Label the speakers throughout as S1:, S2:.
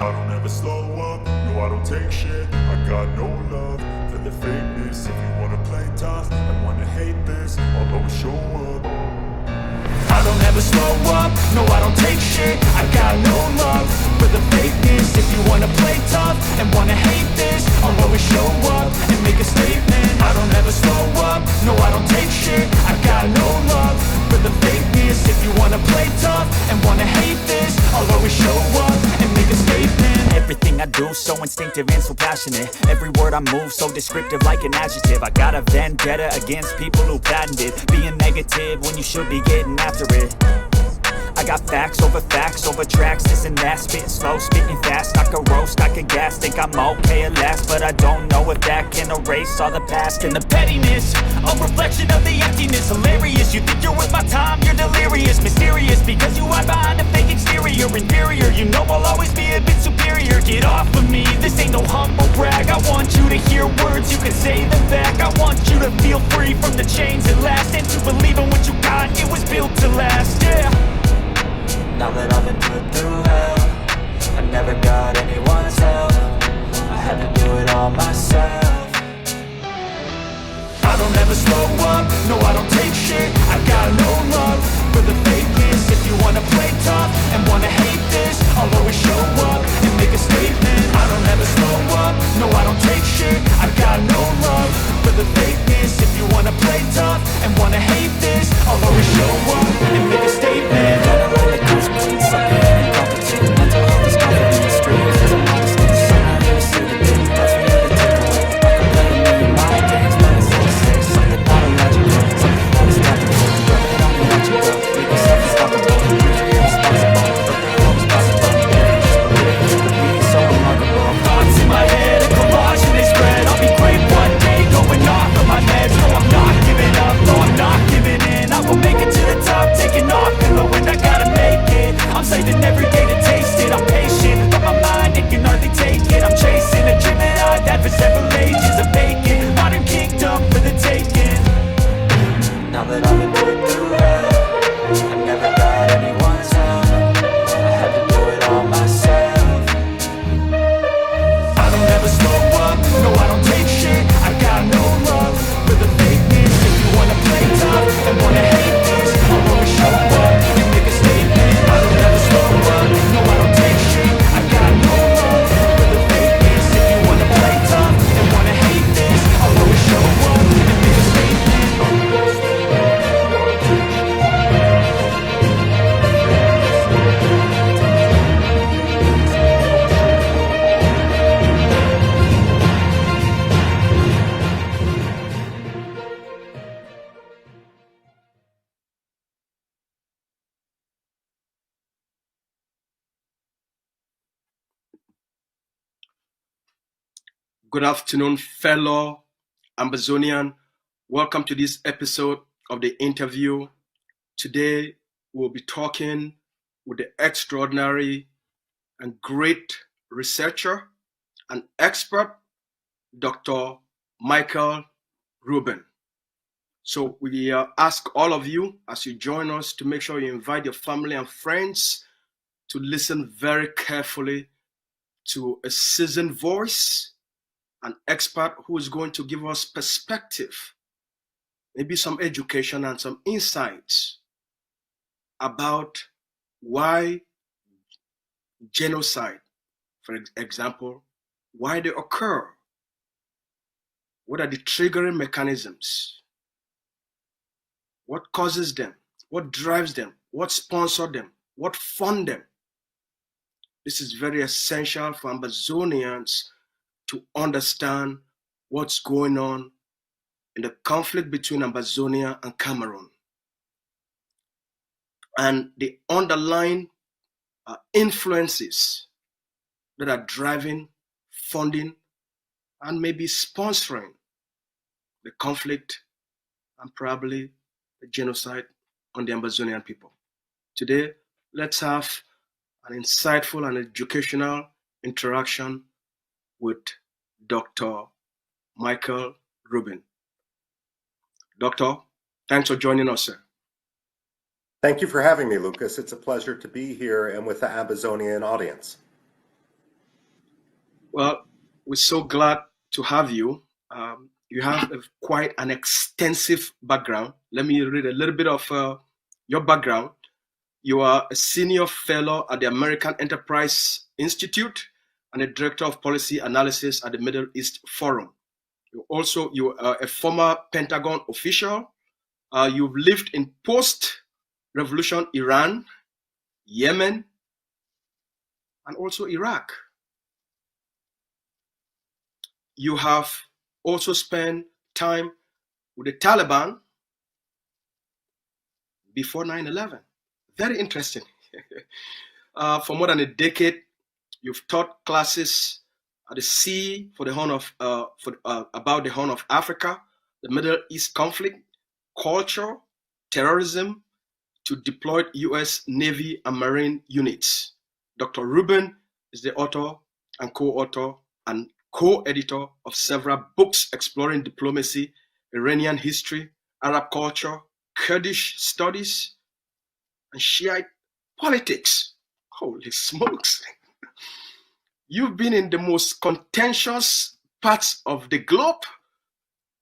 S1: I don't ever slow up, no I don't take shit. I got no love for the fakeness. If you wanna play tough and wanna hate this, I'll always show up. I don't ever slow up, no I don't take shit. I got no love for the fakeness. If you wanna play tough and wanna hate this, I'll always show up and make a statement. I don't ever slow up, no I don't take shit. I got no love for the fakeness. If you wanna play tough and wanna hate this, I'll always show up and make a statement. Everything I do so instinctive and so passionate. Every word I move so descriptive like an adjective. I got a vendetta against people who patented being negative when you should be getting after it. I got facts over tracks, this and that. Spitting slow, spitting fast, I could roast, I could gas. Think I'm okay at last, but I don't know if that can erase all the past. And the pettiness, a reflection of the emptiness. Hilarious, you think you're worth my time, you're delirious. Mysterious, because you hide behind a fake exterior. Inferior, you know I'll always be a bit superior. Get off of me, this ain't no humble brag. I want you to hear words, you can say them back. I want you to feel free from the chains at last, and to believe in what you got, it was built to last, yeah. Now that I've been put through hell, I never got anyone's help. I had to do it all myself. I don't ever slow up, no I don't take shit. I got no love for the fakeness. If you wanna play tough and wanna hate this, I'll always show up and make a statement. I don't ever slow up, no I don't take shit. I got no love for the fakeness. If you wanna play tough and wanna hate this, I'll always show up and make a statement. I'm saving every day to taste it. I'm patient, but my mind, it can hardly take it. I'm chasing a dream that I've had for several ages. A vacant, modern kingdom for the taking. Now that I've been put through hell, I never got anyone's help. I had to do it all myself. I don't ever slow up, no I don't take shit. I got no love for the fakeness. If you wanna play tough and wanna hate this, I'll always show up and make a statement. I don't ever slow up, no I don't take shit. I got no love for the fakeness. If you wanna play tough and wanna hate this, I'll always show up and make a statement.
S2: Good afternoon, fellow Ambazonian. Welcome to this episode of the interview. Today, we'll be talking with the extraordinary and great researcher and expert, Dr. Michael Rubin. So we ask all of you, as you join us, to make sure you invite your family and friends to listen very carefully to a seasoned voice, an expert who is going to give us perspective, maybe some education and some insights about why genocide, for example, why they occur, what are the triggering mechanisms, what causes them, what drives them, what sponsors them, what funds them. This is very essential for Ambazonians to understand what's going on in the conflict between Ambazonia and Cameroon and the underlying influences that are driving, funding, and maybe sponsoring the conflict and probably the genocide on the Ambazonian people. Today, let's have an insightful and educational interaction with Dr. Michael Rubin. Doctor, thanks for joining us, sir.
S3: Thank you for having me, Lucas. It's a pleasure to be here and with the Ambazonian audience.
S2: Well, we're so glad to have you. You have quite an extensive background. Let me read a little bit of your background. You are a senior fellow at the American Enterprise Institute and a director of policy analysis at the Middle East Forum. You are a former Pentagon official. You've lived in post-revolution Iran, Yemen, and also Iraq. You have also spent time with the Taliban before 9/11. Very interesting. For more than a decade, you've taught classes at the C for the Horn of about the Horn of Africa, the Middle East conflict, culture, terrorism, to deployed U.S. Navy and Marine units. Dr. Rubin is the author and co-author and co-editor of several books exploring diplomacy, Iranian history, Arab culture, Kurdish studies, and Shiite politics. Holy smokes. You've been in the most contentious parts of the globe.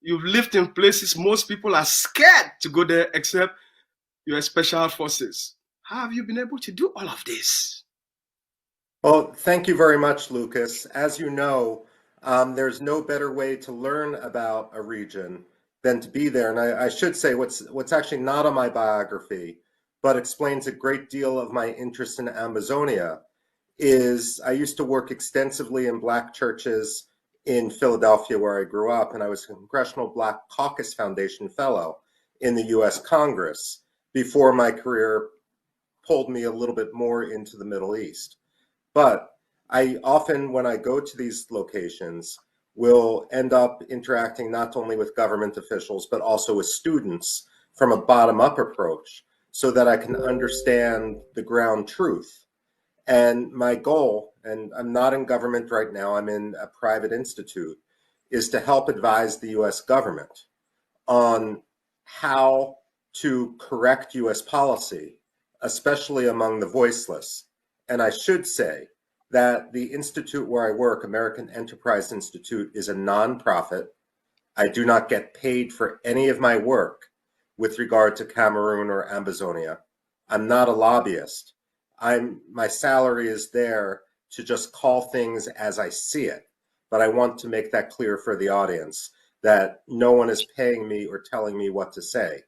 S2: You've lived in places most people are scared to go there except your special forces. How have you been able to do all of this?
S3: Well, thank you very much, Lucas. As you know, there's no better way to learn about a region than to be there. And I should say what's actually not on my biography, but explains a great deal of my interest in Ambazonia, is I used to work extensively in Black churches in Philadelphia, where I grew up, and I was a Congressional Black Caucus Foundation Fellow in the U.S. Congress before my career pulled me a little bit more into the Middle East. But I often, when I go to these locations, will end up interacting not only with government officials, but also with students from a bottom-up approach so that I can understand the ground truth. And my goal, and I'm not in government right now, I'm in a private institute, is to help advise the US government on how to correct US policy, especially among the voiceless. And I should say that the institute where I work, American Enterprise Institute, is a nonprofit. I do not get paid for any of my work with regard to Cameroon or Ambazonia. I'm not a lobbyist. My salary is there to just call things as I see it. But I want to make that clear for the audience that no one is paying me or telling me what to say.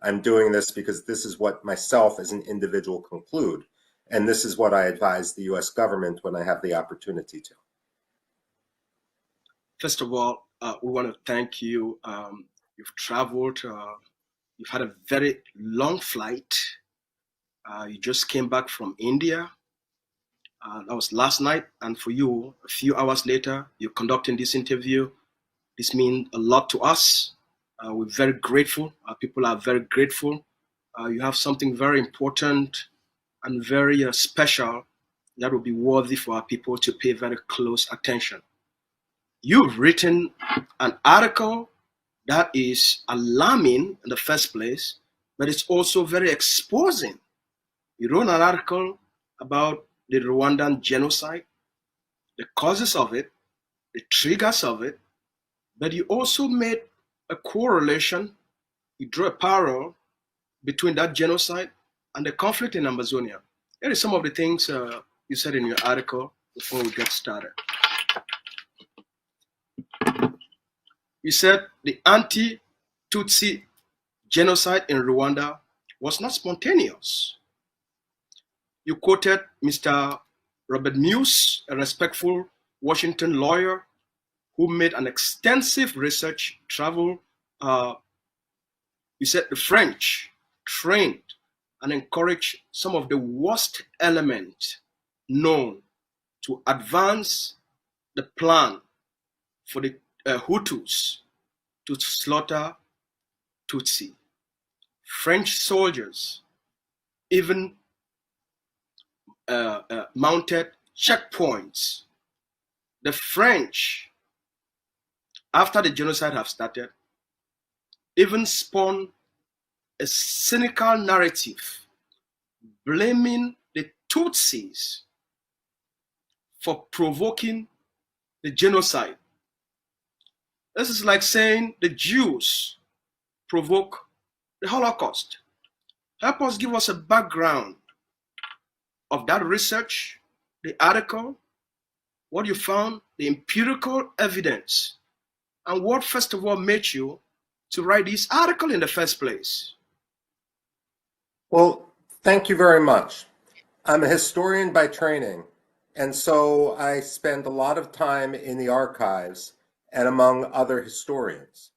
S3: I'm doing this because this is what myself as an individual conclude. And this is what I advise the US government when I have the opportunity to.
S2: First of all, we want to thank you. You've traveled, you've had a very long flight. You just came back from India. That was last night. And for you, a few hours later, you're conducting this interview. This means a lot to us. We're very grateful. People are very grateful. You have something very important and very special that will be worthy for our people to pay very close attention. You've written an article that is alarming in the first place, but it's also very exposing. You wrote an article about the Rwandan genocide, the causes of it, the triggers of it, but you also made a correlation, you drew a parallel between that genocide and the conflict in Ambazonia. Here are some of the things you said in your article before we get started. You said the anti-Tutsi genocide in Rwanda was not spontaneous. You quoted Mr. Robert Muse, a respectful Washington lawyer who made an extensive research travel. You said the French trained and encouraged some of the worst elements known to advance the plan for the Hutus to slaughter Tutsi. French soldiers even mounted checkpoints. The French, after the genocide have started, even spun a cynical narrative blaming the Tutsis for provoking the genocide. This is like saying the Jews provoke the Holocaust. Help us give us a background of that research, the article, what you found, the empirical evidence, and what first of all made you to write this article in the first place.
S3: Well, thank you very much. I'm a historian by training, and so I spend a lot of time in the archives and among other historians.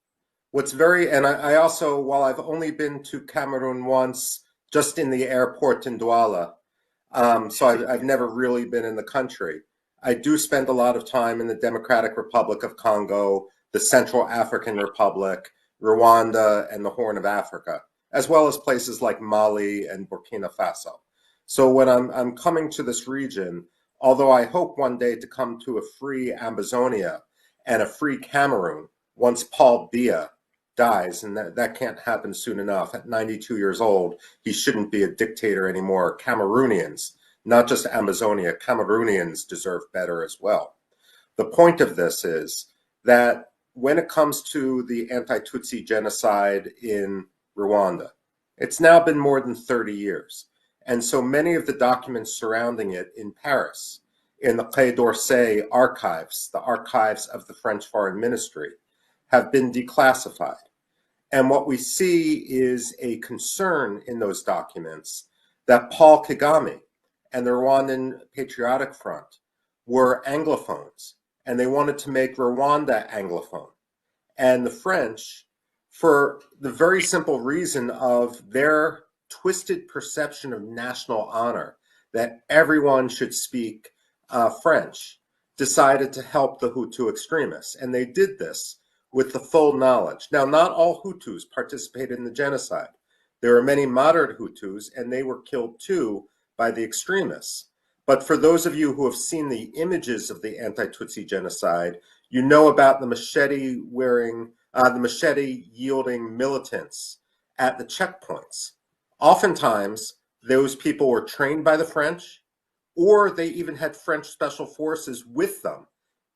S3: And I also, while I've only been to Cameroon once, just in the airport in Douala, so I've never really been in the country. I do spend a lot of time in the Democratic Republic of Congo, the Central African Republic, Rwanda, and the Horn of Africa, as well as places like Mali and Burkina Faso. So when I'm coming to this region, although I hope one day to come to a free Ambazonia and a free Cameroon once Paul Biya dies, and that can't happen soon enough. At 92 years old, he shouldn't be a dictator anymore. Cameroonians, not just Ambazonia, Cameroonians deserve better as well. The point of this is that when it comes to the anti-Tutsi genocide in Rwanda, it's now been more than 30 years. And so many of the documents surrounding it in Paris, in the Quai d'Orsay archives, the archives of the French Foreign Ministry, have been declassified. And what we see is a concern in those documents that Paul Kagame and the Rwandan Patriotic Front were Anglophones, and they wanted to make Rwanda Anglophone. And the French, for the very simple reason of their twisted perception of national honor, that everyone should speak French, decided to help the Hutu extremists. And they did this with the full knowledge. Now, not all Hutus participated in the genocide. There are many moderate Hutus, and they were killed too by the extremists. But for those of you who have seen the images of the anti-Tutsi genocide, you know about the machete-yielding militants at the checkpoints. Oftentimes, those people were trained by the French, or they even had French special forces with them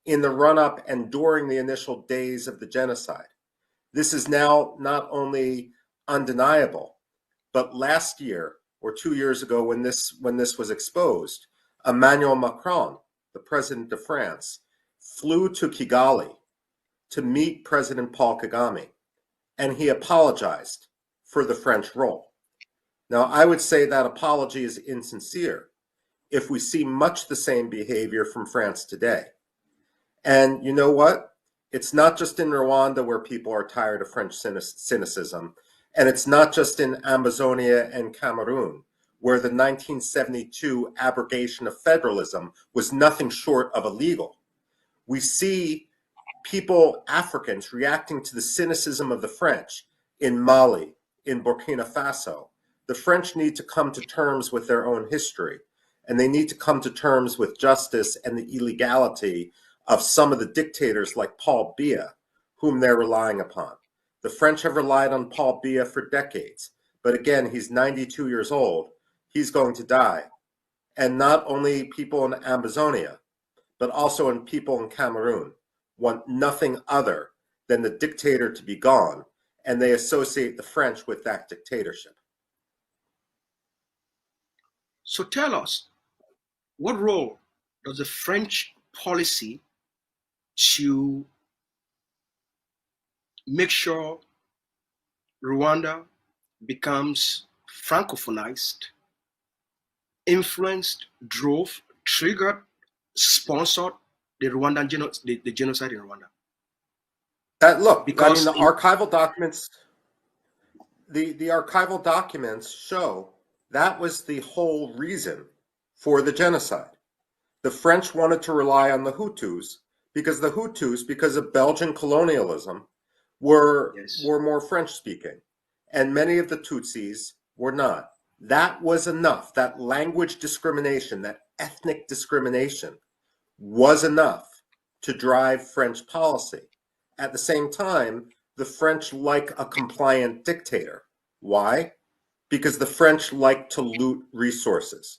S3: in the run-up and during the initial days of the genocide. This is now not only undeniable, but last year or 2 years ago when this was exposed, Emmanuel Macron, the president of France, flew to Kigali to meet President Paul Kagame, and he apologized for the French role. Now, I would say that apology is insincere if we see much the same behavior from France today. And you know what? It's not just in Rwanda where people are tired of French cynicism, and it's not just in Ambazonia and Cameroon, where the 1972 abrogation of federalism was nothing short of illegal. We see people, Africans, reacting to the cynicism of the French in Mali, in Burkina Faso. The French need to come to terms with their own history, and they need to come to terms with justice and the illegality of some of the dictators like Paul Biya, whom they're relying upon. The French have relied on Paul Biya for decades, but again, he's 92 years old. He's going to die. And not only people in Ambazonia, but also in people in Cameroon want nothing other than the dictator to be gone, and they associate the French with that dictatorship.
S2: So tell us, what role does the French policy to make sure Rwanda becomes Francophonized, influenced, drove, triggered, sponsored the Rwandan the genocide in Rwanda?
S3: The archival documents, the archival documents show that was the whole reason for the genocide. The French wanted to rely on the Hutus because of Belgian colonialism, were more French speaking, and many of the Tutsis were not. That was enough. That language discrimination, that ethnic discrimination was enough to drive French policy. At the same time, the French like a compliant dictator. Why? Because the French like to loot resources.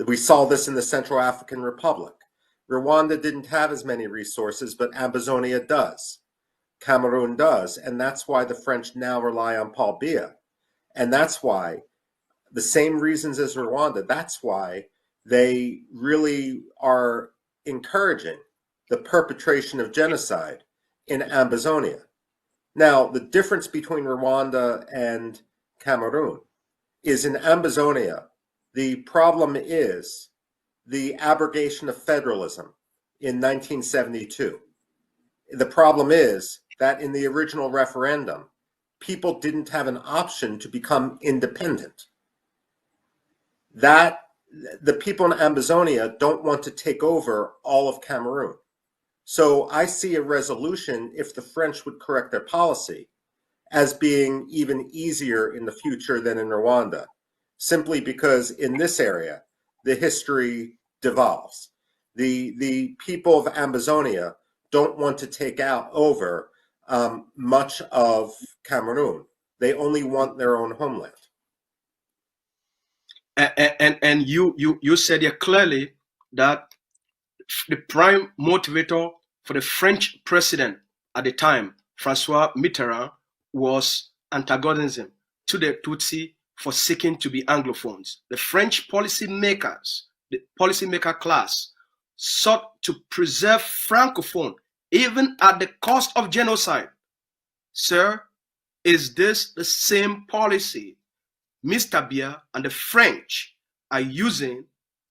S3: We saw this in the Central African Republic. Rwanda didn't have as many resources, but Ambazonia does. Cameroon does. And that's why the French now rely on Paul Biya. And that's why, the same reasons as Rwanda, that's why they really are encouraging the perpetration of genocide in Ambazonia. Now, the difference between Rwanda and Cameroon is in Ambazonia, the problem is the abrogation of federalism in 1972. The problem is that in the original referendum, people didn't have an option to become independent. That the people in Ambazonia don't want to take over all of Cameroon. So I see a resolution, if the French would correct their policy, as being even easier in the future than in Rwanda, simply because in this area, the history devolves. The people of Ambazonia don't want to take over much of Cameroon. They only want their own homeland.
S2: And you said here clearly that the prime motivator for the French president at the time, Francois Mitterrand, was antagonism to the Tutsi for seeking to be Anglophones. The French policymakers, the policymaker class, sought to preserve Francophone even at the cost of genocide. Sir, is this the same policy Mr. Biya and the French are using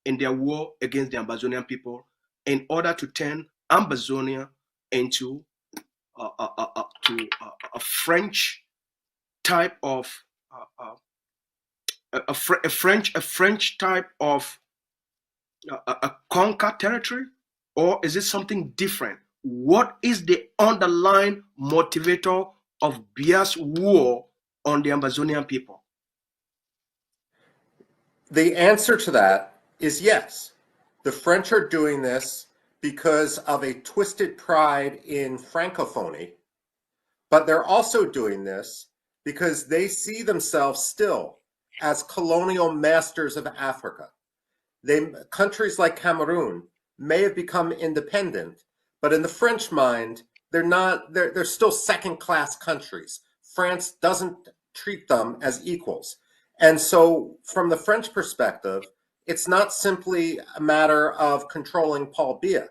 S2: in their war against the Ambazonian people in order to turn Ambazonia into a French type of a French type of a conquered territory, or is it something different? What is the underlying motivator of Biya's war on the Ambazonian people?
S3: The answer to that is yes. The French are doing this because of a twisted pride in Francophonie, but they're also doing this because they see themselves still as colonial masters of Africa. Countries like Cameroon may have become independent, but in the French mind, they're still second-class countries. France doesn't treat them as equals. And so from the French perspective, it's not simply a matter of controlling Paul Biya,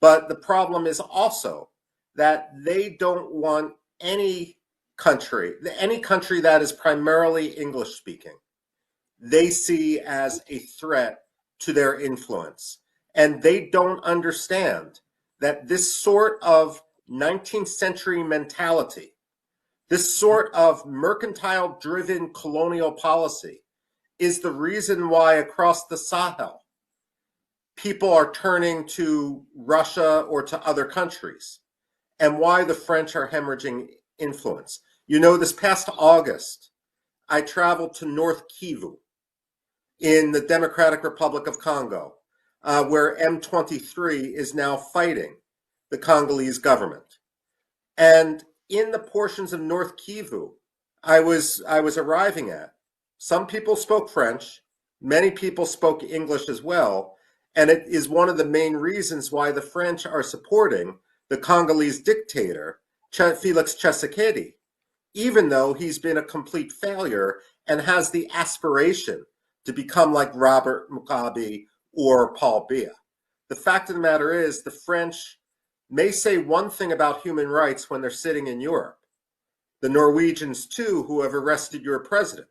S3: but the problem is also that they don't want any country that is primarily English speaking, they see as a threat to their influence. And they don't understand that this sort of 19th century mentality, this sort of mercantile-driven colonial policy is the reason why across the Sahel, people are turning to Russia or to other countries, and why the French are hemorrhaging influence. You know, this past August, I traveled to North Kivu in the Democratic Republic of Congo, where M23 is now fighting the Congolese government. And in the portions of North Kivu I was arriving at, some people spoke French, many people spoke English as well, and it is one of the main reasons why the French are supporting the Congolese dictator, Felix Tshisekedi, even though he's been a complete failure and has the aspiration to become like Robert Mugabe or Paul Biya. The fact of the matter is, the French may say one thing about human rights when they're sitting in Europe. The Norwegians, too, who have arrested your president.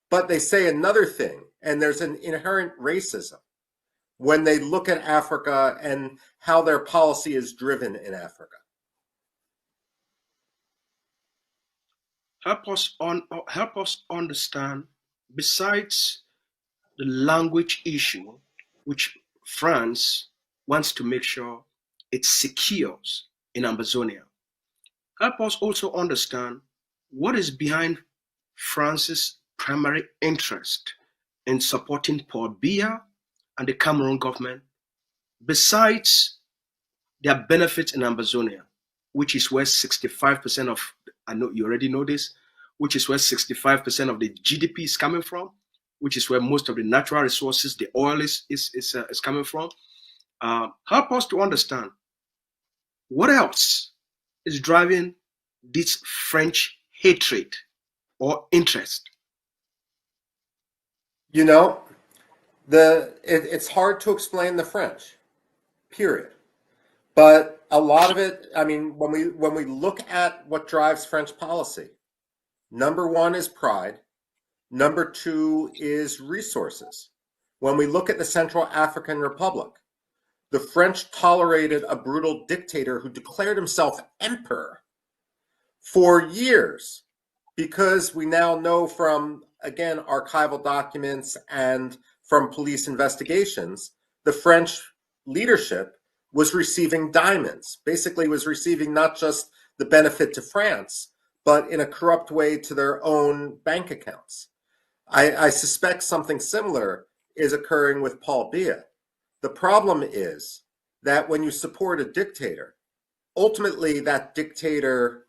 S3: But they say another thing, and there's an inherent racism when they look at Africa and how their policy is driven in Africa.
S2: Help us understand, besides the language issue, which France wants to make sure it secures in Ambazonia. Help us also understand what is behind France's primary interest in supporting Paul Biya and the Cameroon government, besides their benefits in Ambazonia, which is where 65% of, I know you already know this, which is where 65% of the GDP is coming from, which is where most of the natural resources, the oil is coming from. Help us to understand what else is driving this French hatred or interest.
S3: You know, it's hard to explain the French, period. But a lot of it, I mean, when we look at what drives French policy, number one is pride. Number two is resources. When we look at the Central African Republic, the French tolerated a brutal dictator who declared himself emperor for years, because we now know from, again, archival documents and from police investigations, the French leadership was receiving diamonds, basically was receiving not just the benefit to France, but in a corrupt way to their own bank accounts. I suspect something similar is occurring with Paul Biya. The problem is that when you support a dictator, ultimately that dictator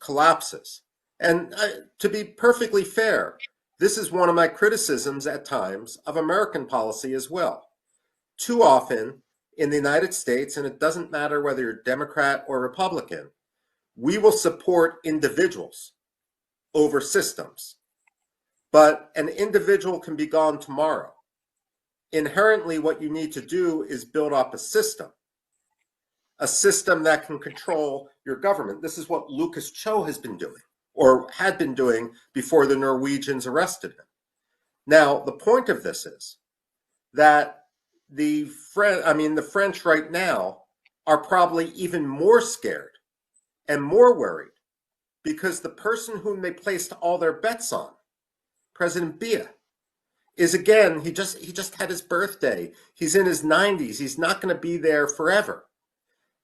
S3: collapses. And to be perfectly fair, this is one of my criticisms at times of American policy as well. Too often in the United States, and it doesn't matter whether you're Democrat or Republican, we will support individuals over systems. But an individual can be gone tomorrow. Inherently, what you need to do is build up a system that can control your government. This is what Lucas Cho has been doing, or had been doing, before the Norwegians arrested him. Now, the point of this is that the French right now are probably even more scared and more worried, because the person whom they placed all their bets on, President Biya, is, again, he just had his birthday. He's in his 90s. He's not going to be there forever.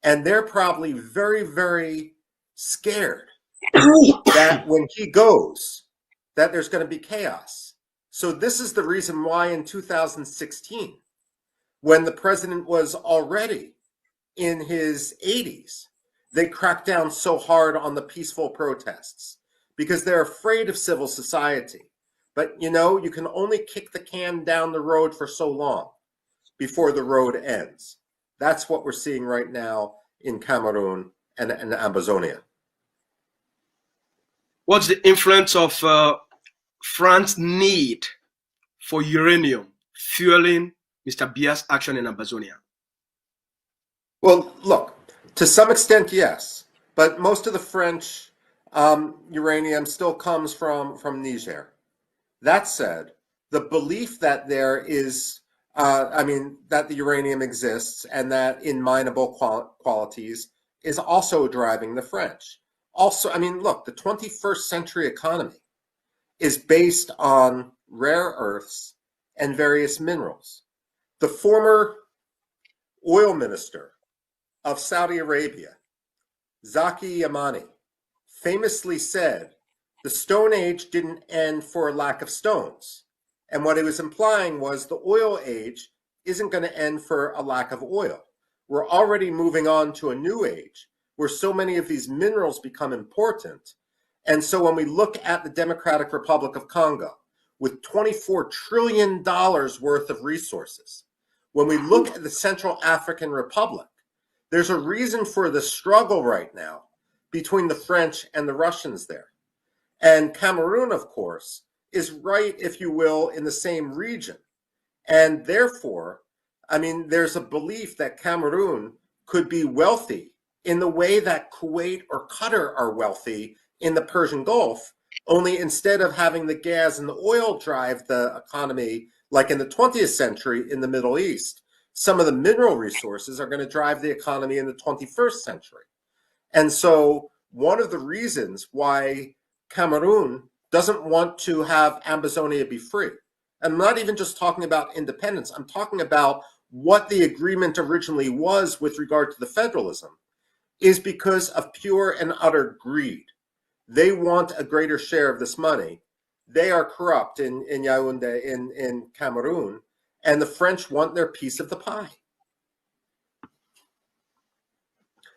S3: And they're probably very, very scared that when he goes, that there's going to be chaos. So this is the reason why in 2016, when the president was already in his 80s, they cracked down so hard on the peaceful protests, because they're afraid of civil society. But, you know, you can only kick the can down the road for so long before the road ends. That's what we're seeing right now in Cameroon and Ambazonia.
S2: What's the influence of France's need for uranium fueling Mr. Biya's action in Ambazonia?
S3: Well, look, to some extent, yes. But most of the French uranium still comes from Niger. That said, the belief that there is, that the uranium exists and that in mineable qualities is also driving the French. Also, look, the 21st century economy is based on rare earths and various minerals. The former oil minister of Saudi Arabia, Zaki Yamani, famously said, the Stone Age didn't end for a lack of stones. And what he was implying was the oil age isn't going to end for a lack of oil. We're already moving on to a new age where so many of these minerals become important. And so when we look at the Democratic Republic of Congo with $24 trillion worth of resources, when we look at the Central African Republic, there's a reason for the struggle right now between the French and the Russians there. And Cameroon, of course, is right, if you will, in the same region. And therefore, there's a belief that Cameroon could be wealthy in the way that Kuwait or Qatar are wealthy in the Persian Gulf, only instead of having the gas and the oil drive the economy like in the 20th century in the Middle East, some of the mineral resources are going to drive the economy in the 21st century. And so one of the reasons why Cameroon doesn't want to have Ambazonia be free, I'm not even just talking about independence, I'm talking about what the agreement originally was with regard to the federalism, is because of pure and utter greed. They want a greater share of this money. They are corrupt in Yaoundé, in Cameroon, and the French want their piece of the pie.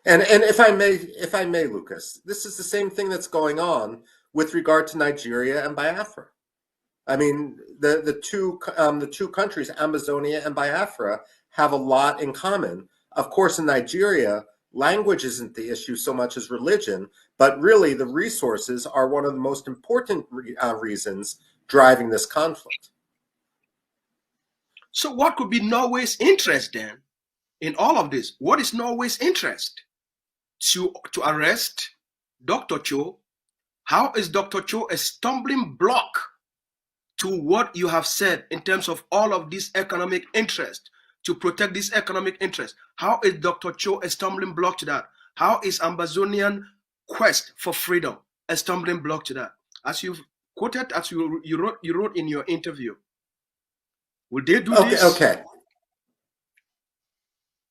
S3: And if I may, Lucas, this is the same thing that's going on with regard to Nigeria and Biafra. The two countries, Amazonia and Biafra, have a lot in common. Of course, in Nigeria, language isn't the issue so much as religion, but really the resources are one of the most important reasons driving this conflict.
S2: So what could be Norway's interest then in all of this? What is Norway's interest? To arrest Dr. Cho? How is Dr. Cho a stumbling block to what you have said in terms of all of this economic interest, to protect this economic interest? How is Dr. Cho a stumbling block to that? How is Ambazonian quest for freedom a stumbling block to that? As you've quoted, as you wrote in your interview, will they do this?
S3: Okay.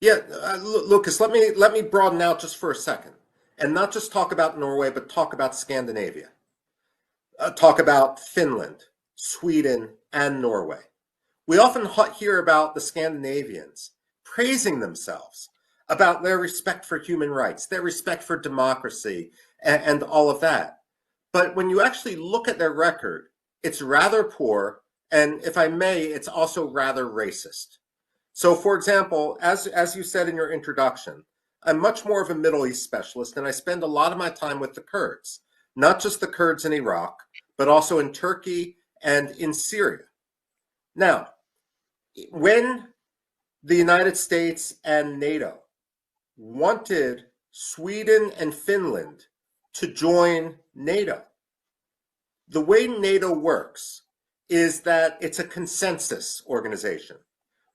S3: Yeah, Lucas, let me broaden out just for a second, and not just talk about Norway, but talk about Scandinavia. Talk about Finland, Sweden, and Norway. We often hear about the Scandinavians praising themselves about their respect for human rights, their respect for democracy, and all of that. But when you actually look at their record, it's rather poor, and if I may, it's also rather racist. So, for example, as you said in your introduction, I'm much more of a Middle East specialist, and I spend a lot of my time with the Kurds, not just the Kurds in Iraq, but also in Turkey and in Syria. Now, when the United States and NATO wanted Sweden and Finland to join NATO, the way NATO works is that it's a consensus organization.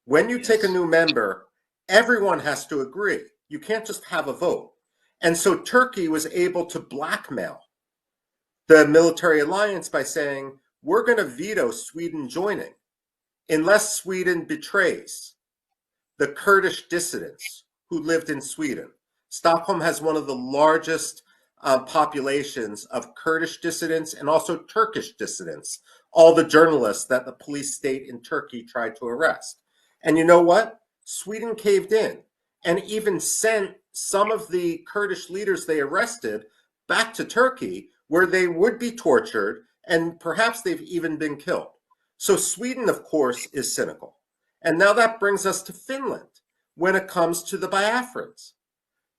S3: When you take a new member, everyone has to agree. You can't just have a vote. And so Turkey was able to blackmail the military alliance by saying, we're going to veto Sweden joining unless Sweden betrays the Kurdish dissidents who lived in Sweden. Stockholm has one of the largest populations of Kurdish dissidents and also Turkish dissidents, all the journalists that the police state in Turkey tried to arrest. And you know what? Sweden caved in and even sent some of the Kurdish leaders they arrested back to Turkey, where they would be tortured and perhaps they've even been killed. So Sweden, of course, is cynical. And now that brings us to Finland when it comes to the Biafrans.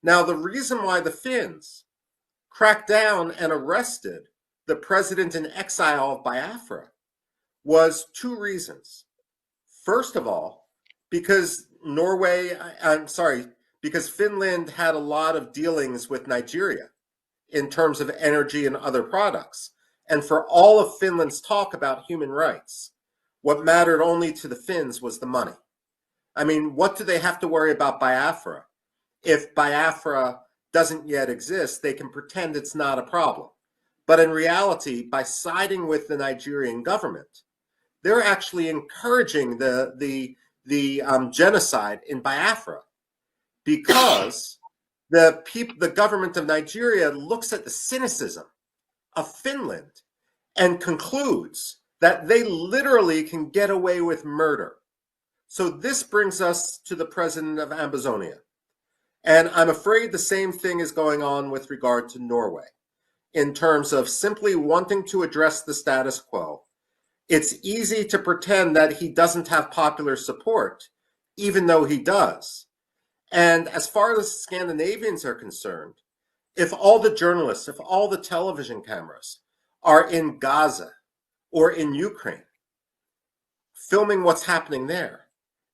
S3: Now, the reason why the Finns cracked down and arrested the president in exile of Biafra was two reasons. First of all, because because Finland had a lot of dealings with Nigeria in terms of energy and other products. And for all of Finland's talk about human rights, what mattered only to the Finns was the money. I mean, what do they have to worry about Biafra? If Biafra doesn't yet exist, they can pretend it's not a problem. But in reality, by siding with the Nigerian government, they're actually encouraging the genocide in Biafra, because the government of Nigeria looks at the cynicism of Finland and concludes that they literally can get away with murder. So this brings us to the president of Ambazonia. And I'm afraid the same thing is going on with regard to Norway in terms of simply wanting to address the status quo. It's easy to pretend that he doesn't have popular support, even though he does. And as far as Scandinavians are concerned, if all the journalists, if all the television cameras are in Gaza or in Ukraine, filming what's happening there,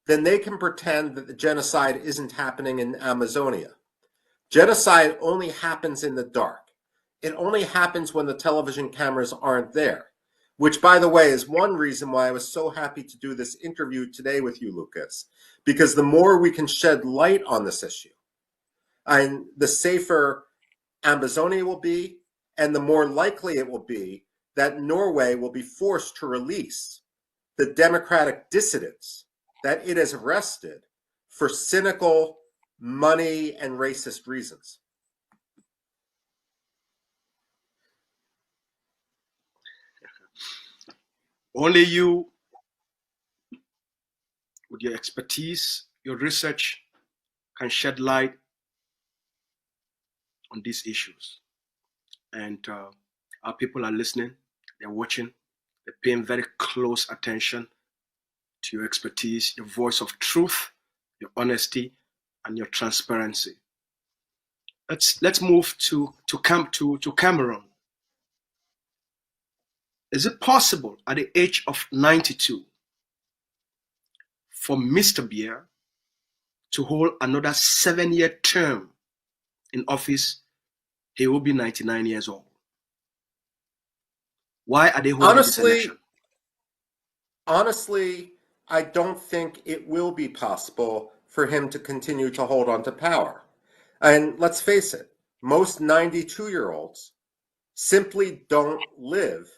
S3: then they can pretend that the genocide isn't happening in Amazonia. Genocide only happens in the dark. It only happens when the television cameras aren't there, which, by the way, is one reason why I was so happy to do this interview today with you, Lucas, because the more we can shed light on this issue, and the safer Ambazonia will be, and the more likely it will be that Norway will be forced to release the democratic dissidents that it has arrested for cynical, money, and racist reasons.
S2: Only you, with your expertise, your research, can shed light on these issues. And our people are listening, they're watching, they're paying very close attention to your expertise, your voice of truth, your honesty, and your transparency. Let's move to Cameroon. Is it possible at the age of 92 for Mr. Biya to hold another 7-year term in office? He will be 99 years old. Why are they holding this election?
S3: Honestly, I don't think it will be possible for him to continue to hold on to power. And let's face it, most 92-year-olds simply don't live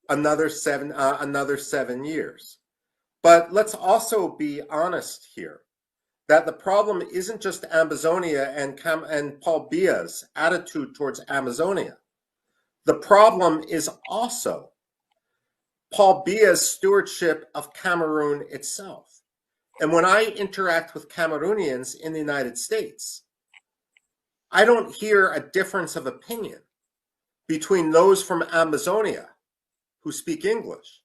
S3: another 7 years. But let's also be honest here that the problem isn't just Ambazonia and Paul Biya's attitude towards Amazonia. The problem is also Paul Biya's stewardship of Cameroon itself. And when I interact with Cameroonians in the United States, I don't hear a difference of opinion between those from Ambazonia who speak English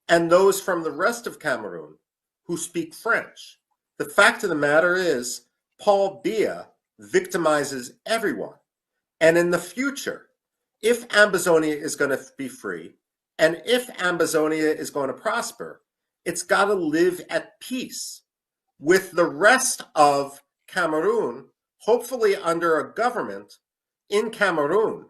S3: and those from the rest of Cameroon who speak French. The fact of the matter is, Paul Biya victimizes everyone. And in the future, if Ambazonia is going to be free, and if Ambazonia is going to prosper, it's got to live at peace with the rest of Cameroon, hopefully under a government in Cameroon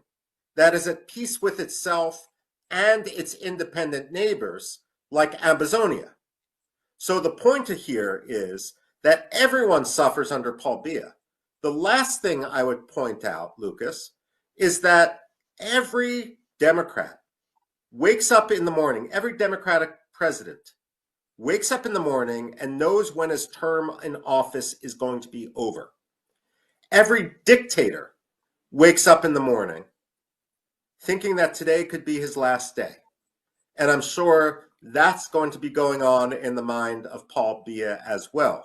S3: that is at peace with itself and its independent neighbors like Ambazonia. So the point here is that everyone suffers under Paul Biya. The last thing I would point out, Lucas, is that every Democrat wakes up in the morning, every Democratic president wakes up in the morning and knows when his term in office is going to be over. Every dictator wakes up in the morning thinking that today could be his last day. And I'm sure that's going to be going on in the mind of Paul Biya as well.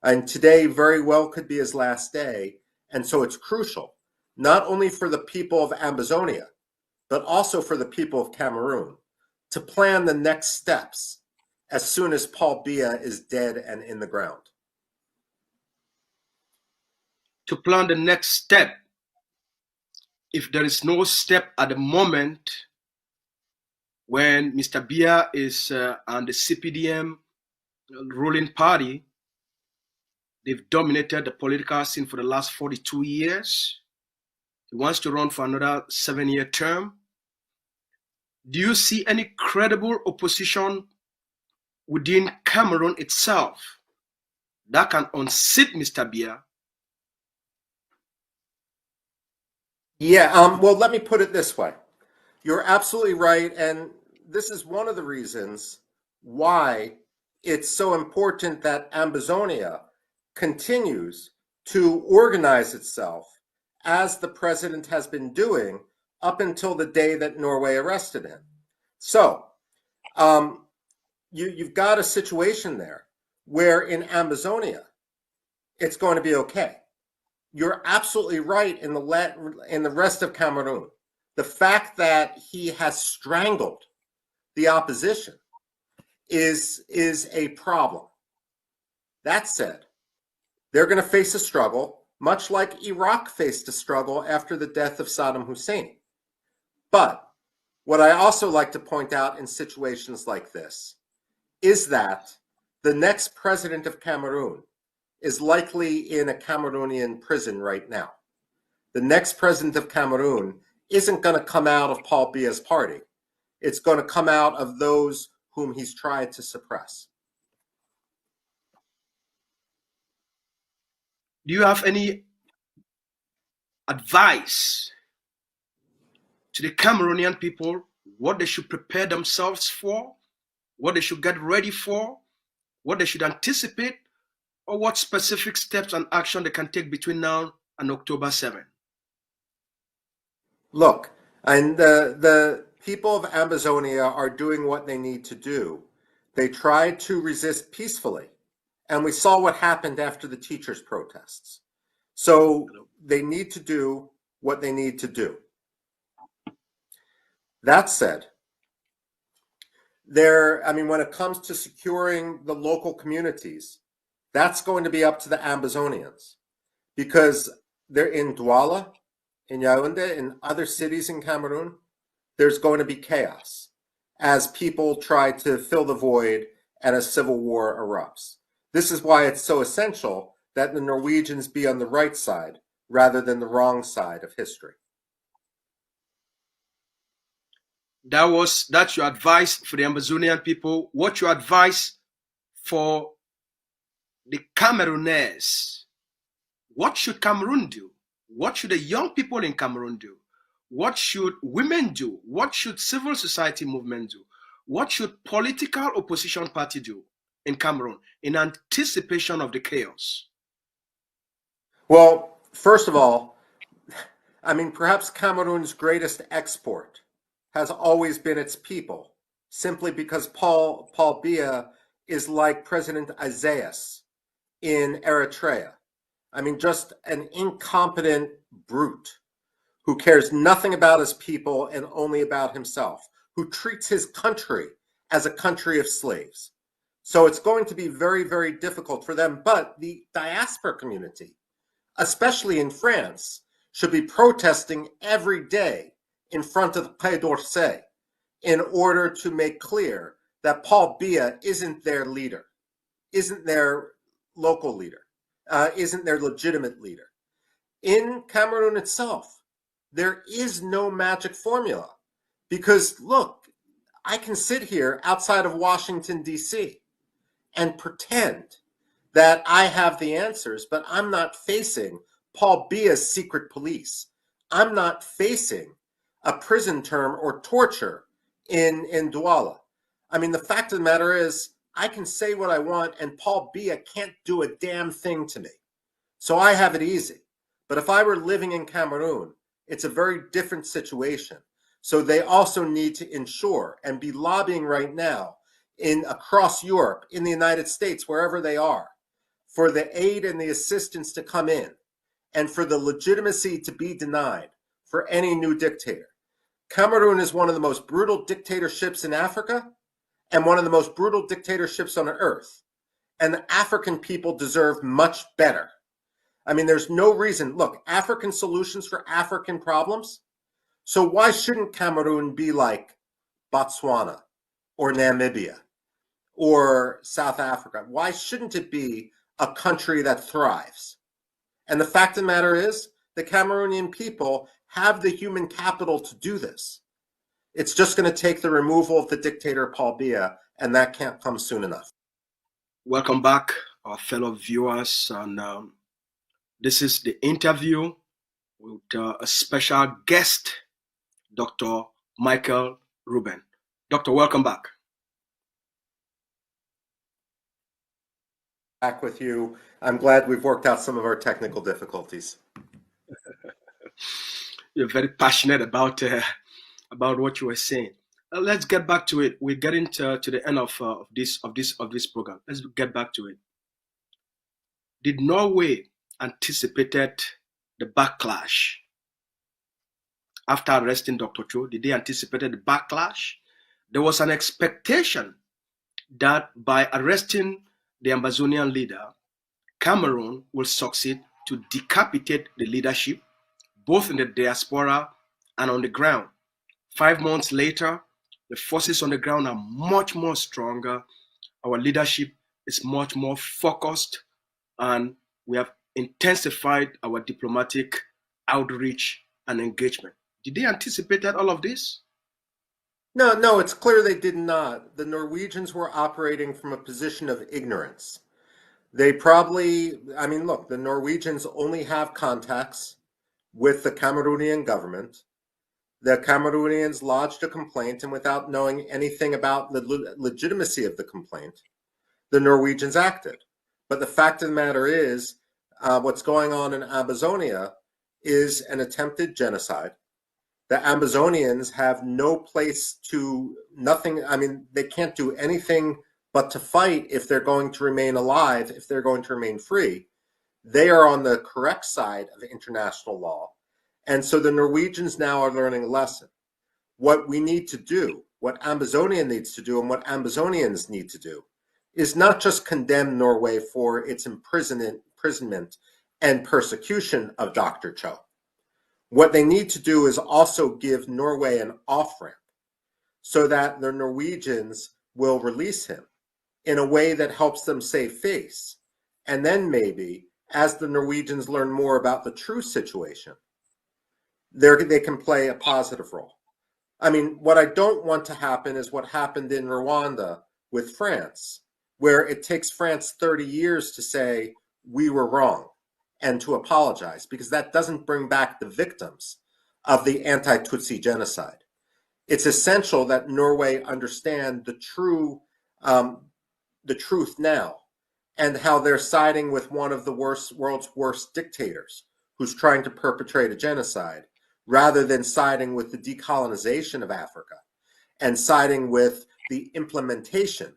S3: And today very well could be his last day. And so it's crucial, not only for the people of Ambazonia, but also for the people of Cameroon, to plan the next steps as soon as Paul Biya is dead and in the ground.
S2: To plan the next step, if there is no step at the moment when Mr. Biya is on the CPDM ruling party, they've dominated the political scene for the last 42 years. He wants to run for another 7-year term. Do you see any credible opposition within Cameroon itself that can unseat Mr. Biya?
S3: Yeah, well, let me put it this way. You're absolutely right. And this is one of the reasons why it's so important that Ambazonia continues to organize itself as the president has been doing up until the day that Norway arrested him. So you've got a situation there where in Ambazonia, it's going to be okay. You're absolutely right in the rest of Cameroon. The fact that he has strangled the opposition is a problem. That said, they're going to face a struggle, much like Iraq faced a struggle after the death of Saddam Hussein. But what I also like to point out in situations like this is that the next president of Cameroon is likely in a Cameroonian prison right now. The next president of Cameroon isn't going to come out of Paul Biya's party. It's going to come out of those whom he's tried to suppress.
S2: Do you have any advice to the Cameroonian people, what they should prepare themselves for, what they should get ready for, what they should anticipate, or what specific steps and action they can take between now and October 7?
S3: Look, and the people of Ambazonia are doing what they need to do. They tried to resist peacefully, and we saw what happened after the teachers' protests. So they need to do what they need to do. That said, when it comes to securing the local communities, That's going to be up to the Ambazonians, because they're in Douala, in Yaoundé, in other cities in Cameroon. There's going to be chaos as people try to fill the void and a civil war erupts. This is why it's so essential that the Norwegians be on the right side rather than the wrong side of history.
S2: That's your advice for the Ambazonian people. What's your advice for the Camerooners? What should Cameroon do? What should the young people in Cameroon do? What should women do? What should civil society movement do? What should political opposition party do in Cameroon in anticipation of the chaos?
S3: Well, first of all, perhaps Cameroon's greatest export has always been its people, simply because Paul Biya is like President Isaias in Eritrea. Just an incompetent brute who cares nothing about his people and only about himself, who treats his country as a country of slaves. So it's going to be very, very difficult for them. But the diaspora community, especially in France, should be protesting every day in front of the Quai d'Orsay in order to make clear that Paul Biya isn't their leader, isn't their local leader, isn't their legitimate leader. In Cameroon itself, there is no magic formula, because look, I can sit here outside of Washington, D.C. and pretend that I have the answers, but I'm not facing Paul Biya's secret police. I'm not facing a prison term or torture in Douala. The fact of the matter is, I can say what I want and Paul Biya can't do a damn thing to me. So I have it easy. But if I were living in Cameroon, it's a very different situation. So they also need to ensure and be lobbying right now across Europe, in the United States, wherever they are, for the aid and the assistance to come in and for the legitimacy to be denied for any new dictator. Cameroon is one of the most brutal dictatorships in Africa and one of the most brutal dictatorships on earth. And the African people deserve much better. There's no reason. Look, African solutions for African problems. So why shouldn't Cameroon be like Botswana or Namibia or South Africa? Why shouldn't it be a country that thrives? And the fact of the matter is, the Cameroonian people have the human capital to do this. It's just going to take the removal of the dictator Paul Biya, and that can't come soon enough.
S2: Welcome back, our fellow viewers. And this is the interview with a special guest, Dr. Michael Rubin. Doctor, welcome back.
S3: Back with you. I'm glad we've worked out some of our technical difficulties.
S2: You're very passionate about what you were saying. Let's get back to it. We're getting to the end of this program. Let's get back to it. Did Norway anticipated the backlash after arresting Dr. Cho? Did they anticipate the backlash? There was an expectation that by arresting the Ambazonian leader, Cameroon will succeed to decapitate the leadership, both in the diaspora and on the ground. 5 months later, the forces on the ground are much more stronger. Our leadership is much more focused, and we have intensified our diplomatic outreach and engagement. Did they anticipate all of this?
S3: No, it's clear they did not. The Norwegians were operating from a position of ignorance. They probably, look, the Norwegians only have contacts with the Cameroonian government. The Cameroonians lodged a complaint, and without knowing anything about the legitimacy of the complaint, the Norwegians acted. But the fact of the matter is, what's going on in Ambazonia is an attempted genocide. The Ambazonians have no place to, nothing, they can't do anything but to fight if they're going to remain alive, if they're going to remain free. They are on the correct side of international law. And so the Norwegians now are learning a lesson. What we need to do, what Ambazonia needs to do, and what Ambazonians need to do is not just condemn Norway for its imprisonment and persecution of Dr. Cho. What they need to do is also give Norway an off-ramp so that the Norwegians will release him in a way that helps them save face. And then maybe, as the Norwegians learn more about the true situation, they can play a positive role. I mean, what I don't want to happen is what happened in Rwanda with France, where it takes France 30 years to say, we were wrong, and to apologize, because that doesn't bring back the victims of the anti-Tutsi genocide. It's essential that Norway understand the truth now, and how they're siding with one of the world's worst dictators who's trying to perpetrate a genocide, rather than siding with the decolonization of Africa and siding with the implementation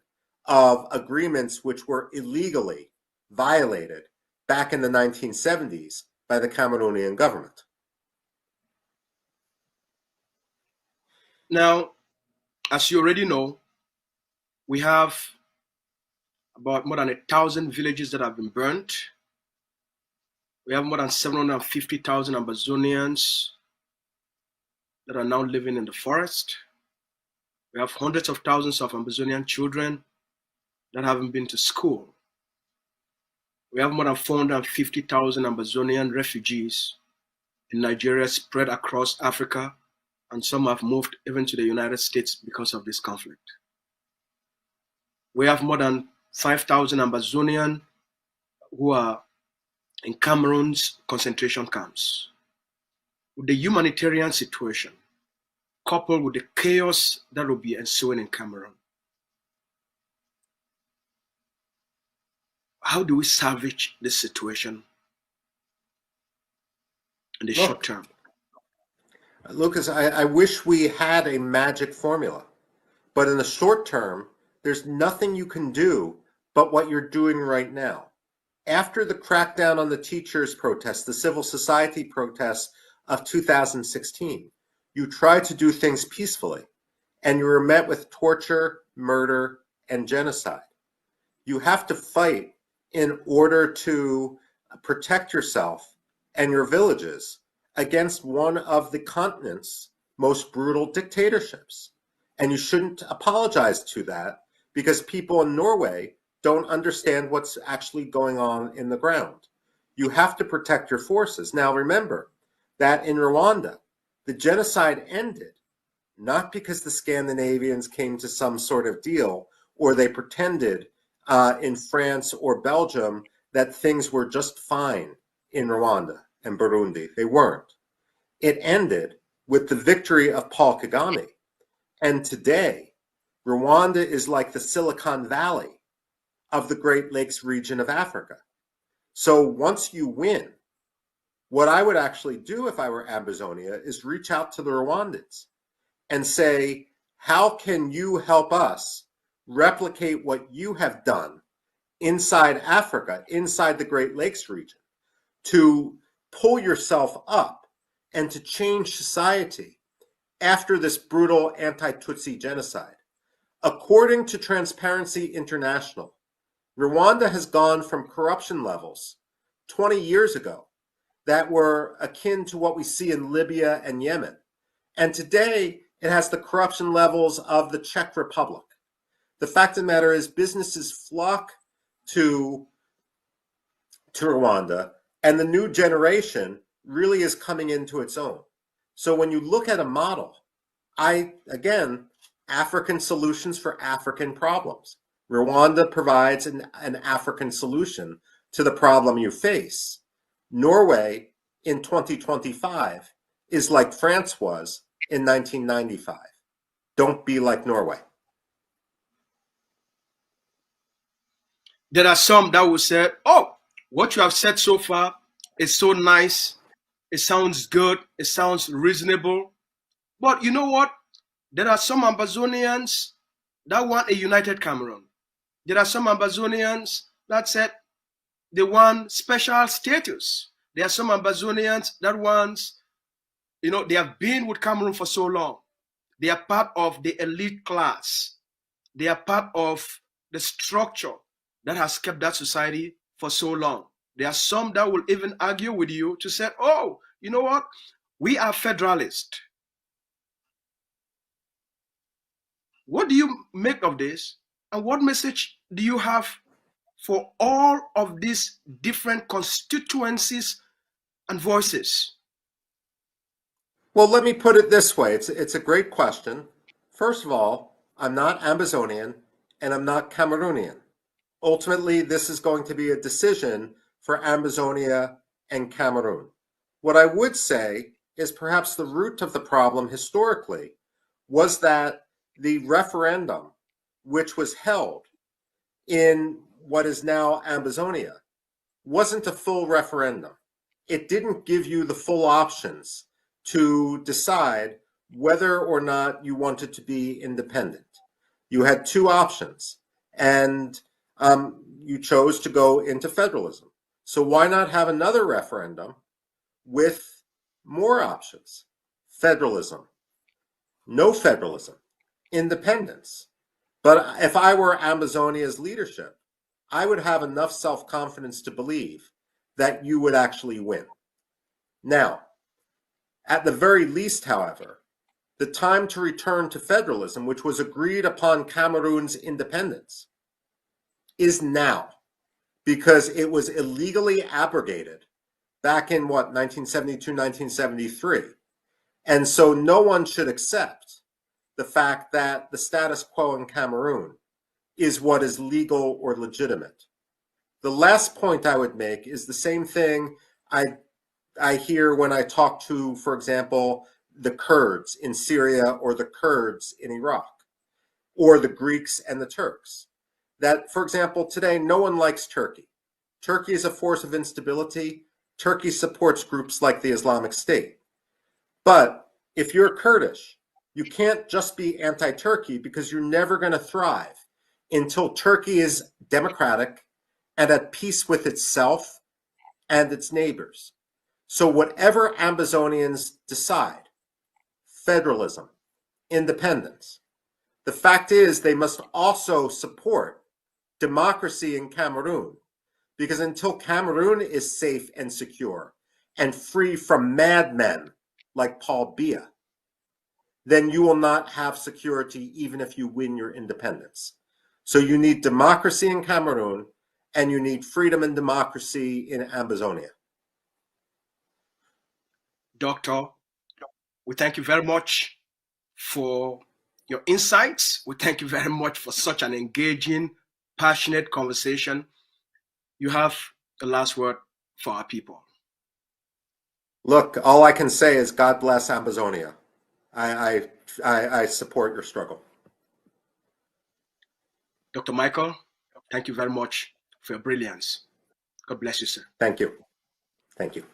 S3: of agreements which were illegally violated back in the 1970s by the Cameroonian government.
S2: Now, as you already know, we have about more than 1,000 villages that have been burnt. We have more than 750,000 Ambazonians that are now living in the forest. We have hundreds of thousands of Ambazonian children that haven't been to school. We have more than 450,000 Ambazonian refugees in Nigeria spread across Africa, and some have moved even to the United States because of this conflict. We have more than 5,000 Ambazonian who are in Cameroon's concentration camps. With the humanitarian situation, coupled with the chaos that will be ensuing in Cameroon, how do we salvage this situation in the short term?
S3: Lucas, I wish we had a magic formula, but in the short term, there's nothing you can do but what you're doing right now. After the crackdown on the teachers' protests, the civil society protests of 2016, you tried to do things peacefully, and you were met with torture, murder, and genocide. You have to fight in order to protect yourself and your villages against one of the continent's most brutal dictatorships. And you shouldn't apologize to that, because people in Norway don't understand what's actually going on in the ground. You have to protect your forces. Now remember that in Rwanda, the genocide ended not because the Scandinavians came to some sort of deal, or they pretended in France or Belgium that things were just fine in Rwanda and Burundi. They weren't. It ended with the victory of Paul Kagame. And today, Rwanda is like the Silicon Valley of the Great Lakes region of Africa. So once you win, what I would actually do if I were Ambazonia is reach out to the Rwandans and say, how can you help us replicate what you have done inside Africa, inside the Great Lakes region, to pull yourself up and to change society after this brutal anti-Tutsi genocide? According to Transparency International, Rwanda has gone from corruption levels 20 years ago that were akin to what we see in Libya and Yemen. And today, it has the corruption levels of the Czech Republic. The fact of the matter is, businesses flock to Rwanda, and the new generation really is coming into its own. So when you look at a model, African solutions for African problems. Rwanda provides an African solution to the problem you face. Norway in 2025 is like France was in 1995. Don't be like Norway.
S2: There are some that will say, oh, what you have said so far is so nice. It sounds good. It sounds reasonable. But you know what? There are some Ambazonians that want a united Cameroon. There are some Ambazonians that said they want special status. There are some Ambazonians that want, they have been with Cameroon for so long. They are part of the elite class. They are part of the structure that has kept that society for so long. There are some that will even argue with you to say, oh, you know what? We are federalist. What do you make of this? And what message do you have for all of these different constituencies and voices?
S3: Well, let me put it this way. It's a great question. First of all, I'm not Ambazonian and I'm not Cameroonian. Ultimately, this is going to be a decision for Ambazonia and Cameroon. What I would say is perhaps the root of the problem historically was that the referendum, which was held in what is now Ambazonia, wasn't a full referendum. It didn't give you the full options to decide whether or not you wanted to be independent. You had two options, and you chose to go into federalism. So why not have another referendum with more options? Federalism, no federalism, independence. But if I were Ambazonia's leadership, I would have enough self-confidence to believe that you would actually win. Now, at the very least, however, the time to return to federalism, which was agreed upon Cameroon's independence, is now, because it was illegally abrogated back in 1972, 1973. And so no one should accept the fact that the status quo in Cameroon is what is legal or legitimate. The last point I would make is the same thing I hear when I talk to, for example, the Kurds in Syria or the Kurds in Iraq or the Greeks and the Turks. That, for example, today no one likes Turkey. Turkey is a force of instability. Turkey supports groups like the Islamic State. But if you're Kurdish, you can't just be anti-Turkey because you're never going to thrive until Turkey is democratic and at peace with itself and its neighbors. So whatever Ambazonians decide, federalism, independence, the fact is they must also support democracy in Cameroon, because until Cameroon is safe and secure and free from madmen like Paul Biya, then you will not have security even if you win your independence. So you need democracy in Cameroon and you need freedom and democracy in Ambazonia.
S2: Doctor, we thank you very much for your insights. We thank you very much for such an engaging, passionate conversation. You have the last word for our people.
S3: Look, all I can say is God bless Ambazonia. I support your struggle.
S2: Dr. Michael, thank you very much for your brilliance. God bless you, sir.
S3: Thank you. Thank you.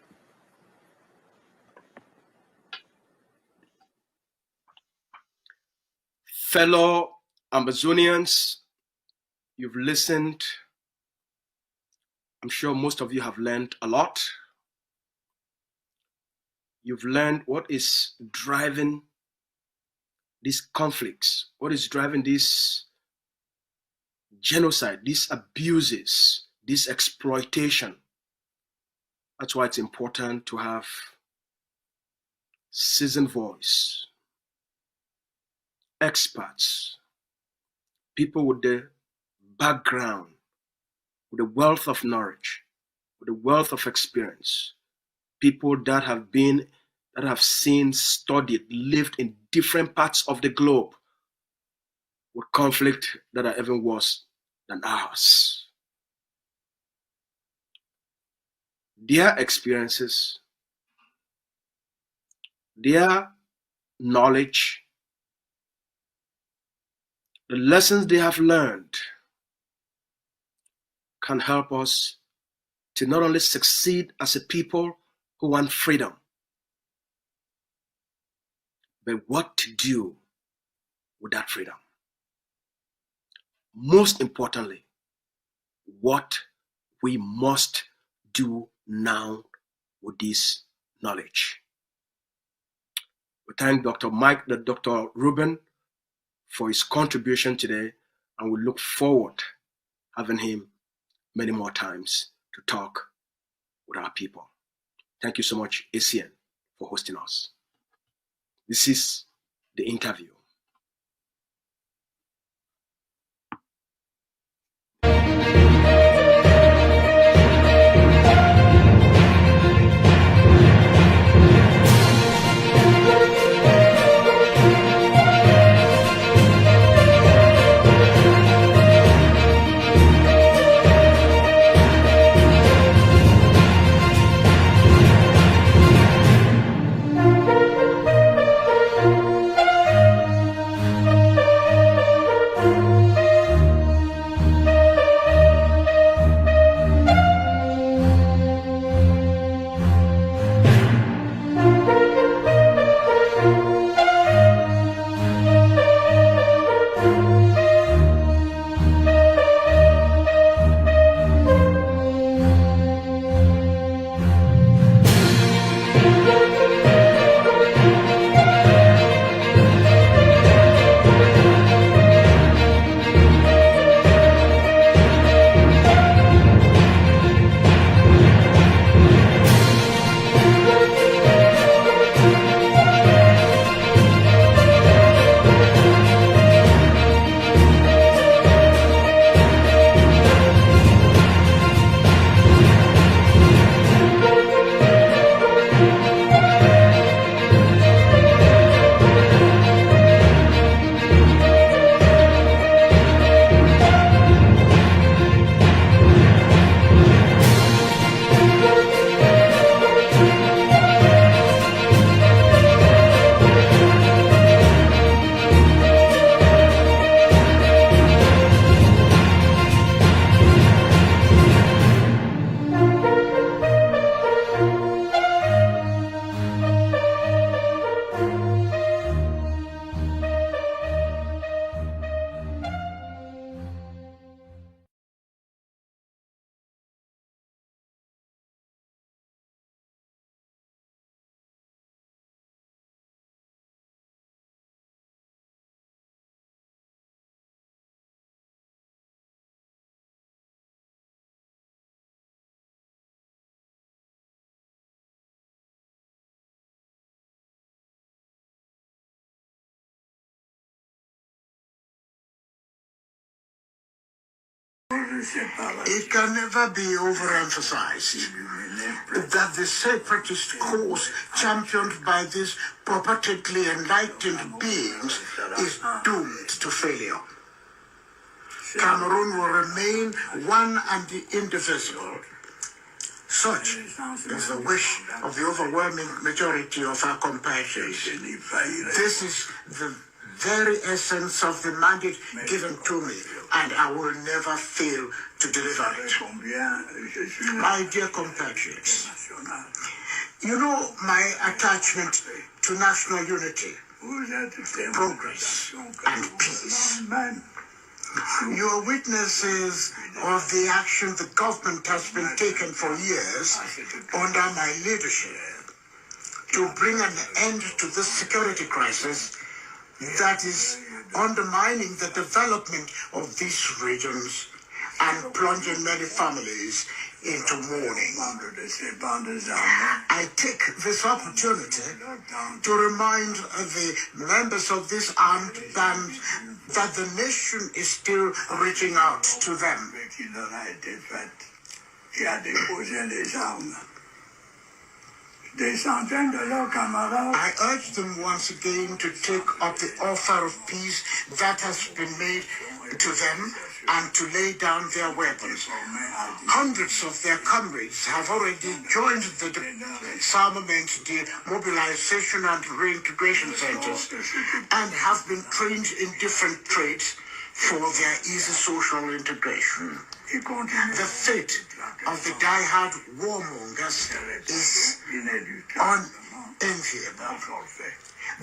S2: Fellow Ambazonians, you've listened. I'm sure most of you have learned a lot. You've learned what is driving these conflicts, what is driving this genocide, these abuses, this exploitation. That's why it's important to have seasoned voice, experts, people with the background, with the wealth of knowledge, with the wealth of experience, people that have seen, studied, lived in different parts of the globe with conflict that are even worse than ours. Their experiences, their knowledge, the lessons they have learned can help us to not only succeed as a people who want freedom, but what to do with that freedom. Most importantly, what we must do now with this knowledge. We thank Dr. Rubin for his contribution today, and we look forward having him many more times to talk with our people. Thank you so much, ACN, for hosting us. This is the interview.
S4: It can never be overemphasized that the separatist cause championed by these purportedly enlightened beings is doomed to failure. Cameroon will remain one and indivisible. Such is the wish of the overwhelming majority of our compatriots. This is the very essence of the mandate given to me, and I will never fail to deliver it. My dear compatriots, you know my attachment to national unity, progress, and peace. You are witnesses of the action the government has been taking for years under my leadership to bring an end to this security crisis that is undermining the development of these regions and plunging many families into mourning. I take this opportunity to remind the members of this armed band that the nation is still reaching out to them. I urge them once again to take up the offer of peace that has been made to them and to lay down their weapons. Hundreds of their comrades have already joined the disarmament, the mobilization and reintegration centers and have been trained in different trades for their easy social integration. The fate of the die-hard warmongers is unenviable.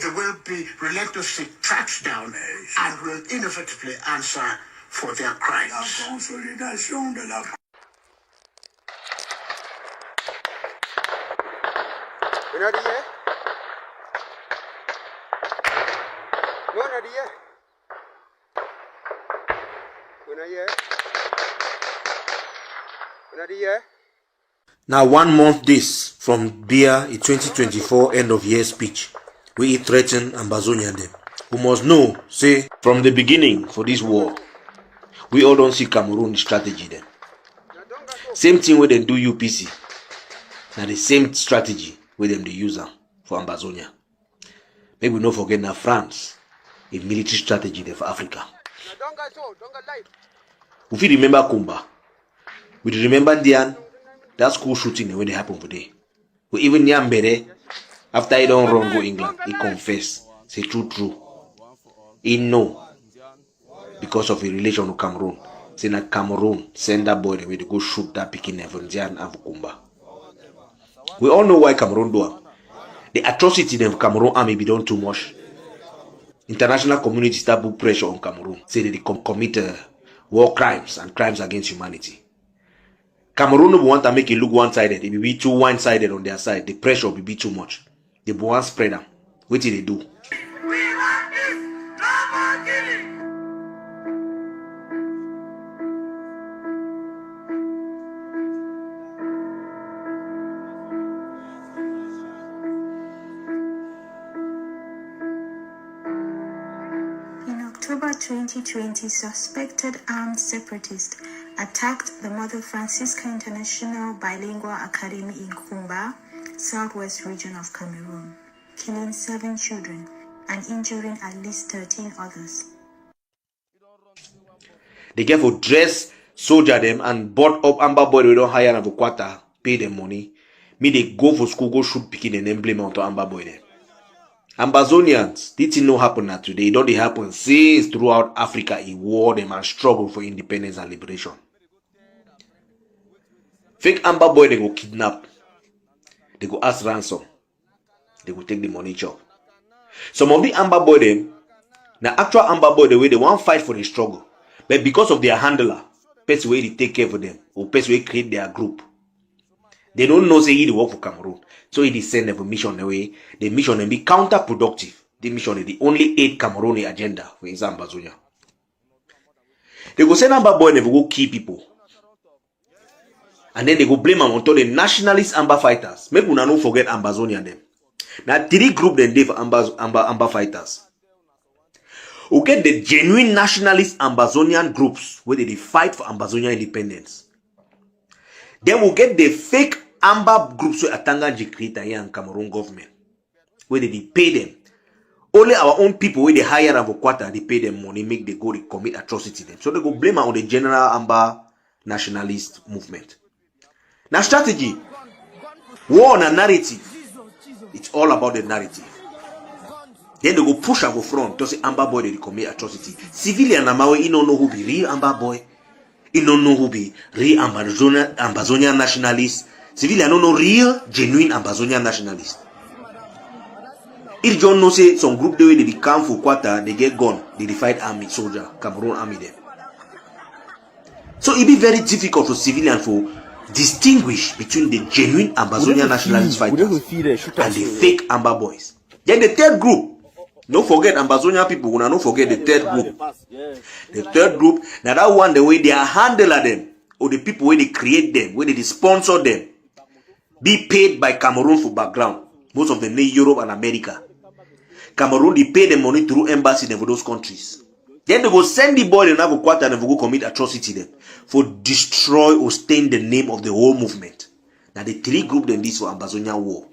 S4: They will be relentlessly tracked down and will inevitably answer for their crimes.
S5: Now 1 month this from Biya in 2024 end of year speech, we threaten Ambazonia them. We must know, say, from the beginning for this war, we all don't see Cameroon strategy then. Same thing with them do UPC. Now the same strategy with them they use them for Ambazonia. Maybe we don't forget now France, a military strategy there for Africa. If you remember Kumba, we remember that school shooting when they happened today. We even Nyambere, after he don't run go England, he confessed, say true. He know because of a relation with Cameroon. Say that Cameroon send that boy the way to go shoot that picking Evandian and Kumba. We all know why Cameroon do it. The atrocity of Cameroon army be done too much. International community start put pressure on Cameroon. Say that they commit war crimes and crimes against humanity. Cameroon will want to make it look one-sided. It will be too one-sided on their side. The pressure will be too much. They will want to spread them. What did they do?
S6: In October 2020, suspected armed separatists attacked the Mother Francisca International Bilingual Academy in Kumba, southwest region of Cameroon, killing 7 children and injuring at least 13 others.
S5: They get for dress soldier them and bought up Amber boy we don't hire and quarter, pay them money. Me they go for school, go shoot picking an emblem onto Amber boy them. Ambazonians, this thing no happen now today. It don't happen since throughout Africa a war them and struggle for independence and liberation. Fake Amber boy they go kidnap. They go ask ransom. They go take the money chop. Some of the Amber boy them, now actual Amber boy the way they want fight for the struggle. But because of their handler, person way they take care of them, or person way create their group, they don't know say he work for Cameroon. So he send them a mission away. The mission and be counterproductive. The mission is the only aid Cameroon agenda for Ambazonia. They go send Amber boy and they go kill people. And then they go blame them on the nationalist Amber fighters. Make una no forget Ambazonia them. Now 3 group then they for Amber fighters. We get the genuine nationalist Ambazonian groups where they fight for Ambazonia independence. Then we get the fake Amber groups where Atanga create here in Cameroon government. Where they pay them. Only our own people where they hire them for quarter, they pay them money, make they go they commit atrocity them. So they go blame on the general Amber nationalist movement. Now strategy, war and narrative. It's all about the narrative. Then they go push and go front to say Amber boy they commit atrocity. Civilian Amawe, he don't know who be real Amber boy. He don't know who be real Ambazonia nationalist. Civilian don't know real, genuine Ambazonia nationalist. If John know say some group the way they come for quarter, they get gone, they fight army soldier, Cameroon army them. So it be very difficult for civilian to distinguish between the genuine Ambazonia nationalist fighters and the fake Amber boys. Then the third group, don't forget Ambazonia people, we don't forget the third group. The third group, now that one the way they are handler them, or the people where they create them, where they sponsor them, be paid by Cameroon for background. Most of them in Europe and America. Cameroon they pay them money through embassy for those countries. Then they go send the boy in another quarter and they go commit atrocity them for destroy or stain the name of the whole movement. Now the 3 group then this for Ambazonia war.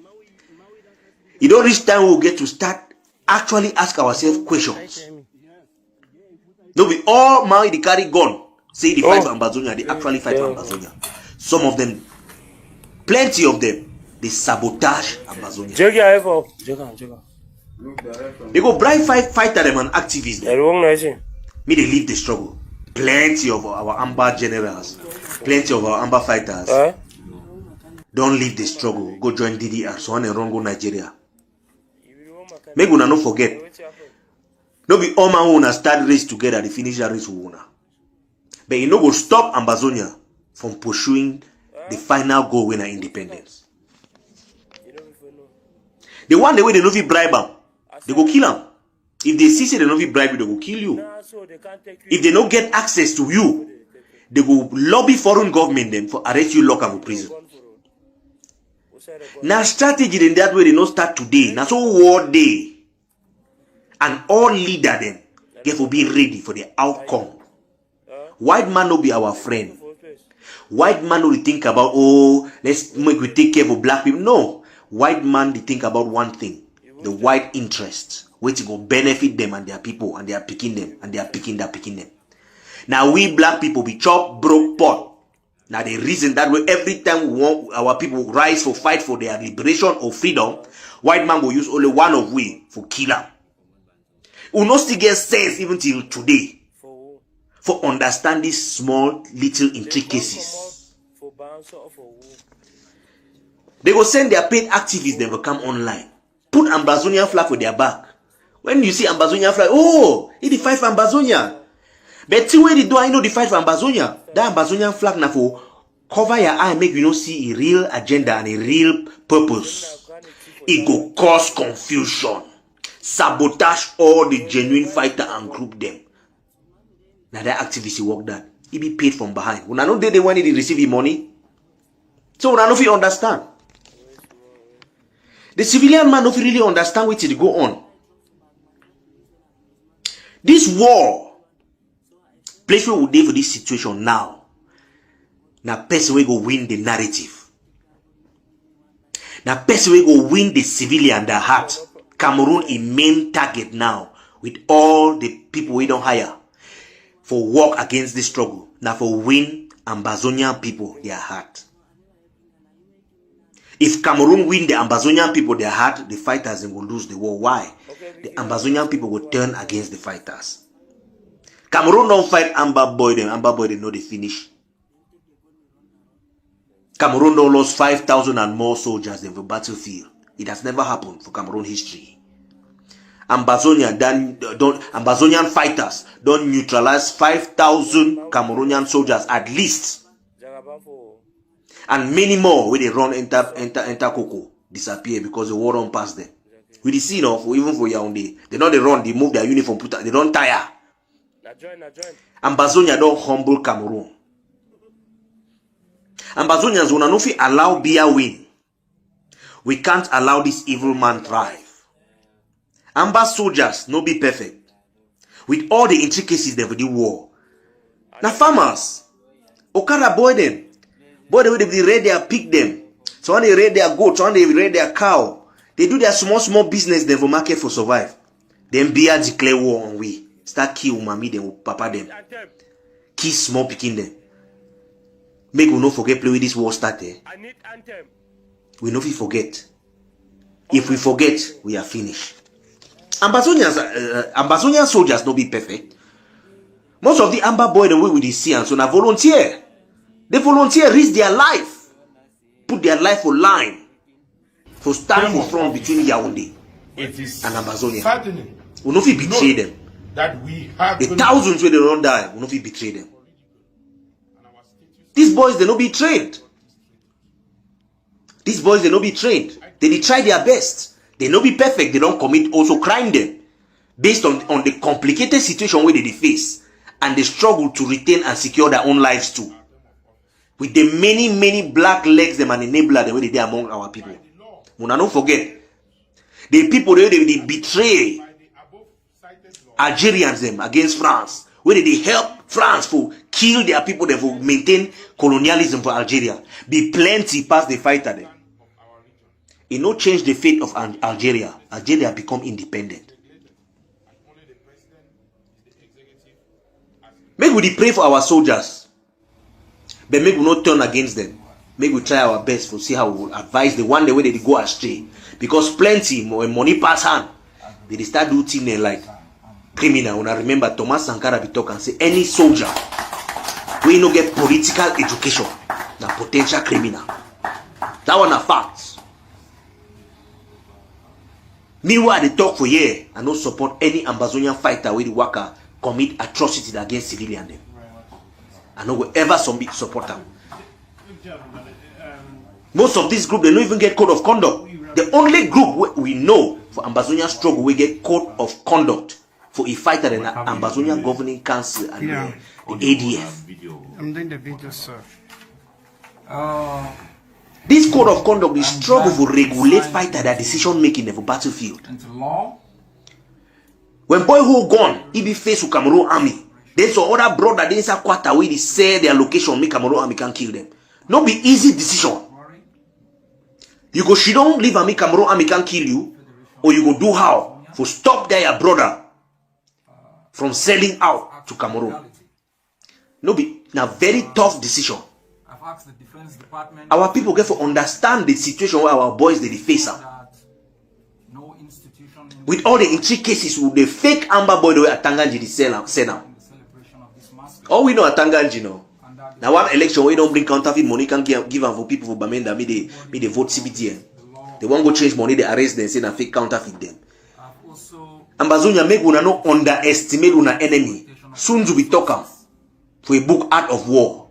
S5: It don't reach time we'll get to start actually ask ourselves questions. No, we all marry the carry gun. Say they fight for Ambazonia, they actually fight for Ambazonia. Some of them, plenty of them, they sabotage Ambazonia. They go bribe fighter them and activists them. Me they leave the struggle. Plenty of our Amber generals, plenty of our Amber fighters don't leave the struggle. Go join DDR, so on and run go Nigeria. Make una no forget. No be all man wanna start race together, they finish that race with una. But you no go stop Ambazonia from pursuing the final goal when independence. The one the way they no fit bribe them, they go kill them. If they see say they no fit bribe you, they will kill you. If they don't get access to you, they will lobby foreign government them for arrest you, lock up in prison. Now strategy in that way they not start today. Now so war day, and all leader them get to be ready for the outcome. White man no be our friend. White man no think about, oh, let's make we take care of black people. No, white man they think about one thing: the white interest, which will benefit them and their people, and they are picking them, and they are picking them. Now we black people be chop broke pot. Now the reason that way every time we want our people rise for fight for their liberation or freedom, white man will use only one of we for kill them. We not still get sense even till today for understand these small little intricacies. They will send their paid activists, they will come online, put Ambazonian flag for their back. When you see Ambazonian flag, oh, he fight for Ambazonia. But see where they do I know the fight for Ambazonia. That Ambazonian flag now for cover your eye, make you not see a real agenda and a real purpose. It go cause confusion, sabotage all the genuine fighter and group them. Now that activist work that he be paid from behind. When I know they want to receive his money, so when I know if you understand, the civilian man don't really understand what it go on. This war. Place where we dey for this situation now. Now person will go win the narrative. Now person will go win the civilian, the heart. Cameroon is main target now with all the people we don't hire for work against this struggle. Now for win Ambazonian people their heart. If Cameroon win the Ambazonian people their heart, the fighters will lose the war. Why? The Ambazonian people will turn against the fighters. Cameroon don't fight Amber Boy, them know they finish. Cameroon don't lose 5,000 and more soldiers in the battlefield. It has never happened for Cameroon history. Ambazonian fighters don't neutralize 5,000 Cameroonian soldiers at least. And many more where they run enter Coco disappear because the war don't pass them. We see now even for Yaoundé, they know they run, they move their uniform, they don't tire. Ambazonia don't humble Cameroon. Ambazonians will not allow Biya win. We can't allow this evil man thrive. Amba soldiers no be perfect. With all the intricacies of the war. Now farmers, Okada boy them. Boy they raid their pig them. So when they raid their goat, so when they raid their cow, they do their small business them for market for survive. Then Biya declare war on we. Start kill mommy them, papa them. Kill small picking them. Make we no forget play with this war started. We no forget. If we forget, we are finished. Ambazonian soldiers no be perfect. Most of the Amber boy the way we see and so now volunteer. They volunteer risk their life. Put their life for line. For stand for front between Yaoundé and Ambazonia. We no fit betray them.
S7: That we have
S5: the thousands where they don't die, we no fit betray them. These boys they no be trained. These boys they no be trained. They try their best. They no be perfect. They don't commit also crime them based on the complicated situation where they face and they struggle to retain and secure their own lives too. With the many black legs them and enabler the way they among our people. We not forget the people they betray Algerians them against France, where they help France for kill their people, they for maintain colonialism for Algeria. Be plenty past the fighter them. It no change the fate of Algeria. Algeria become independent. Make we pray for our soldiers, but make we not turn against them. Make we try our best to see how we will advise the one the way they go astray. Because plenty more money pass hand, they start doing things like criminal. When I remember Thomas Sankara be talk and say any soldier we no get political education na potential criminal. That one a fact. Meanwhile they talk for year and no support any Ambazonian fighter with the worker commit atrocities against civilian them. I no will ever support them. Most of this group they don't even get code of conduct. The only group we know for Ambazonia struggle, we get code of conduct for a fighter in Ambazonia Governing Council and the ADF.
S7: I'm doing the video, sir.
S5: This code of conduct is struggle for regulate fighter that decision making of a battlefield. When boy who gone, he be faced with Cameroon army. Then some other brother they say quarter way they say their location, make Cameroon army can kill them. No be easy decision. You go she don't leave and make Cameroon army can kill you, or you go do how for stop their brother from selling out to Cameroon. No be now very tough decision. Our people get to understand the situation where our boys they face up. With all the intricacies with the fake Amber boy the way Atanganji they sell now. All we know Atanganji now. Now one election where you don't bring counterfeit money can give them for people for Bamenda me they vote CBTN. They won't go change money, they arrest them, say na fake counterfeit them. Ambazonia make una no underestimate una enemy. Soon to be talking for a book Art of War.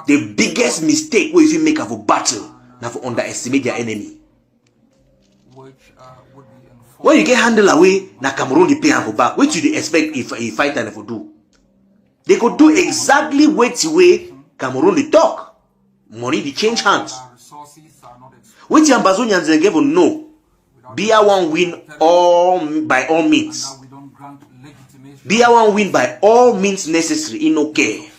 S5: The biggest mistake where if you make of a battle, now for underestimate your enemy. When you get handled away, now Cameroon they pay for back. What do they expect if a fighter never do? They could do exactly what way Cameroon they talk. Money they change hands. What the Ambazonians they give no. Biya won't win by all means. Biya won't win by all means necessary in okay.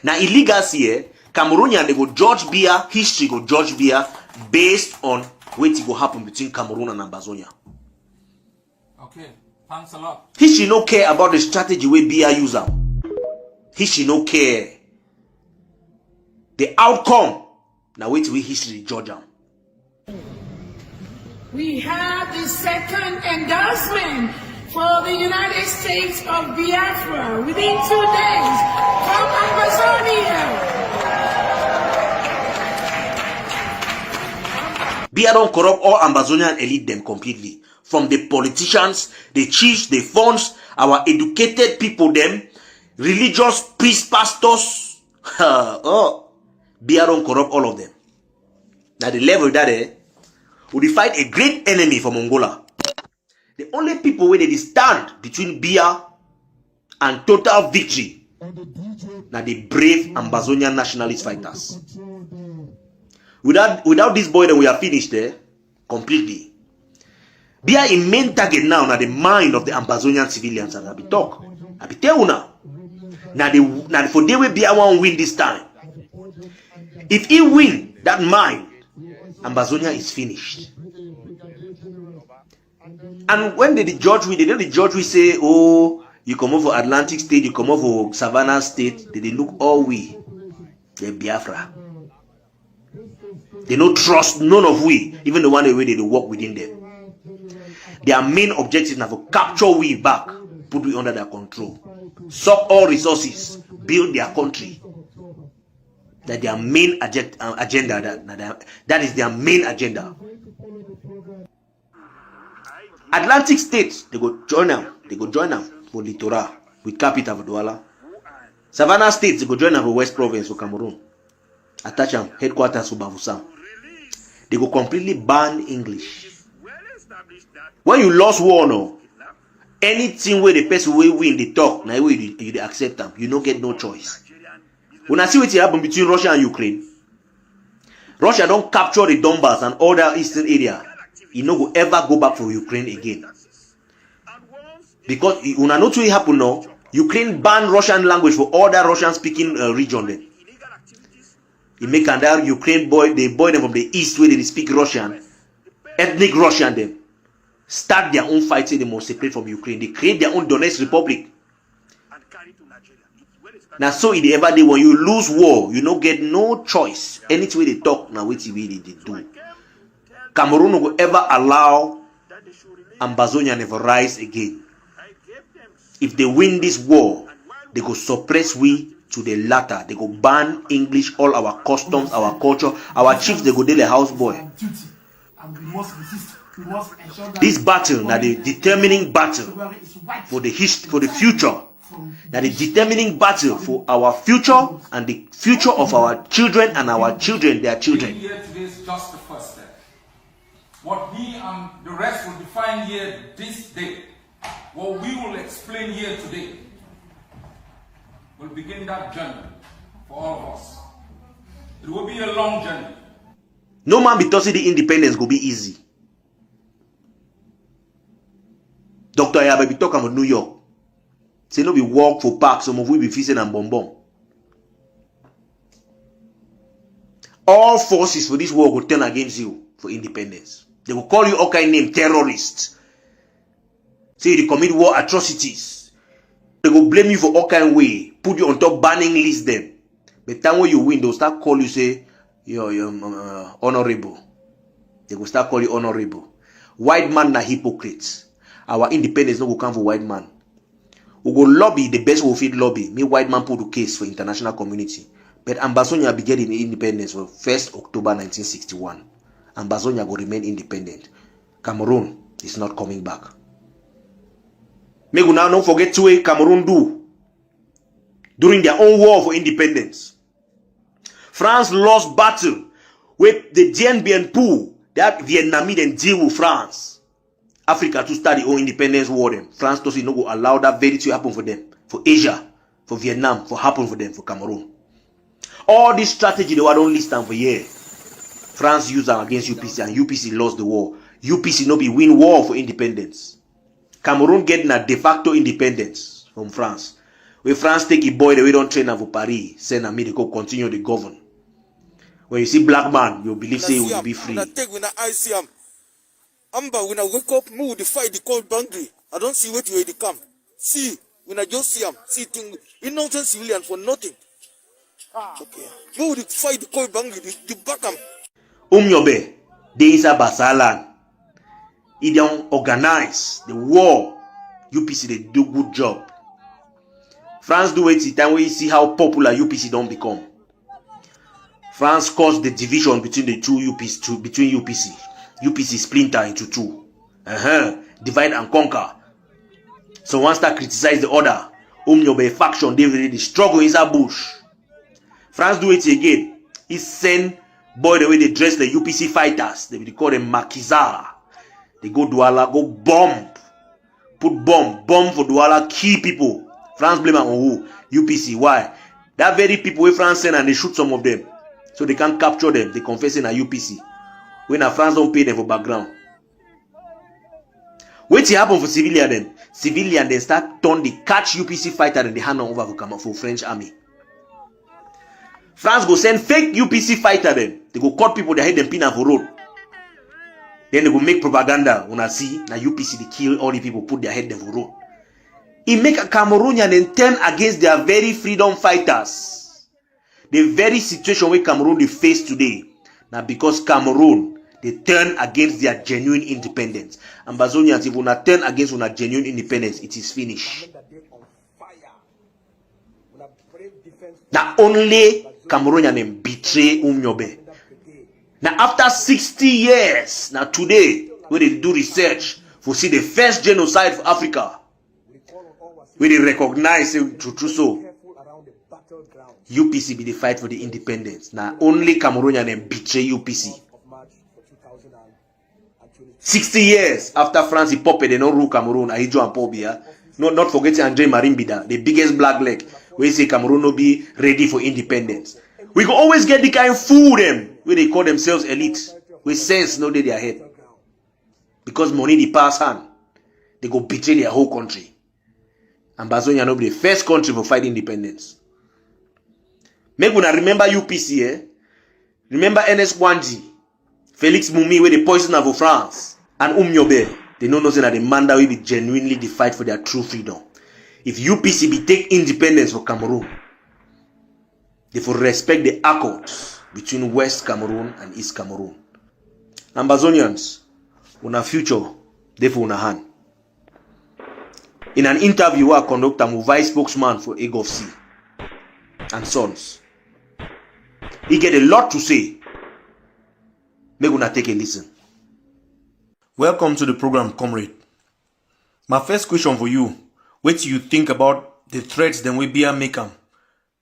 S5: Now illegal here, Cameroonian they go judge Biya, history go judge Biya based on what will happen between Cameroon and Ambazonia.
S7: Okay, thanks a lot.
S5: History no care about the strategy where Biya use them. History no care. The outcome. Now wait till we history judge them.
S8: We have the second endorsement for the United States of Biafra within 2 days from Ambazonia.
S5: Biya don't corrupt all Ambazonian elite them completely. From the politicians, the chiefs, the funds, our educated people them, religious priests, pastors. Biya don't corrupt all of them. Now the level that we fight a great enemy from Angola. The only people where they stand between Biya and total victory now the brave Ambazonian nationalist fighters. Without this boy then we are finished there completely. Biya a main target now the mind of the Ambazonian civilians and I be talk. I be tell you now. Now for the way Biya won't win this time. If he win that mind, Ambazonia is finished. And when they judge we say, oh, you come over Atlantic State, you come over Savannah State, they look all we. They're Biafra. They don't trust none of we, even the one way they work within them. Their main objective is to capture we back, put we under their control, suck all resources, build their country. That their main agenda. That is their main agenda. Atlantic States, they go join them. They go join them for Littoral with capital of Douala. Savannah States, they go join them for West Province for Cameroon. Attach them headquarters to Bavoussam. They go completely ban English. When you lost war, no, anything where the person will win, they talk. Now you accept them. You don't get no choice. When I see what happened between Russia and Ukraine, Russia don't capture the Donbass and all that eastern area. It no go ever go back for Ukraine again. Because when I know what happen now, Ukraine ban Russian language for all that Russian speaking region then. It make that Ukraine boy, they boy them from the east where they speak Russian, ethnic Russian them, start their own fight say they must separate from Ukraine. They create their own Donetsk Republic. Now so in the ever day when you lose war, you don't get no choice. Anything they talk now what they do. Cameroon will ever allow Ambazonia never rise again. If they win this war, they go suppress we to the latter. They go ban English, all our customs, our culture, our chiefs they go daily houseboy. This battle, now the determining battle for the future. That is determining battle for our future and the future of our children and our children, their children.
S7: Here today is just the first step. what he and the rest will define here this day, what we will explain here today, will begin that journey for all of us. It will be a long journey.
S5: No man be tossing the independence go be easy. Dr. Ayabe be talking about New York. Say no be walk for park, some of we be fishing and bomb. All forces for this war will turn against you for independence. They will call you all kind of name, terrorists. Say you commit war atrocities. They will blame you for all kind of way, put you on top banning list them. But time when you win, they'll start call you say you're honorable. They will start call you honorable. White man na hypocrites. Our independence no go come for white man. We go lobby the best we fit lobby. Me white man put the case for international community. But Ambazonia be getting independence for 1st October 1961. Ambazonia will remain independent. Cameroon is not coming back. Make we now don't forget what Cameroon do during their own war for independence. France lost battle with the Dien Bien Phu. That Vietnamese then deal with France. Africa to start the own independence war them. France does not go allow that very to happen for them. For Asia, for Vietnam, for happen for them, for Cameroon. All this strategy they were don't list down for years. France used them against UPC and UPC lost the war. UPC no be win war for independence. Cameroon getting a de facto independence from France. When France take a boy that we don't train for Paris, send a go continue to govern. When you see black man, you believe say he will be free.
S9: Amba, when I wake up, me will fight the cold boundary. I don't see what you will come. See, when I just see him, see thing, innocent civilian for nothing. Okay. Me will fight the cold boundary, the back am.
S5: Umyobe, they is a basalan. He don't organize the war. UPC they do good job. France do it the time when you see how popular UPC don't become. France caused the division between the two UPC, between UPC. UPC splinter into two. Divide and conquer. So one start criticize the other. Umyobe faction, they really struggle inside bush. France do it again. He send boy the way they dress the UPC fighters. They call them Makiza. They go Douala, go bomb. Put bomb for Douala, kill people. France blame on who? UPC. Why? That very people where France send and they shoot some of them. So they can't capture them. They confess in a UPC. When a France don't pay them for background. Wait till happen for civilian then. Civilian then start turn the catch UPC fighter and they hand them over for French army. France go send fake UPC fighter then. They go cut people, they hide them pin for road. Then they go make propaganda. When I see na UPC they kill all the people, put their head them for road. It make a Cameroonian and turn against their very freedom fighters. The very situation where Cameroon they face today. Now because Cameroon they turn against their genuine independence. Ambazonians, if we not turn against our genuine independence, it is finished. Now only Cameroonian betray Umyobe. Now after 60 years, now today, when they do research, we see the first genocide for Africa. When they recognize true so. UPC be the fight for the independence. Now only Cameroonian betray UPC. 60 years after France he popped, they don't rule Cameroon. Ahijo and Paul Biya. Not forgetting Andre Marimbida, the biggest black leg. We say Cameroon will be ready for independence. We can always get the kind of fool them where they call themselves elite. With sense no they their head. Because money they pass hand. They go betray their whole country. Ambazonia will be the first country for fight independence. Make una remember UPC, eh? Remember NS1G, Felix Mumi where they poison for France. And Umyobe, they know nothing that the man that will be genuinely the fight for their true freedom. If UPC be take independence for Cameroon, they will respect the accords between West Cameroon and East Cameroon. Ambazonians, una future, they for una hand. In an interview I conduct, I'm a vice spokesman for EGOFC and Sons. He get a lot to say. Make una take a listen. Welcome to the program, comrade. My first question for you, what do you think about the threats that we Biya make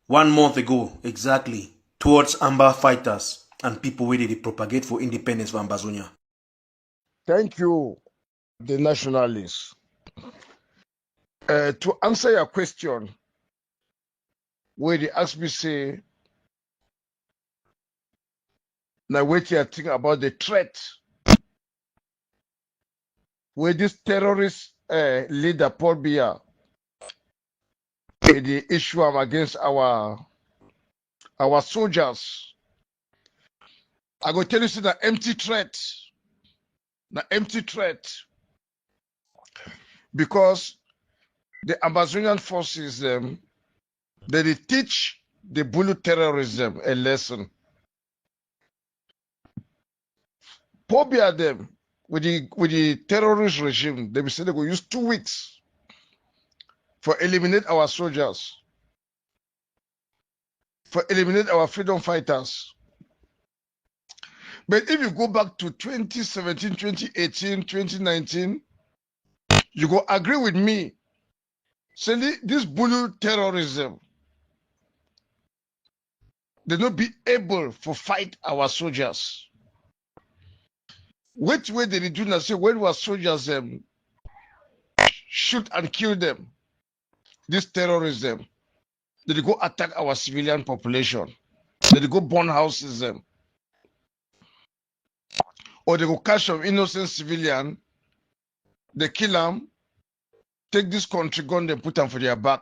S5: 1 month ago exactly towards Amba fighters and people where they propagate for independence for Ambazonia?
S10: Thank you, the nationalists. To answer your question, where they ask me, say, now wait here, think about the threat where this terrorist leader, Paul Biya, the issue against our soldiers. I go tell you, say, the empty threat, because the Ambazonian forces, they teach the Bulu terrorism a lesson. Paul Biya them, with the terrorist regime, they say they go use 2 weeks for eliminate our soldiers, for eliminate our freedom fighters. But if you go back to 2017, 2018, 2019, you go agree with me. Say this Bulu terrorism, they not be able to fight our soldiers. Which way they do not say when our soldiers shoot and kill them? This terrorism, they go attack our civilian population. They go burn houses them. Or they go catch some innocent civilian, they kill them, take this country gun, they put them for their back.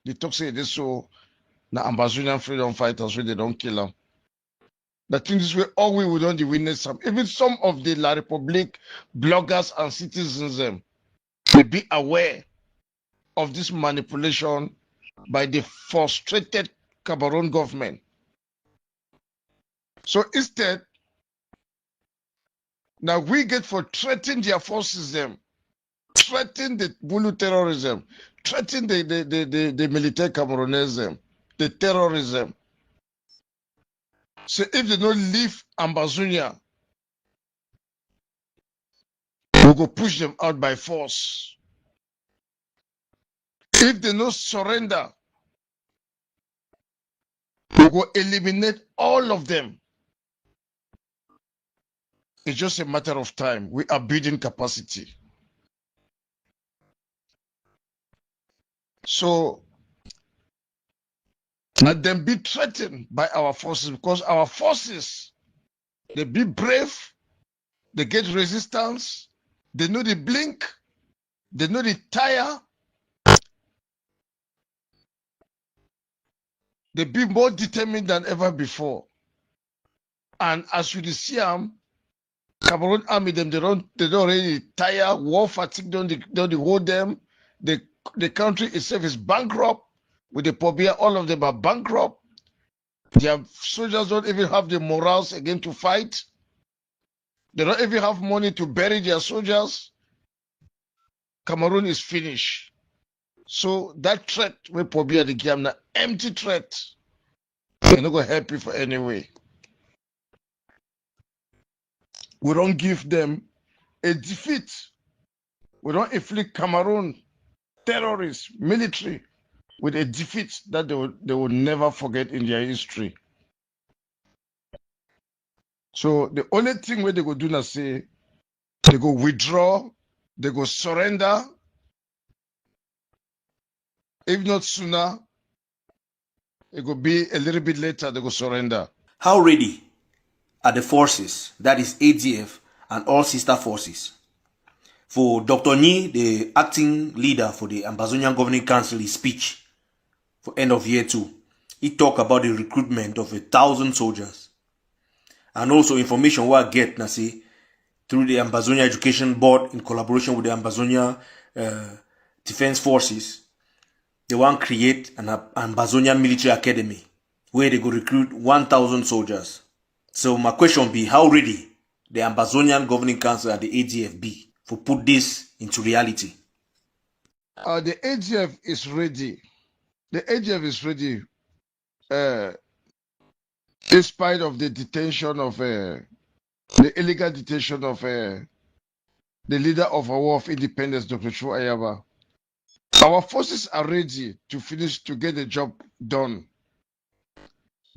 S10: They talk say this so now Ambazonian freedom fighters where they don't kill them. I think this way all we would only witness some. Even some of the La Republique bloggers and citizens will be aware of this manipulation by the frustrated Cameroon government. So instead, now we get for threatening their forces threaten the Bulu terrorism, threaten the military Cameroonese, the terrorism. So if they don't leave Ambazonia, we go push them out by force. If they don't surrender, we go eliminate all of them. It's just a matter of time. We are building capacity. So let them be threatened by our forces, because our forces, they be brave, they get resistance, they know the blink, they know the tire, they be more determined than ever before. And as you see them, Cameroon army, they don't really tire, war fatigue don't hold them. The country itself is bankrupt. With the Pobia, all of them are bankrupt. Their soldiers don't even have the morals again to fight. They don't even have money to bury their soldiers. Cameroon is finished. So that threat with Pobia the game, an empty threat. They're not going to help you for any way. We don't give them a defeat. We don't inflict Cameroon terrorists, military, with a defeat that they will never forget in their history. So the only thing where they go do now say, they go withdraw, they go surrender. If not sooner, it will be a little bit later, they go surrender.
S5: How ready are the forces, that is ADF and all sister forces? For Dr. Nyi, the acting leader for the Ambazonian Governing Council, his speech for end of year 2, he talked about the recruitment of 1,000 soldiers. And also information what I get, now say, through the Ambazonia Education Board in collaboration with the Ambazonia Defense Forces, they want to create an Ambazonian Military Academy where they go recruit 1,000 soldiers. So my question be, how ready the Ambazonian Governing Council and the ADF be for put this into reality?
S10: The ADF is ready. The ADF is ready, in spite of the detention of the illegal detention of the leader of our War of Independence, Dr. Chu Ayaba. Our forces are ready to finish, to get the job done.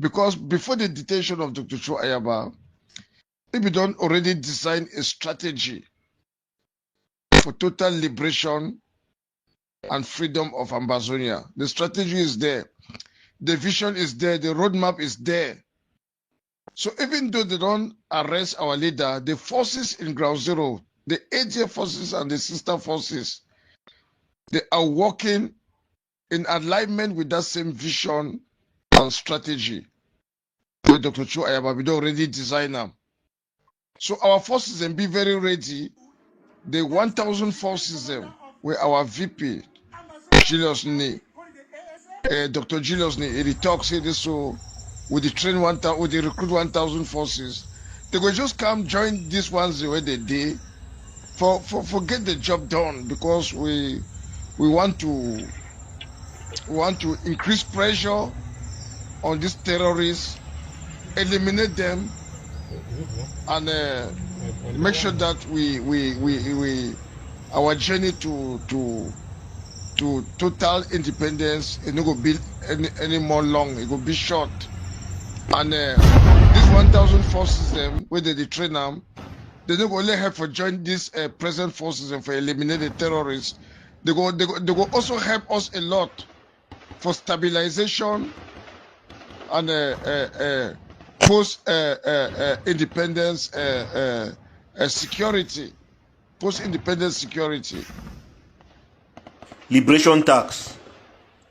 S10: Because before the detention of Dr. Chu Ayaba, if we don't already design a strategy for total liberation and freedom of Ambazonia. The strategy is there. The vision is there. The roadmap is there. So even though they don't arrest our leader, the forces in Ground Zero, the AJ forces and the sister forces, they are working in alignment with that same vision and strategy. With Dr. Cho Ayaba, we already designed them. So our forces and be very ready. The 1,000 forces them with our VP, Julius Ni, Dr. Julius Ni, he talks here this so with the train 1,000, with the recruit 1,000 forces. They will just come join these ones the way they did for get the job done because we want to increase pressure on these terrorists, eliminate them, and make sure that we our journey to total independence it no go be any more long. It will be short. And these 1,000 forces them where they train them, they don't only help for join these present forces and for eliminate the terrorists. They go also help us a lot for stabilization and post independence security, post independence security.
S5: Liberation tax.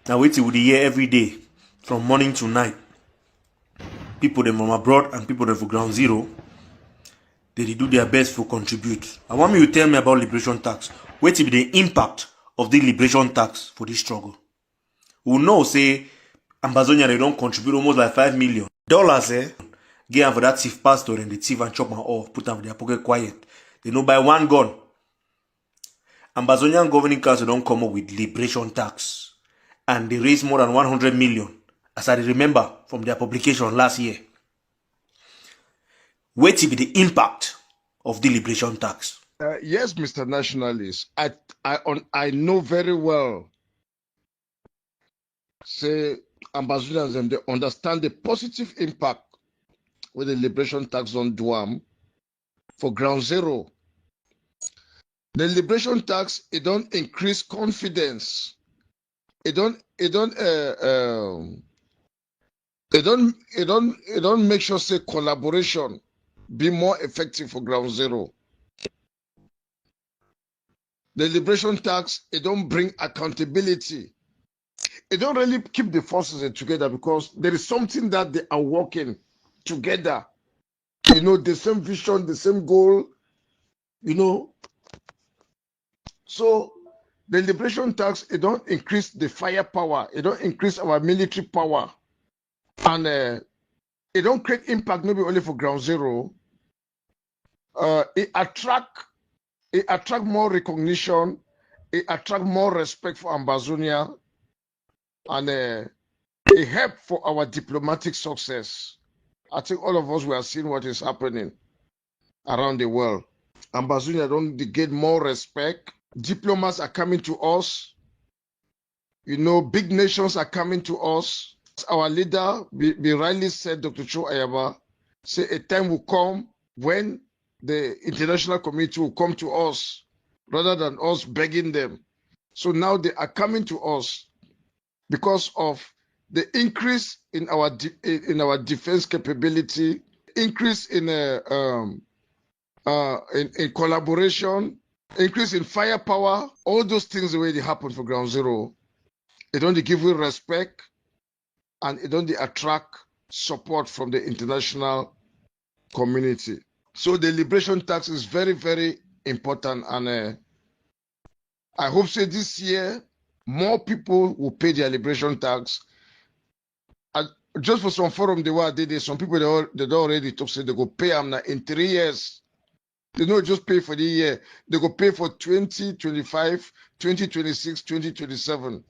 S5: Now wait till we hear every day from morning to night. People them from abroad and people them for Ground Zero, they do their best to contribute. I want you to tell me about liberation tax. Wait till the impact of the liberation tax for this struggle. We know say Ambazonia they don't contribute almost like $5 million. Get them for that thief pastor and the thief and chop them off, put them in their pocket quiet. They know buy one gun. Ambazonian governing council don't come up with liberation tax. And they raise more than 100 million. As I remember from their publication last year. Wait to be the impact of the liberation tax.
S10: Yes, Mr. Nationalist. I know very well. Say Ambazonians and they understand the positive impact with the liberation tax on Duam for Ground Zero. The liberation tax it don't increase confidence. It don't make sure say collaboration be more effective for Ground Zero. The liberation tax it don't bring accountability. It don't really keep the forces together because there is something that they are working together. You know, the same vision, the same goal, you know. So the liberation tax, it don't increase the firepower, it don't increase our military power. And it don't create impact maybe only for Ground Zero. It attract more recognition, it attract more respect for Ambazonia, and it help for our diplomatic success. I think all of us we are seeing what is happening around the world. Ambazonia don't get more respect. Diplomats are coming to us. You know, big nations are coming to us. Our leader, we rightly said, Dr. Cho Ayaba, say a time will come when the international community will come to us rather than us begging them. So now they are coming to us because of the increase in our defense capability, increase in collaboration, increase in firepower, all those things already happen for Ground Zero. It only give you respect and it only attract support from the international community. So the liberation tax is very, very important, and I hope say this year more people will pay their liberation tax. Just for some forum they were there, some people they already talk say they go pay them now in 3 years. They don't just pay for the year, they go pay for 2025, 2026, 2027.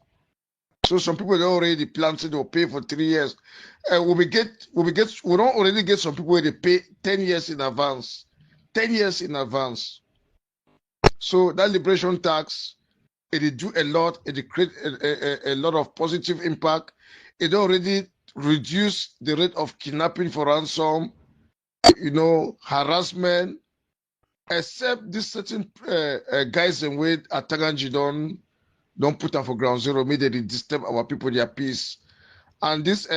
S10: So some people they already plan to they'll pay for 3 years. We don't already get some people where they pay 10 years in advance. 10 years in advance. So that liberation tax, it do a lot, it create a lot of positive impact. It already reduced the rate of kidnapping for ransom, you know, harassment, except this certain guys and way at Taganji don't put up for ground zero, made they disturb our people their peace. And this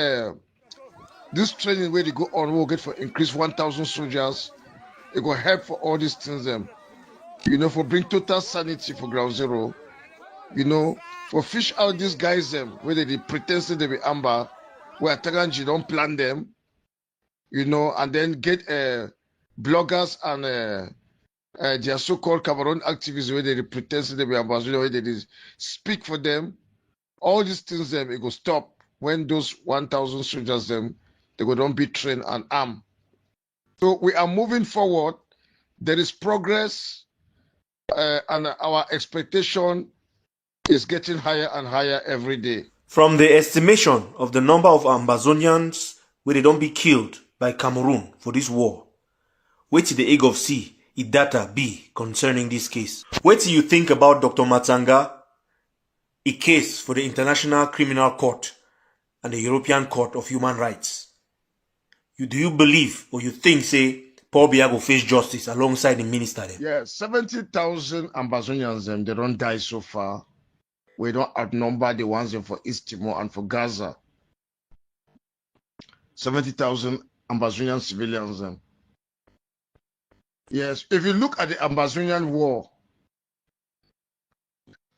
S10: training where they go on will get for increase 1,000 soldiers. It will help for all these things them. For bring total sanity for ground zero. For fish out these guys them where they pretend to be amber, where Taganji don't plan them, and then get bloggers and their so-called Cameroon activists where they pretend to be ambassador, where they speak for them. All these things them it go stop when those 1,000 soldiers them they go don't be trained and armed. So we are moving forward. There is progress, and our expectation is getting higher and higher every day.
S5: From the estimation of the number of Ambazonians where they don't be killed by Cameroon for this war, wait till the egg of sea it data be concerning this case. What do you think about Dr. Matsanga, a case for the International Criminal Court and the European Court of Human Rights? Do you believe or you think, say, Paul Biya will face justice alongside the minister then?
S10: Yeah, 70,000 Ambazonians they don't die so far. We don't outnumber the ones for East Timor and for Gaza. 70,000 Ambazonian civilians. Yes, if you look at the Ambazonian war,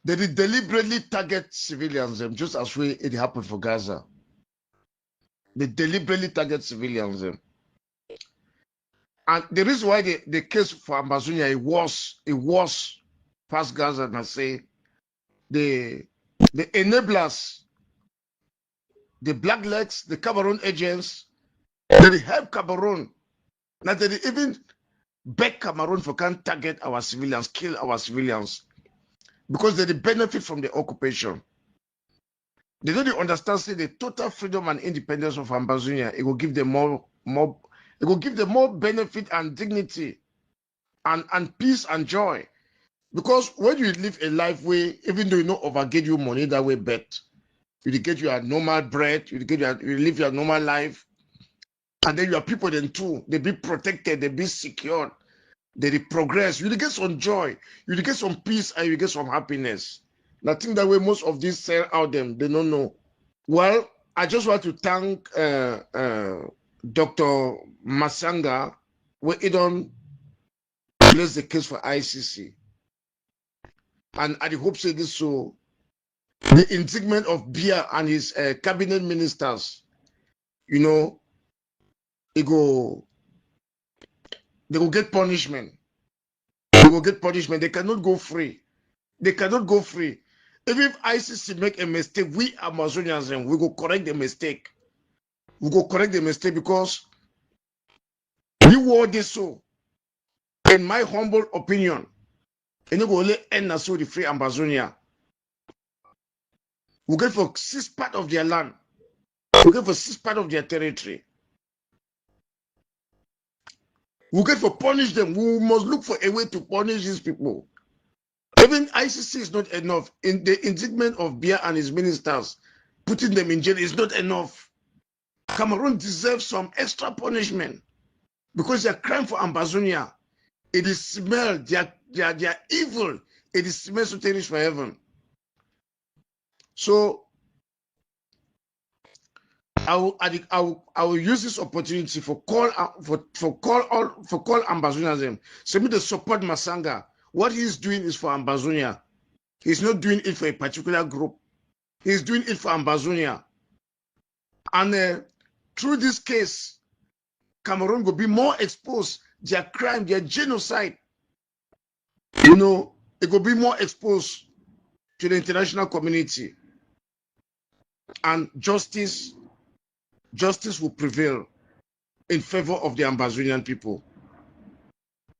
S10: they did deliberately target civilians, just as way it happened for Gaza. They deliberately target civilians. And the reason why the case for Ambazonia it was past Gaza, and I say the enablers, the blacklegs, the Cameroon agents, they help Cameroon. Now they even beg Cameroon for can't target our civilians, kill our civilians, because they benefit from the occupation. They don't understand, say, the total freedom and independence of Ambazonia. It will give them more it will give them more benefit and dignity and peace and joy. Because when you live a life where, even though you not overget you money that way, bet you get your normal bread, you live your normal life, and then your people then too, they be protected, they be secured, they progress, you get some joy, you get some peace, and you get some happiness. And I think that way most of these sell out them, they don't know. Well, I just want to thank Dr. Masanga, where he don't place the case for ICC. And I hope say this so the indictment of Biya and his cabinet ministers, they go get punishment. They will get punishment. They cannot go free. They cannot go free. Even if ICC make a mistake, we Amazonians, we go correct the mistake. We go correct the mistake because we war this so. In my humble opinion, and you go only end as so the free Ambazonia. We get for 6 parts of their land. We get for 6 parts of their territory. We get for punish them. We must look for a way to punish these people. Even ICC is not enough. In the indictment of Biya and his ministers, putting them in jail is not enough. Cameroon deserves some extra punishment because their crime for Ambazonia, it is smell, they are evil. It is smell so terrible for heaven. So I will use this opportunity for call Ambazonians. So me to support Masanga. What he's doing is for Ambazonia. He's not doing it for a particular group. He's doing it for Ambazonia. And through this case, Cameroon will be more exposed. Their crime, their genocide, it will be more exposed to the international community. And justice will prevail in favor of the Ambazonian people.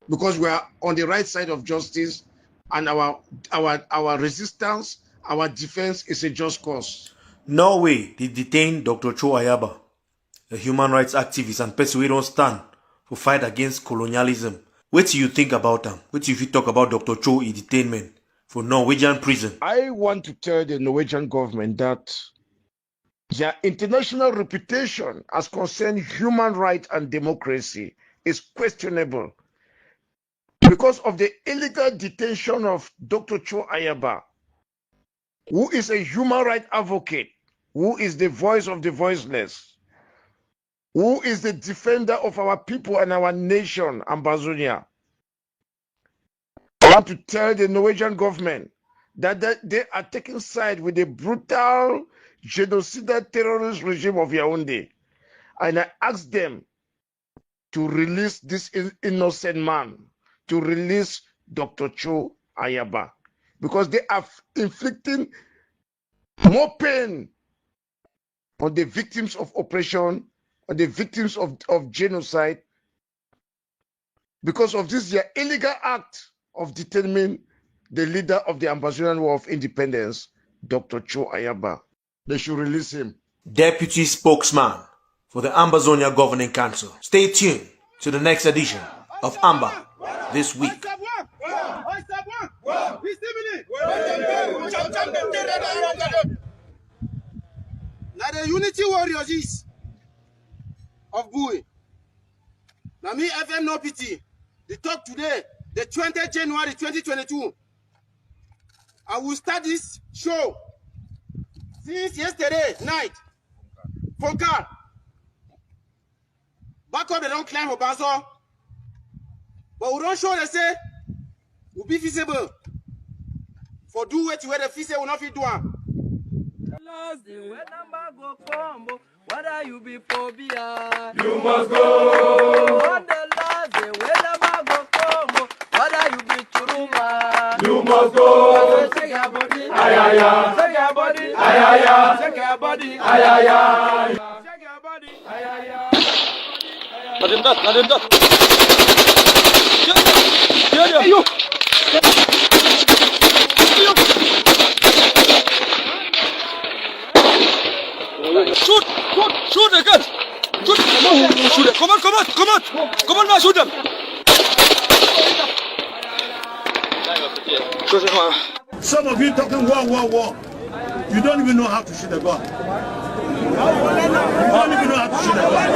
S10: Because we are on the right side of justice, and our resistance, our defense is a just cause.
S5: Norway, they detained Dr. Cho Ayaba, a human rights activist and person who don't stand for fight against colonialism. What do you think about them? What do you talk about Dr. Cho in detainment for Norwegian prison?
S10: I want to tell the Norwegian government that their international reputation as concerned human rights and democracy is questionable. because of the illegal detention of Dr. Cho Ayaba, who is a human rights advocate, who is the voice of the voiceless, who is the defender of our people and our nation, Ambazonia. I want to tell the Norwegian government that they are taking side with the brutal genocidal terrorist regime of Yaoundé. And I ask them to release this innocent man, to release Dr. Cho Ayaba, because they are inflicting more pain on the victims of oppression, on the victims of genocide, because of this their illegal act of detaining the leader of the Ambazonian War of Independence, Dr. Cho Ayaba. They should release him.
S5: Deputy spokesman for the Ambazonia Governing Council. Stay tuned to the next edition of Amba This Week.
S11: Now the Unity Warriors is of Bui. Now me FM no pity. The talk today, the 20th January 2022. I will start this show since yesterday night. Fonka. Back up they don't climb Obaso. But we don't show they say will be feasible. For do what you where the feasible will not fit do.
S12: Whether you be for Biya,
S1: You must go.
S12: on the last day, whether go come, whether you be Churuma,
S1: You must go.
S12: shake your body,
S1: Ay, ay, ay.
S12: shake your body,
S1: Ay, ay, ay.
S12: shake your body,
S1: Ay, ay, ay.
S12: shake your body,
S1: Ay, ay, ay.
S7: Shoot again! Shoot it! Come on, man, shoot them!
S9: Some of you talking war. You don't even know how to shoot a gun. You don't even know how to shoot a gun.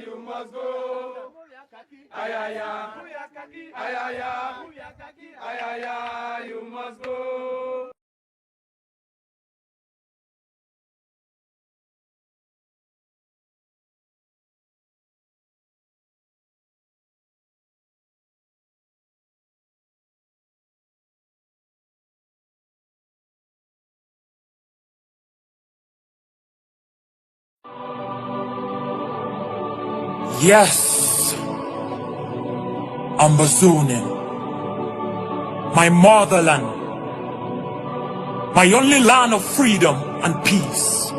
S1: You must go. Ay, ay, ay. Ay, ay, ay. Ay, ay, ay. You must go.
S13: Yes, Ambazonia, my motherland, my only land of freedom and peace,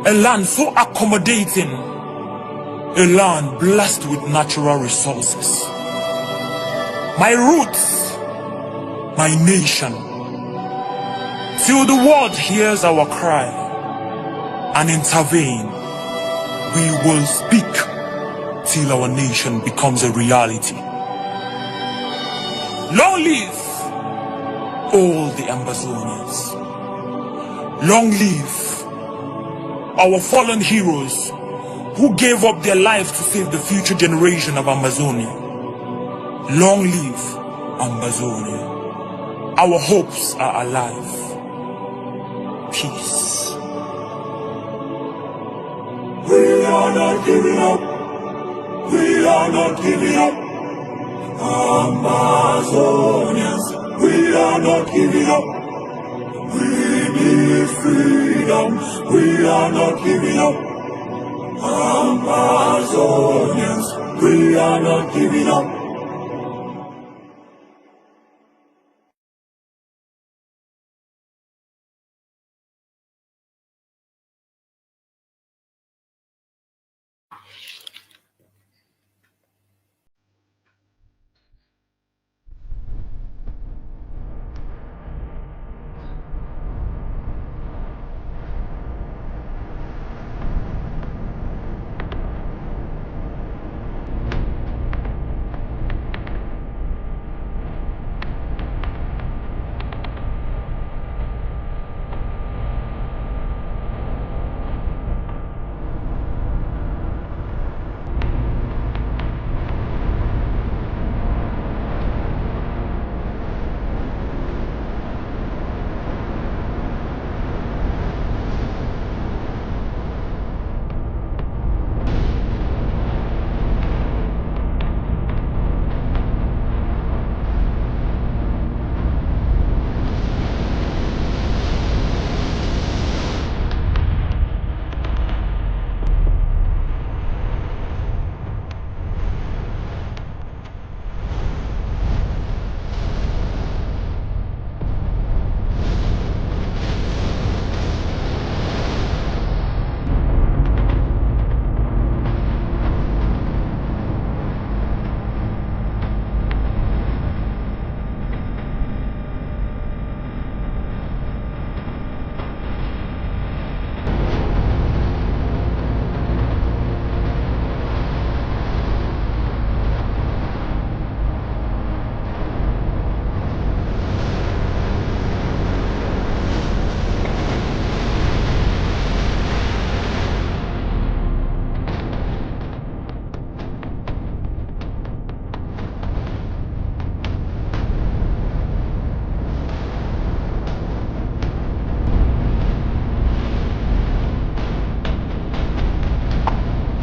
S13: a land so accommodating, a land blessed with natural resources. My roots, my nation, till the world hears our cry and intervene. We will speak till our nation becomes a reality. Long live all the Ambazonians. Long live our fallen heroes who gave up their lives to save the future generation of Amazonia. Long live Ambazonia. Our hopes are alive. Peace.
S1: We are not giving up. We are not giving up. Amazonians, we are not giving up. We need freedom. We are not giving up. Amazonians, we are not giving up.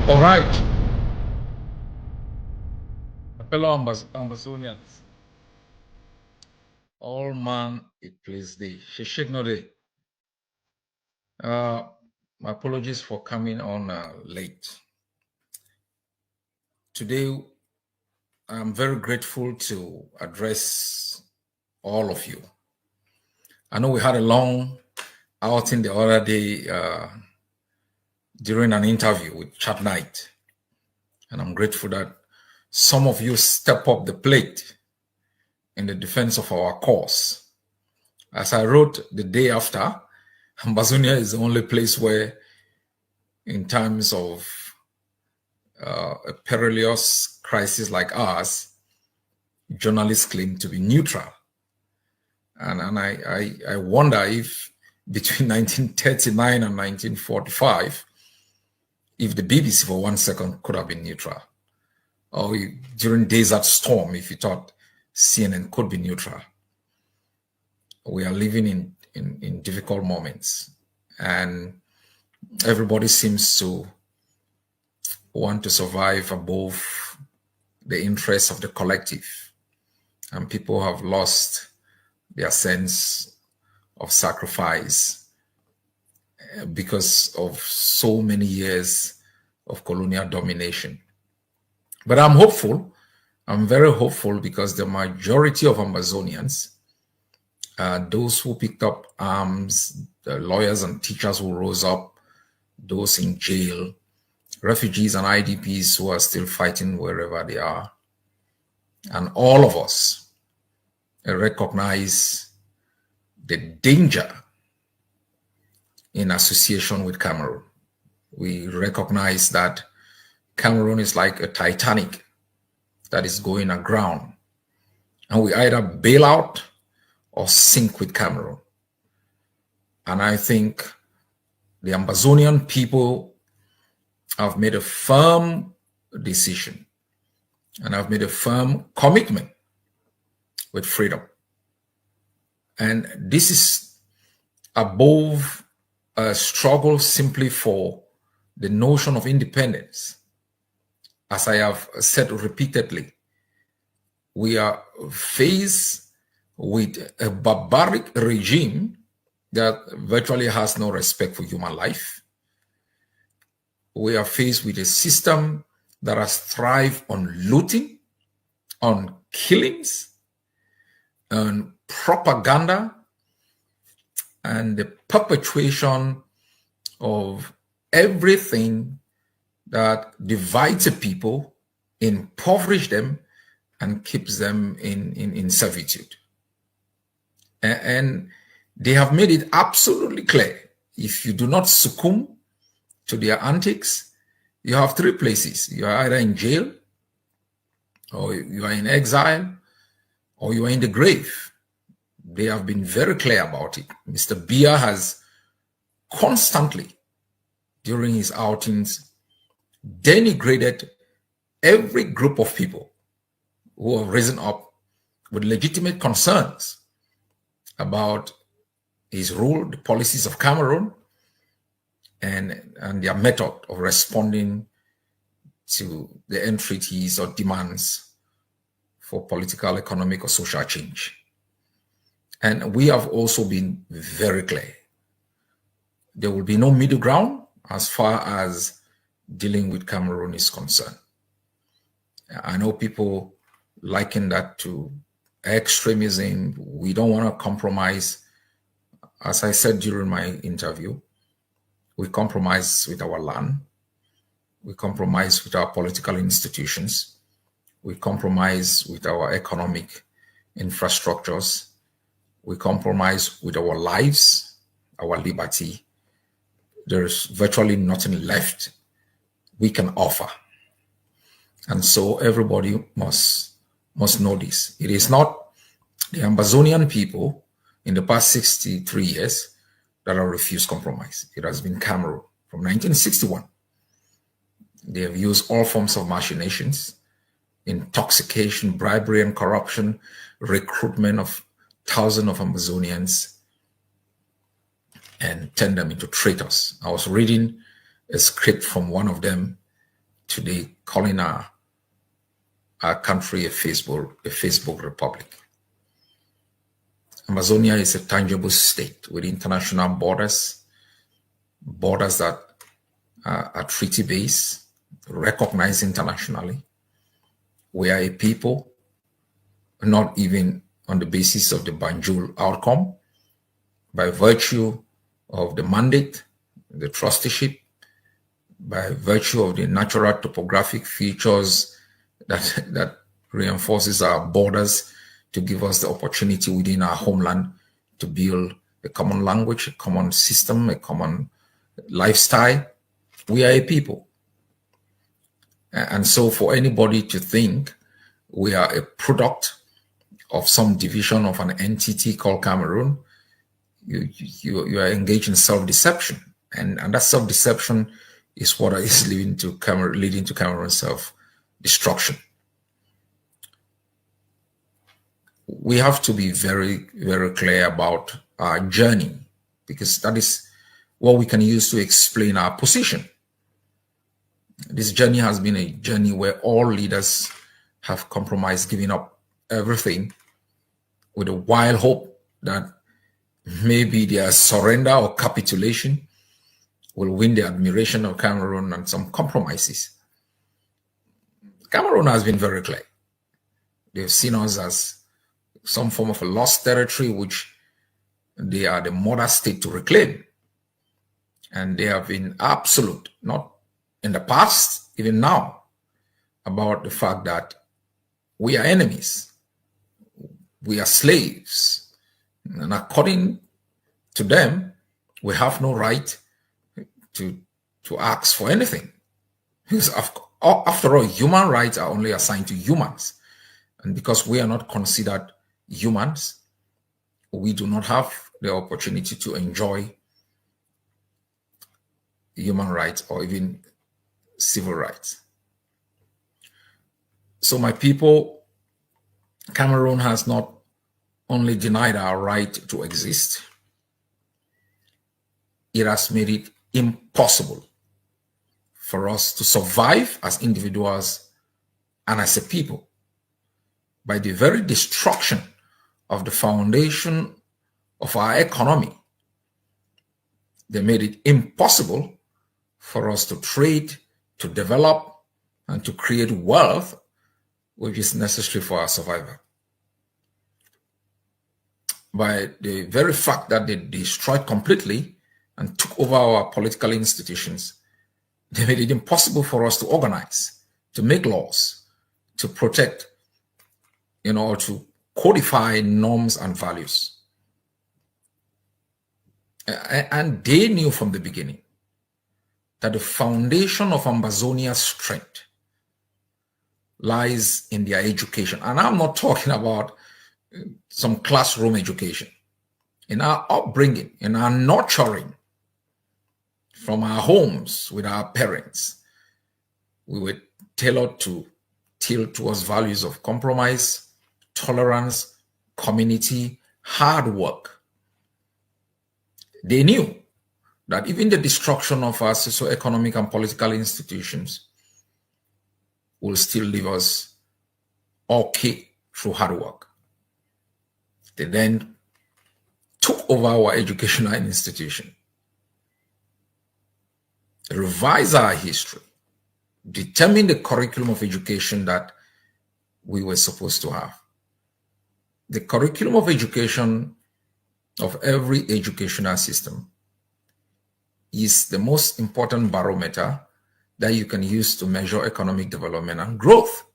S7: All right. Fellow Ambazonians, all man it please thee. Shishik no day. My apologies for coming on late. Today, I'm very grateful to address all of you. I know we had a long outing the other day during an interview with Chat Night, and I'm grateful that some of you step up the plate in the defense of our cause. As I wrote the day after, Ambazonia is the only place where, in times of a perilous crisis like ours, journalists claim to be neutral. And I wonder if between 1939 and 1945, if the BBC for 1 second could have been neutral. Or during Desert Storm, if you thought CNN could be neutral. We are living in difficult moments. And everybody seems to want to survive above the interests of the collective. And people have lost their sense of sacrifice because of so many years of colonial domination. But I'm hopeful. I'm very hopeful because the majority of Ambazonians, those who picked up arms, the lawyers and teachers who rose up, those in jail, refugees and IDPs who are still fighting wherever they are, and all of us recognize the danger in association with Cameroon. We recognize that Cameroon is like a Titanic that is going aground, and we either bail out or sink with Cameroon. And I think the Ambazonian people have made a firm decision and have made a firm commitment with freedom. And this is above a struggle simply for the notion of independence. As I have said repeatedly, we are faced with a barbaric regime that virtually has no respect for human life. We are faced with a system that has thrived on looting, on killings, on propaganda, and the perpetuation of everything that divides a people, impoverishes them, and keeps them in servitude. And they have made it absolutely clear, if you do not succumb to their antics, you have three places. You are either in jail, or you are in exile, or you are in the grave. They have been very clear about it. Mr. Biya has constantly, during his outings, denigrated every group of people who have risen up with legitimate concerns about his rule, the policies of Cameroon, and their method of responding to the entreaties or demands for political, economic, or social change. And we have also been very clear. There will be no middle ground as far as dealing with Cameroon is concerned. I know people liken that to extremism. We don't want to compromise. As I said during my interview, we compromise with our land. We compromise with our political institutions. We compromise with our economic infrastructures. We compromise with our lives, our liberty. There's virtually nothing left we can offer. And so everybody must know this. It is not the Ambazonian people in the past 63 years that have refused compromise. It has been Cameroon from 1961. They have used all forms of machinations, intoxication, bribery, and corruption, recruitment of thousands of Ambazonians, and turn them into traitors. I was reading a script from one of them
S14: today calling our country a Facebook republic. Amazonia is a tangible state with international borders that are treaty-based, recognized internationally. We are a people, not even on the basis of the Banjul outcome, by virtue of the mandate, the trusteeship, by virtue of the natural topographic features that reinforces our borders to give us the opportunity within our homeland to build a common language, a common system, a common lifestyle. We are a people. And so for anybody to think we are a product of some division of an entity called Cameroon, you are engaged in self-deception. And that self-deception is what is leading to Cameroon's self-destruction. We have to be very, very clear about our journey, because that is what we can use to explain our position. This journey has been a journey where all leaders have compromised, giving up everything with a wild hope that maybe their surrender or capitulation will win the admiration of Cameroon and some compromises. Cameroon has been very clear. They've seen us as some form of a lost territory, which they are the mother state to reclaim. And they have been absolute, not in the past, even now, about the fact that we are enemies. We are slaves. And according to them, we have no right to ask for anything. Because after all, human rights are only assigned to humans. And because we are not considered humans, we do not have the opportunity to enjoy human rights or even civil rights. So my people, Cameroon has not only denied our right to exist, it has made it impossible for us to survive as individuals and as a people by the very destruction of the foundation of our economy. They made it impossible for us to trade, to develop, and to create wealth, which is necessary for our survival. By the very fact that they destroyed completely and took over our political institutions, they made it impossible for us to organize, to make laws, to protect, or to codify norms and values. And they knew from the beginning that the foundation of Ambazonia's strength lies in their education. And I'm not talking about some classroom education. In our upbringing, in our nurturing from our homes with our parents, we were tailored to tilt towards values of compromise, tolerance, community, hard work. They knew that even the destruction of our socio-economic and political institutions will still leave us okay through hard work. They then took over our educational institution, revised our history, determined the curriculum of education that we were supposed to have. The curriculum of education of every educational system is the most important barometer that you can use to measure economic development and growth.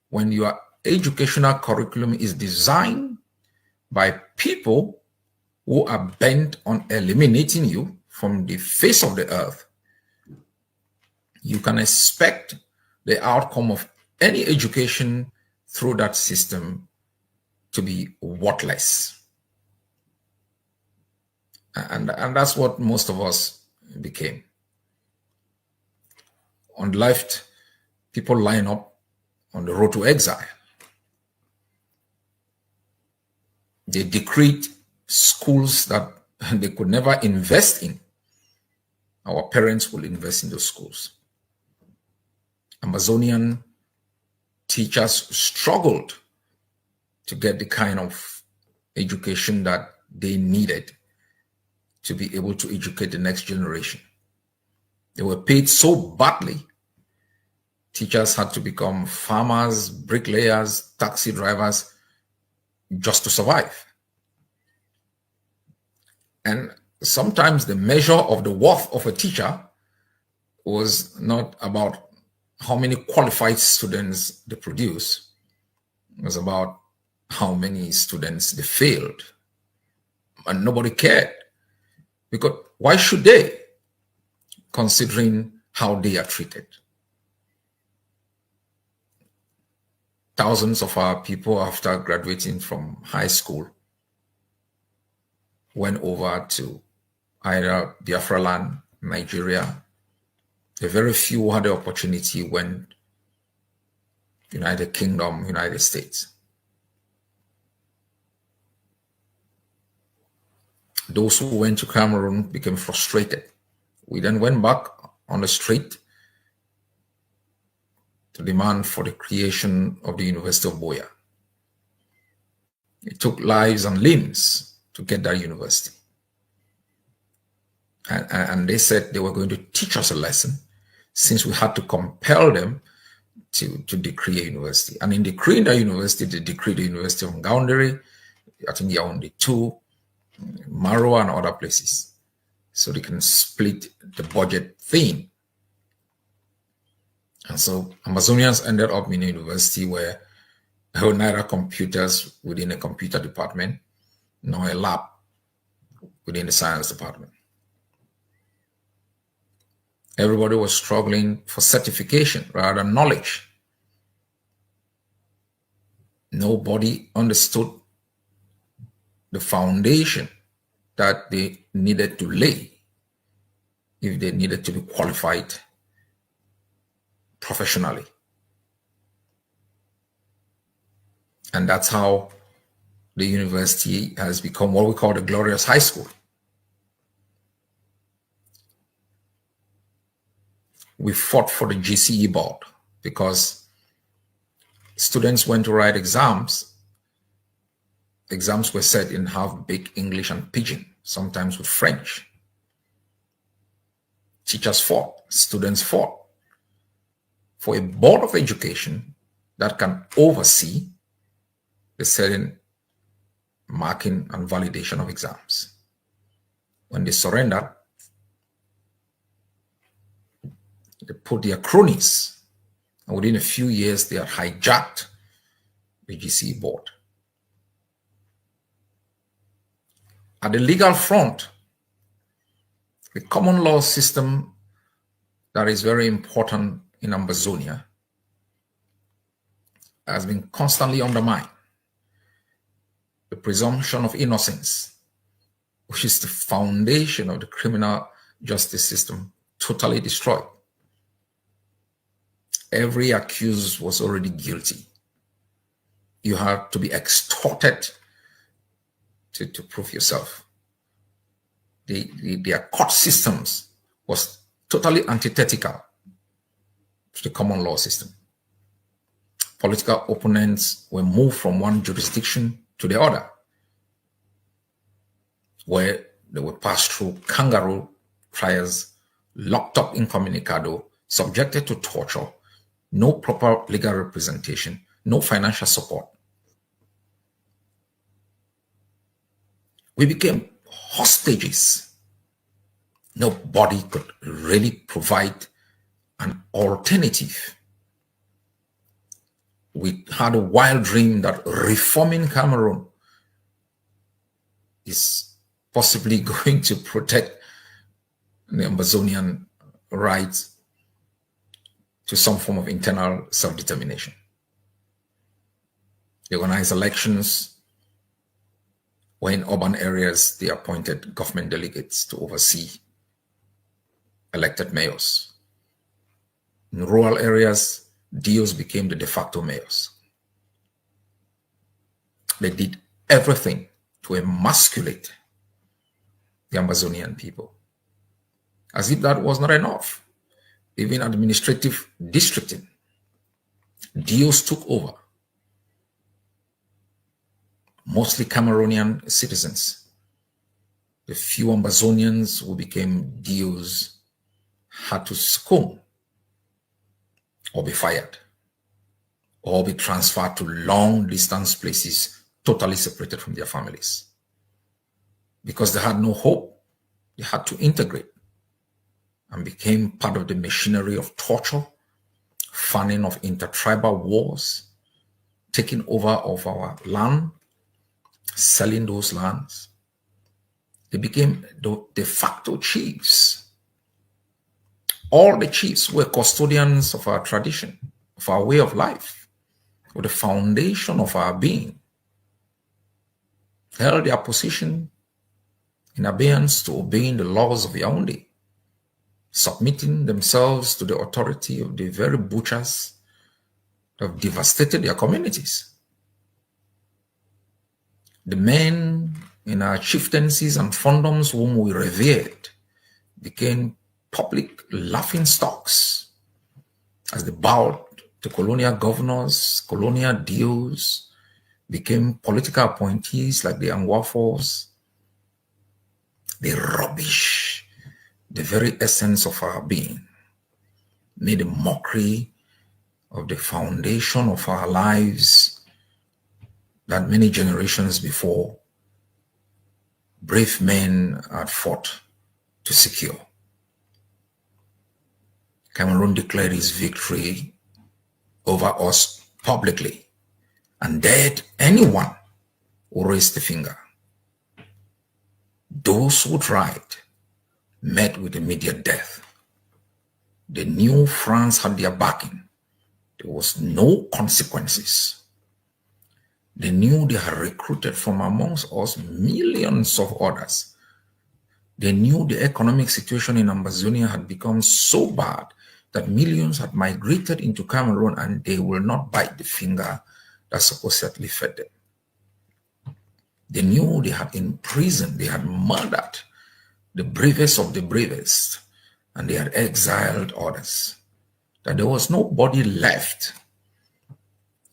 S14: When your educational curriculum is designed by people who are bent on eliminating you from the face of the earth, you can expect the outcome of any education through that system to be worthless. And that's what most of us became. On the left, people line up on the road to exile. They decreed schools that they could never invest in. Our parents will invest in those schools. Amazonian teachers struggled to get the kind of education that they needed to be able to educate the next generation. They were paid so badly. Teachers had to become farmers, bricklayers, taxi drivers just to survive. And sometimes the measure of the worth of a teacher was not about how many qualified students they produce. It was about how many students they failed. And nobody cared. Because why should they, considering how they are treated? Thousands of our people, after graduating from high school, went over to either Biafra land, Nigeria. A very few who had the opportunity went United Kingdom, United States. Those who went to Cameroon became frustrated. We then went back on the street to demand for the creation of the University of Biya. It took lives and limbs to get that university. And they said they were going to teach us a lesson, since we had to compel them to decree a university. And in decreeing the university, they decreed the University of Ngaoundere, I think Yaoundé too, Marwa and other places, so they can split the budget thing. And so Amazonians ended up in a university where there were neither computers within a computer department, nor a lab within the science department. Everybody was struggling for certification rather than knowledge. Nobody understood the foundation that they needed to lay if they needed to be qualified professionally. And that's how the university has become what we call the glorious high school. We fought for the GCE board because students went to write exams. Exams were set in half-baked English and Pidgin, sometimes with French. Teachers fought, students fought for a board of education that can oversee the setting, marking, and validation of exams. When they surrendered, they put their cronies, and within a few years, they had hijacked the GCE board. At the legal front, the common law system that is very important in Ambazonia has been constantly undermined. The presumption of innocence, which is the foundation of the criminal justice system, totally destroyed. Every accused was already guilty. You had to be extorted to prove yourself. Their court systems was totally antithetical to the common law system. Political opponents were moved from one jurisdiction to the other, where they were passed through kangaroo trials, locked up incommunicado, subjected to torture, no proper legal representation, no financial support. We became hostages. Nobody could really provide an alternative. We had a wild dream that reforming Cameroon is possibly going to protect the Ambazonian rights to some form of internal self-determination. They organized elections where in urban areas they appointed government delegates to oversee elected mayors. In rural areas, DOs became the de facto mayors. They did everything to emasculate the Amazonian people. As if that was not enough, even administrative districting deals took over, mostly Cameroonian citizens. The few Ambazonians who became deals had to succumb or be fired or be transferred to long-distance places totally separated from their families. Because they had no hope, they had to integrate and became part of the machinery of torture, fanning of intertribal wars, taking over of our land, selling those lands. They became the de facto chiefs. All the chiefs were custodians of our tradition, of our way of life, of the foundation of our being. Held their position in abeyance to obeying the laws of Yaoundé, submitting themselves to the authority of the very butchers that have devastated their communities. The men in our chieftaincies and fondoms whom we revered became public laughingstocks as they bowed to colonial governors, colonial deals, became political appointees like the Anguafos. They rubbish the very essence of our being, made a mockery of the foundation of our lives that many generations before brave men had fought to secure. Cameroon declared its victory over us publicly and dared anyone who raised the finger. Those who tried met with immediate death. They knew France had their backing. There was no consequences. They knew they had recruited from amongst us millions of others. They knew the economic situation in Ambazonia had become so bad that millions had migrated into Cameroon and they will not bite the finger that supposedly fed them. They knew they had imprisoned, they had murdered the bravest of the bravest, and they had exiled others. That there was nobody left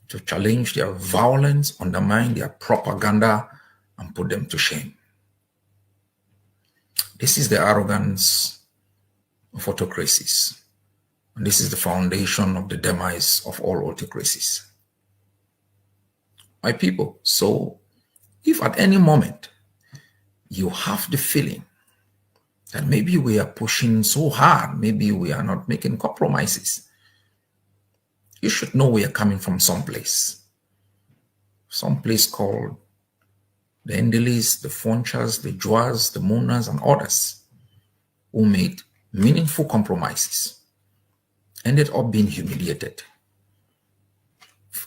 S14: to challenge their violence, undermine their propaganda, and put them to shame. This is the arrogance of autocracies. And this is the foundation of the demise of all autocracies. My people, so if at any moment you have the feeling that maybe we are pushing so hard, maybe we are not making compromises, you should know we are coming from someplace called the Endelis, the Fonchas, the Joas, the Monas, and others who made meaningful compromises, ended up being humiliated.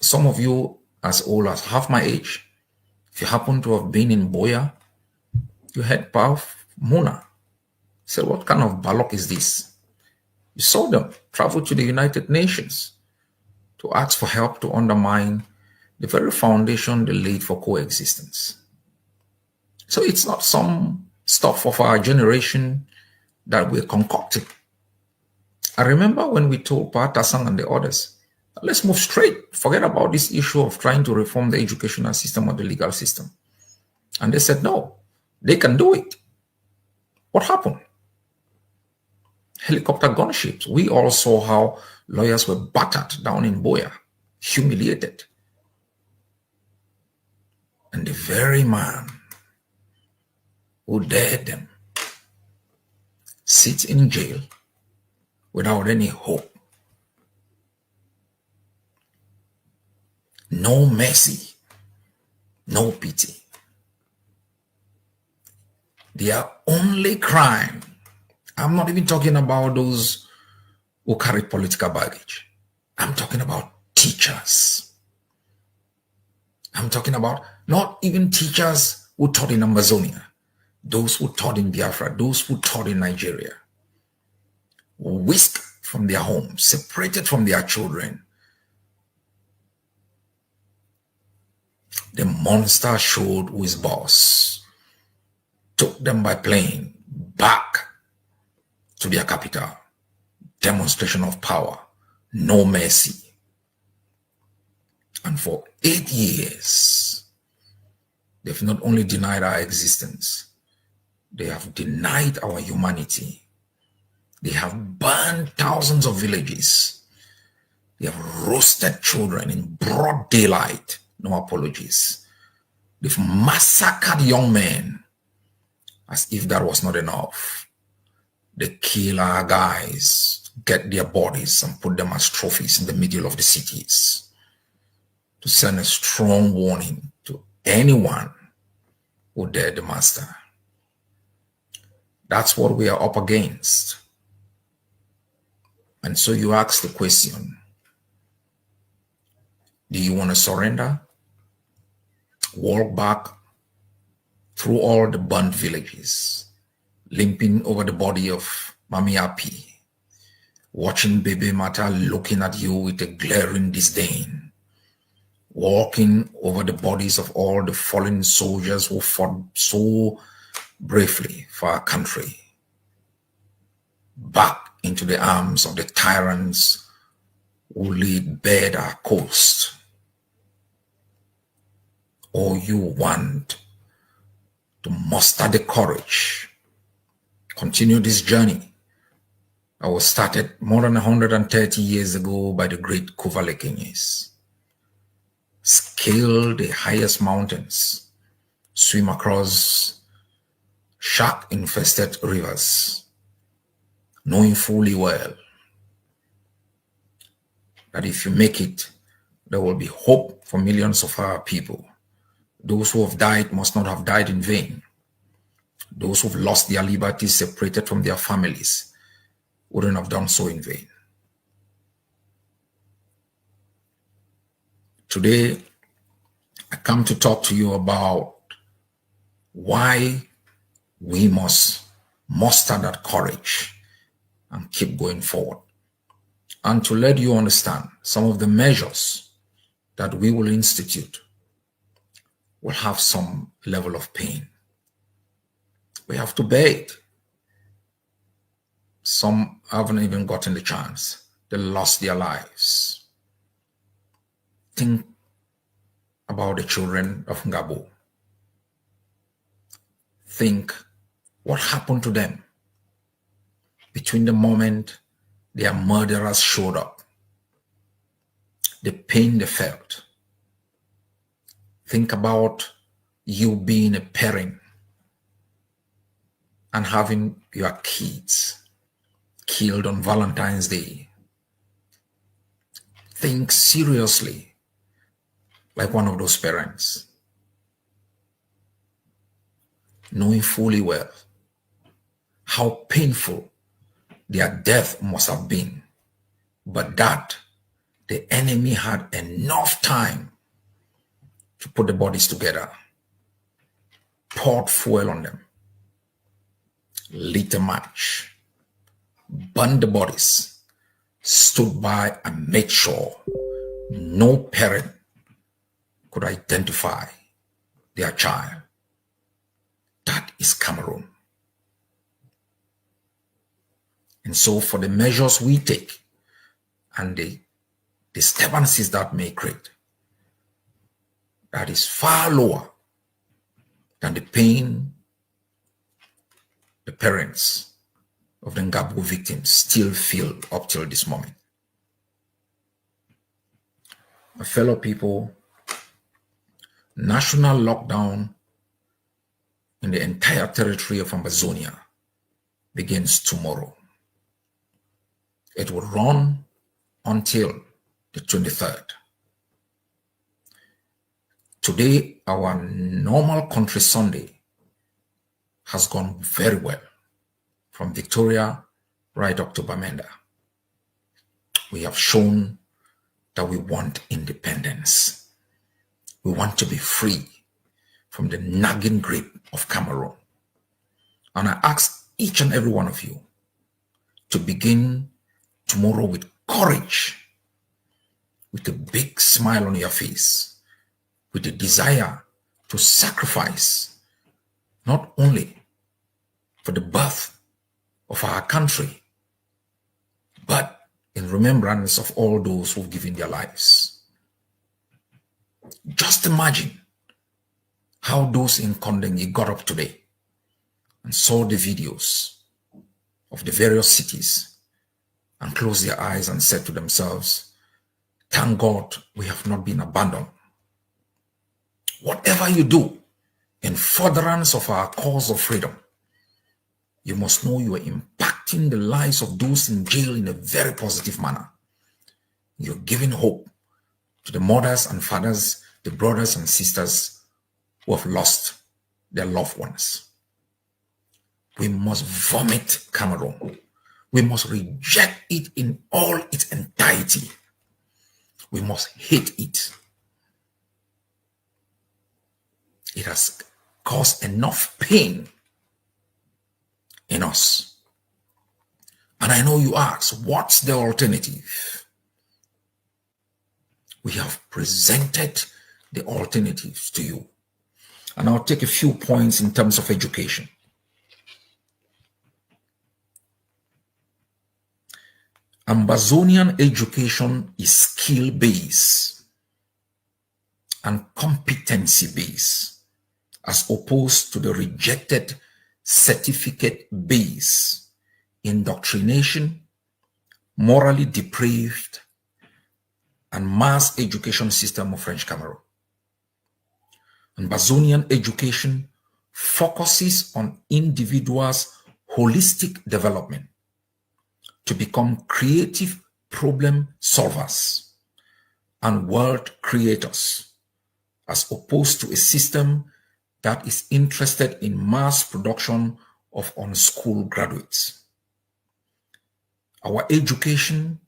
S14: Some of you as old as half my age, if you happen to have been in Biya, you heard Pav Mona say, what kind of balok is this? You saw them travel to the United Nations to ask for help to undermine the very foundation they laid for coexistence. So it's not some stuff of our generation that we're concocting. I remember when we told Pa Tasang and the others, let's move straight. Forget about this issue of trying to reform the educational system or the legal system. And they said, no, they can do it. What happened? Helicopter gunships. We all saw how lawyers were battered down in Biya, humiliated. And the very man who dared them sits in jail without any hope. No mercy, no pity. Their only crime, I'm not even talking about those who carry political baggage. I'm talking about teachers. I'm talking about not even teachers who taught in Amazonia, those who taught in Biafra, those who taught in Nigeria, whisked from their homes, separated from their children. The monster showed who is boss, took them by plane back to their capital. Demonstration of power, no mercy. And for 8 years, they've not only denied our existence, they have denied our humanity. They have burned thousands of villages. They have roasted children in broad daylight. No apologies. They've massacred young men as if that was not enough. They kill our guys, get their bodies and put them as trophies in the middle of the cities to send a strong warning to anyone who dare the master. That's what we are up against. And so you ask the question, do you want to surrender? Walk back through all the burnt villages, limping over the body of Mami Api, watching Baby Mata looking at you with a glaring disdain, walking over the bodies of all the fallen soldiers who fought so bravely for our country, back into the arms of the tyrants who laid bare our coast. Or you want to muster the courage, continue this journey that was started more than 130 years ago by the great Kuvalekenyes. Scale the highest mountains, swim across shark-infested rivers, knowing fully well that if you make it, there will be hope for millions of our people. Those who have died must not have died in vain. Those who have lost their liberties, separated from their families, wouldn't have done so in vain. Today, I come to talk to you about why we must muster that courage and keep going forward. And to let you understand some of the measures that we will institute will have some level of pain. We have to bear it. Some haven't even gotten the chance. They lost their lives. Think about the children of Ngabo. Think what happened to them between the moment their murderers showed up, the pain they felt. Think about you being a parent and having your kids killed on Valentine's Day. Think seriously like one of those parents, knowing fully well how painful their death must have been, but that the enemy had enough time to put the bodies together, poured fuel on them, lit a match, burned the bodies, stood by and made sure no parent could identify their child. That is Cameroon. And so for the measures we take and the disturbances that may create, that is far lower than the pain the parents of the Ngabo victims still feel up till this moment. My fellow people, national lockdown in the entire territory of Ambazonia begins tomorrow. It will run until the 23rd. Today, our normal country Sunday has gone very well, from Victoria right up to Bamenda. We have shown that we want independence. We want to be free from the nagging grip of Cameroon. And I ask each and every one of you to begin tomorrow with courage, with a big smile on your face, with a desire to sacrifice not only for the birth of our country, but in remembrance of all those who've given their lives. Just imagine how those in Kondengi got up today and saw the videos of the various cities and closed their eyes and said to themselves, thank God we have not been abandoned. Whatever you do in furtherance of our cause of freedom, you must know you are impacting the lives of those in jail in a very positive manner. You're giving hope to the mothers and fathers, the brothers and sisters who have lost their loved ones. We must vomit Cameroon. We must reject it in all its entirety. We must hate it. It has caused enough pain in us. And I know you ask, what's the alternative? We have presented the alternatives to you. And I'll take a few points in terms of education. Ambazonian education is skill-based and competency-based, as opposed to the rejected certificate-based indoctrination, morally depraved, and mass education system of French Cameroon. Ambazonian education focuses on individuals' holistic development to become creative problem solvers and world creators, as opposed to a system that is interested in mass production of unschooled graduates. Our education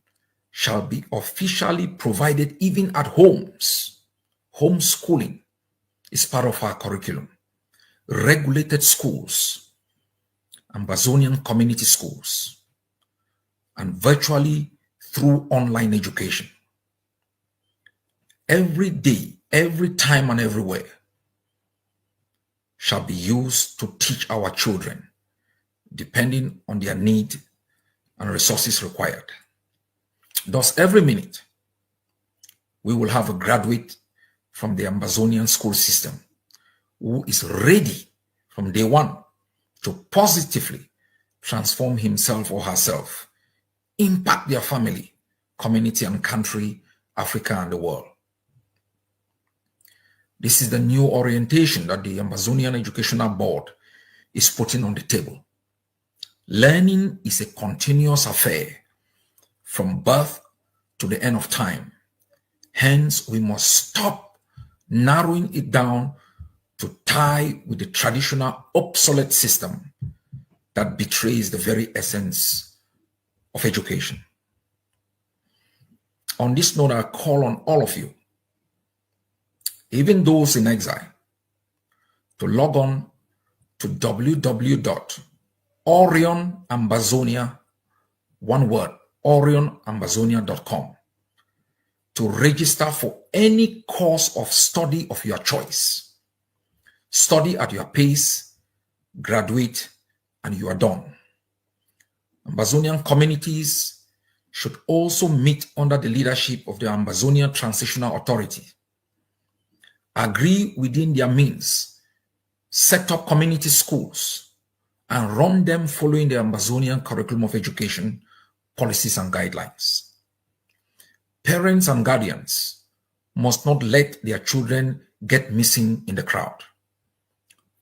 S14: shall be officially provided even at homes. Homeschooling is part of our curriculum. Regulated schools, Ambazonian community schools, and virtually through online education. Every day, every time and everywhere shall be used to teach our children, depending on their need and resources required. Thus, every minute, we will have a graduate from the Ambazonian school system who is ready from day one to positively transform himself or herself, impact their family, community and country, Africa and the world. This is the new orientation that the Ambazonian Educational Board is putting on the table. Learning is a continuous affair from birth to the end of time. Hence, we must stop narrowing it down to tie with the traditional obsolete system that betrays the very essence of education. On this note, I call on all of you, even those in exile, to log on to www.orionambazonia, one word, orionambazonia.com, to register for any course of study of your choice. Study at your pace, graduate, and you are done. Ambazonian communities should also meet under the leadership of the Ambazonian Transitional Authority, agree within their means, set up community schools, and run them following the Ambazonian curriculum of education, policies and guidelines. Parents and guardians must not let their children get missing in the crowd.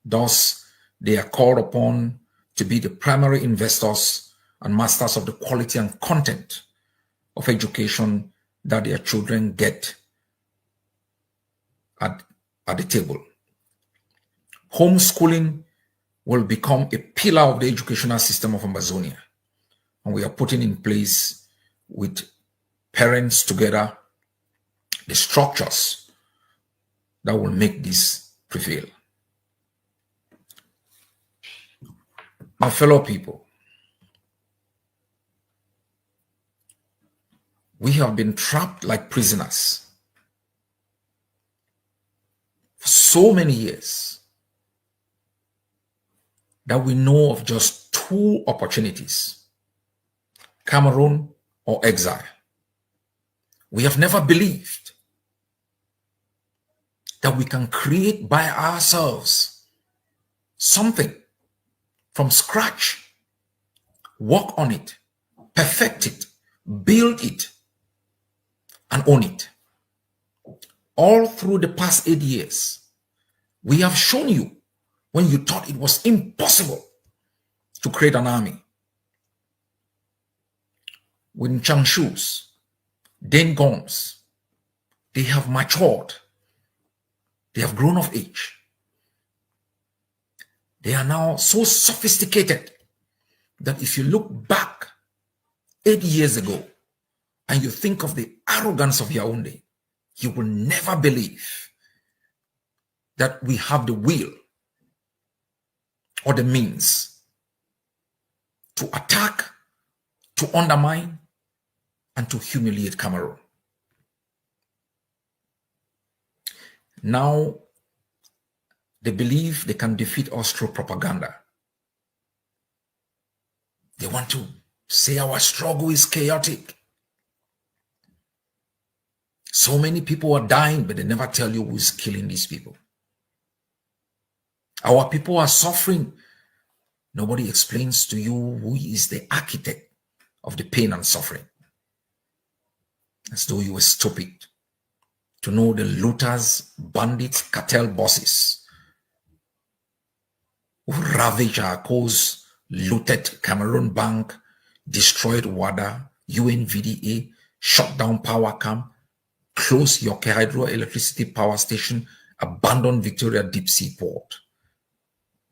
S14: Thus, they are called upon to be the primary investors and masters of the quality and content of education that their children get at the table. Homeschooling will become a pillar of the educational system of Ambazonia, and we are putting in place with parents together the structures that will make this prevail. My fellow people, we have been trapped like prisoners for so many years that we know of just two opportunities: Cameroon or exile. We have never believed that we can create by ourselves something from scratch, work on it, perfect it, build it, and own it. All through the past 8 years, we have shown you when you thought it was impossible to create an army. With Changshus, Dengons, they have matured. They have grown of age. They are now so sophisticated that if you look back 8 years ago and you think of the arrogance of Yaoundé, you will never believe that we have the will or the means to attack, to undermine, and to humiliate Cameroon. Now, they believe they can defeat us through propaganda. They want to say our struggle is chaotic. So many people are dying, but they never tell you who is killing these people. Our people are suffering. Nobody explains to you who is the architect of the pain and suffering. As though you were stupid to know the looters, bandits, cartel bosses who ravaged our cause, looted Cameroon Bank, destroyed Rwanda, UNVDA, shut down power camp, closed Yoke hydroelectricity power station, abandoned Victoria Deep Sea Port.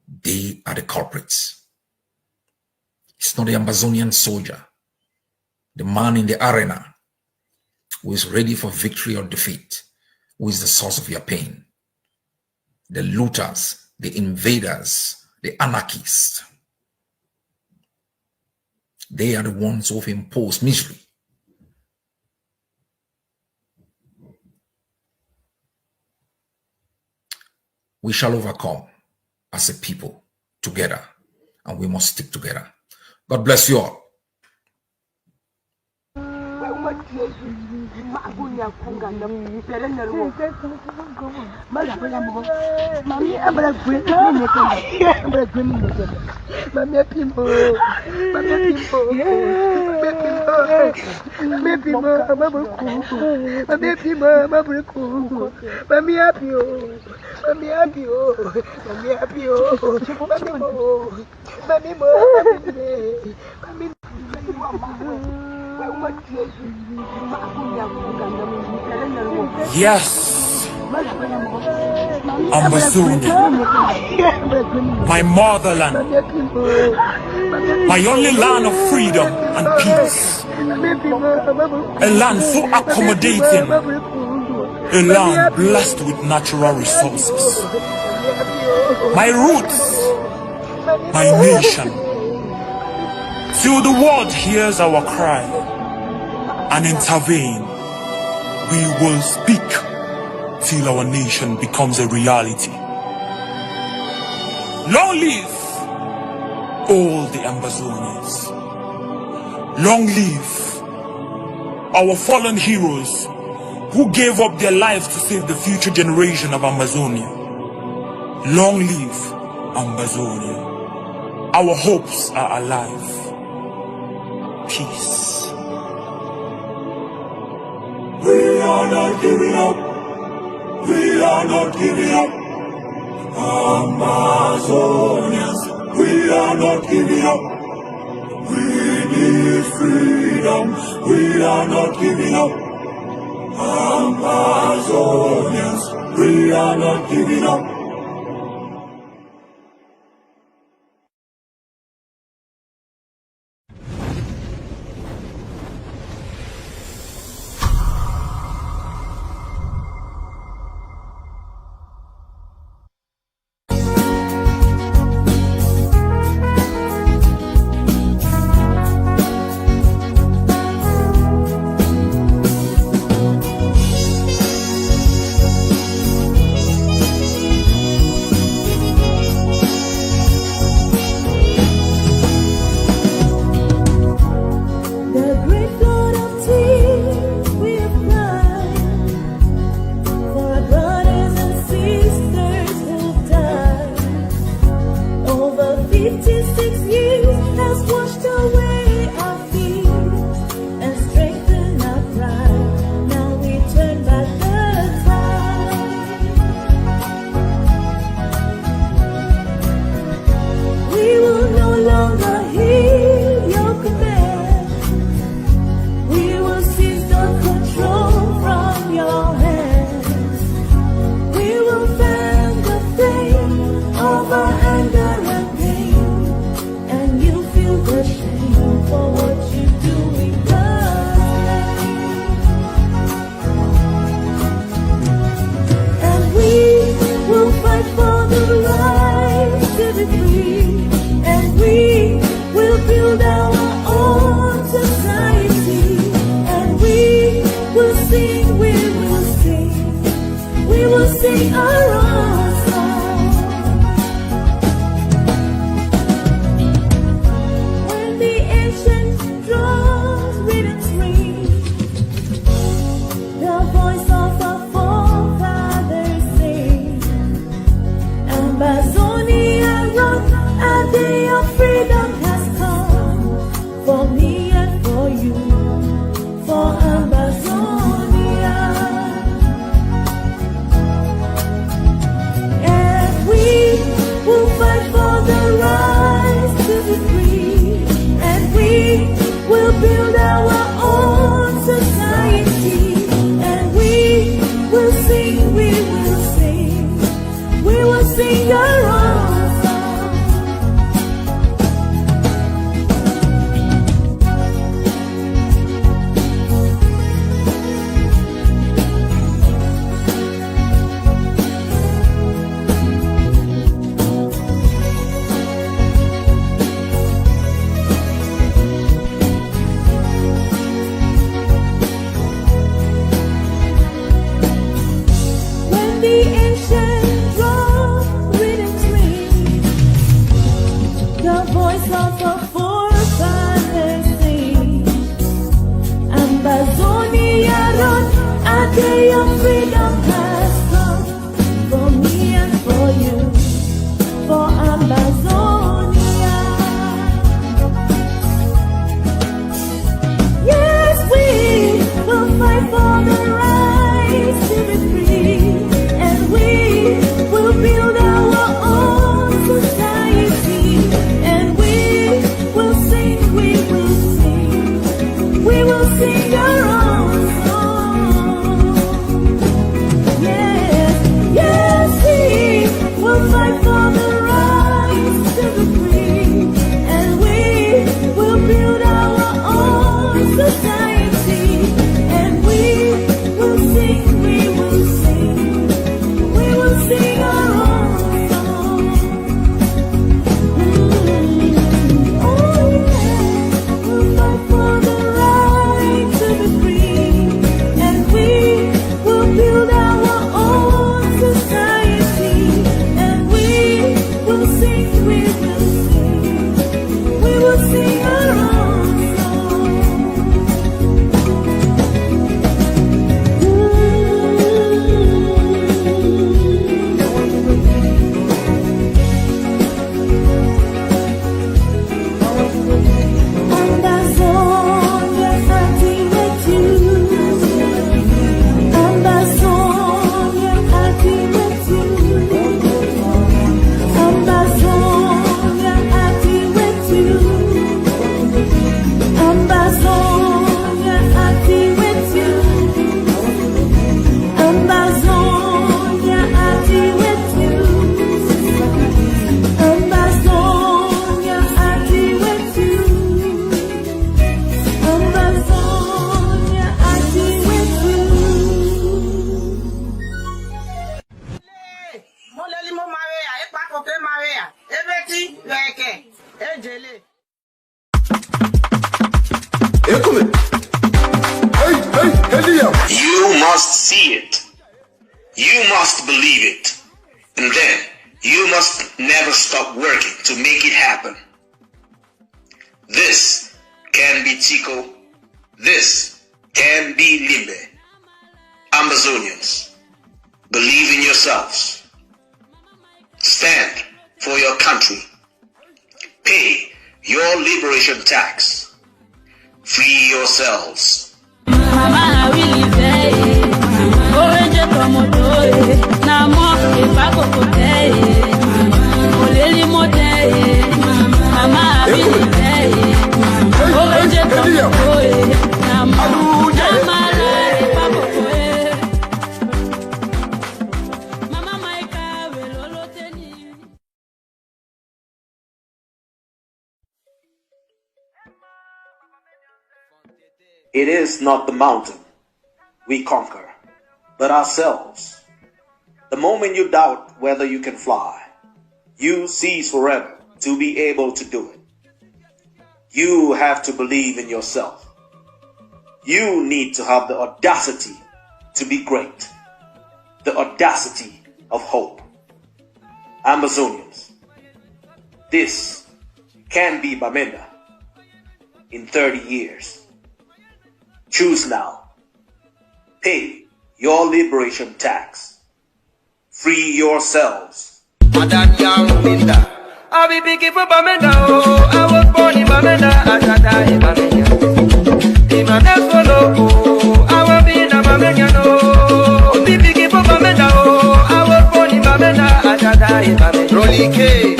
S14: They are the culprits. It's not the Ambazonian soldier, the man in the arena who is ready for victory or defeat, who is the source of your pain. The looters, the invaders, the anarchists. They are the ones who have imposed misery. We shall overcome as a people together, and we must stick together. God bless you all.
S13: Yes, Ambazonia, my motherland, my only land of freedom and peace, a land so accommodating, a land blessed with natural resources. My roots, my nation, till the world hears our cry and intervene, we will speak till our nation becomes a reality. Long live all the Ambazonians. Long live our fallen heroes who gave up their lives to save the future generation of Amazonia. Long live Ambazonia. Our hopes are alive. Peace.
S1: We are not giving up. We are not giving up. Amazonians, we are not giving up. We need freedom. We are not giving up. Amazonians, we are not giving up.
S15: we will sing our own song. When the ancient drums rhythms ring, the voice of our forefathers sing. Ambazonia rock, a day of freedom has come for me and for you, for Ambazonia. And we will fight for the right to be free, and we will build our own society, and we will sing, we will sing, we will sing our own song. When the ancient drum rhythms ring, the voice of our forefathers sing. Ambazonia rock, a day of freedom has come for me and for you, for Ambazonia. Yes, we will fight for the right to be free, and we will build our own society, and we will sing, we will sing, we will sing our own song. Yes, yes, we will fight for the right to be free, and we will build our own society, and we will sing, we will sing, we will sing our own song. Oh yeah, we'll fight for the right to be free, and we will build our own society, and we will sing, we will sing, we will sing our own song. Ambazonia, fighting with you. Ambazonia, fighting with you. Ambazonia, fighting with you. Ambazonia, fighting with you. Ambazonia, fighting with you. Ambazonia, fighting with you. Ambazonia, fighting with you.
S8: Moleli mo Maria, e pa koke Maria, e beti leke, e jele.
S16: You must see it. You must believe it. And then you must never stop working to make it happen. This can be Chico. This can be Limbe. Ambazonians, believe in yourselves. Stand for your country. Pay your liberation tax. Free yourselves.
S15: Mama really say, orange tomoto, na mo e pa kokote, oleli mote, mama really say, orange tomoto, na mo e pa kokote, mama maika we lolo teni.
S5: It is not the mountain we conquer, but ourselves. The moment you doubt whether you can fly, you cease forever to be able to do it. You have to believe in yourself. You need to have the audacity
S16: to be great. The audacity of hope. Ambazonians, this can be Bamenda in 30 years. Choose now. Pay your liberation tax. Free yourselves.
S12: I'll be picking for Bamenda. Oh, I was born in Bamenda. I shall die in Bamenda. In my next follow. Oh, I will be in a Bamenda. Oh, I'll be picking for Bamenda. Oh, I was born in Bamenda. I shall die in Bamenda. Rolly K.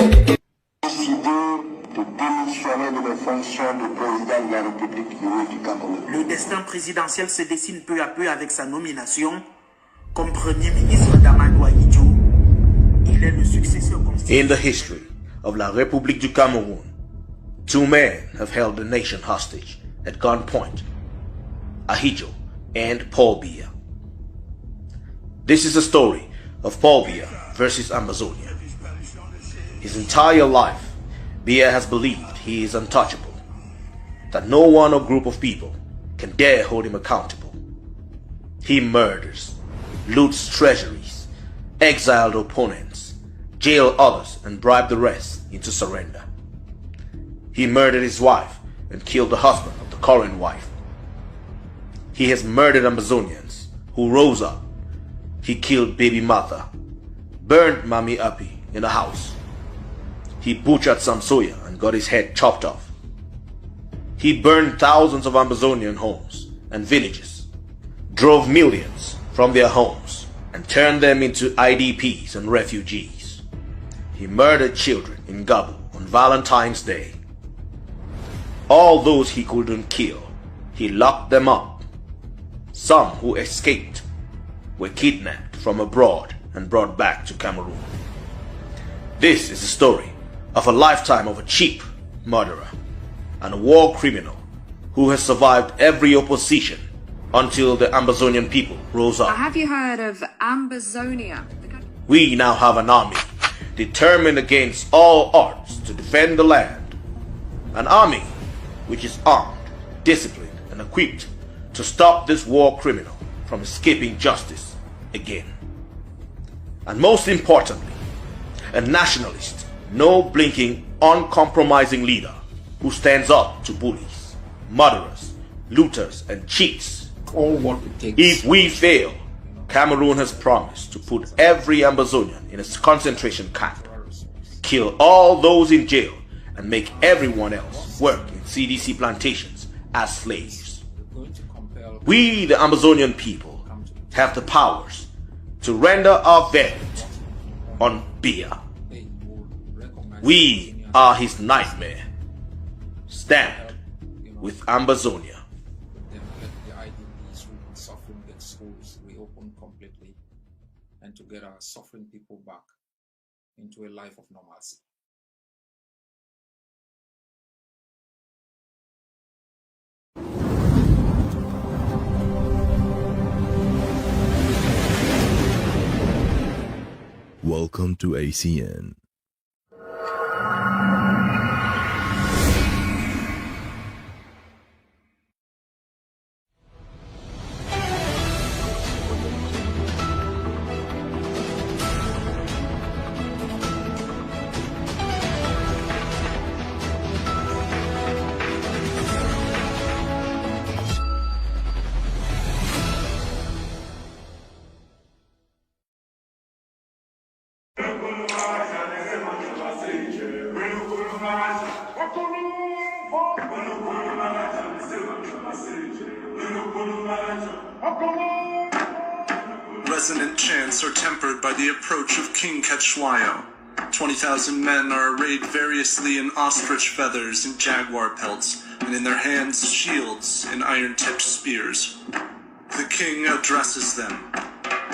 S17: Le destin présidentiel se dessine peu à peu avec sa nomination comme Premier ministre d'Amadou Ahidjo. Il est le successeur constitutionnel.
S16: In the history of La République du Cameroon, two men have held the nation hostage at gunpoint, Ahidjo and Paul Biya. This is the story of Paul Biya versus Ambazonia. His entire life, Biya has believed he is untouchable, that no one or group of people can dare hold him accountable. He murders, loots treasuries, exiled opponents, jail others and bribe the rest into surrender. He murdered his wife and killed the husband of the current wife. He has murdered Ambazonians who rose up. He killed baby Martha, burned Mami Api in a house. He butchered Samsoya and got his head chopped off. He burned thousands of Ambazonian homes and villages, drove millions from their homes and turned them into IDPs and refugees. He murdered children in Gabo on Valentine's Day. All those he couldn't kill, he locked them up. Some who escaped were kidnapped from abroad and brought back to Cameroon. This is the story of a lifetime of a cheap murderer and a war criminal who has survived every opposition until the Ambazonian people rose up.
S18: Have you heard of Ambazonia?
S16: We now have an army determined against all odds to defend the land. An army which is armed, disciplined, and equipped to stop this war criminal from escaping justice again. And most importantly, a nationalist, no blinking, uncompromising leader who stands up to bullies, murderers, looters, and cheats.
S14: All what it takes.
S16: If we fail, Cameroon has promised to put every Ambazonian in a concentration camp, kill all those in jail, and make everyone else work in CDC plantations as slaves. We, the Ambazonian people, have the powers to render our verdict on Biya. We are his nightmare. Stand with Ambazonia.
S14: Let the IDPs who've been suffering get schools reopened completely and to get our suffering people back into a life of normalcy.
S19: Welcome to ACN.
S20: Resonant chants are tempered by the approach of King Quetzalcoatl. 20,000 men are arrayed variously in ostrich feathers and jaguar pelts, and in their hands shields and iron-tipped spears. The king addresses them.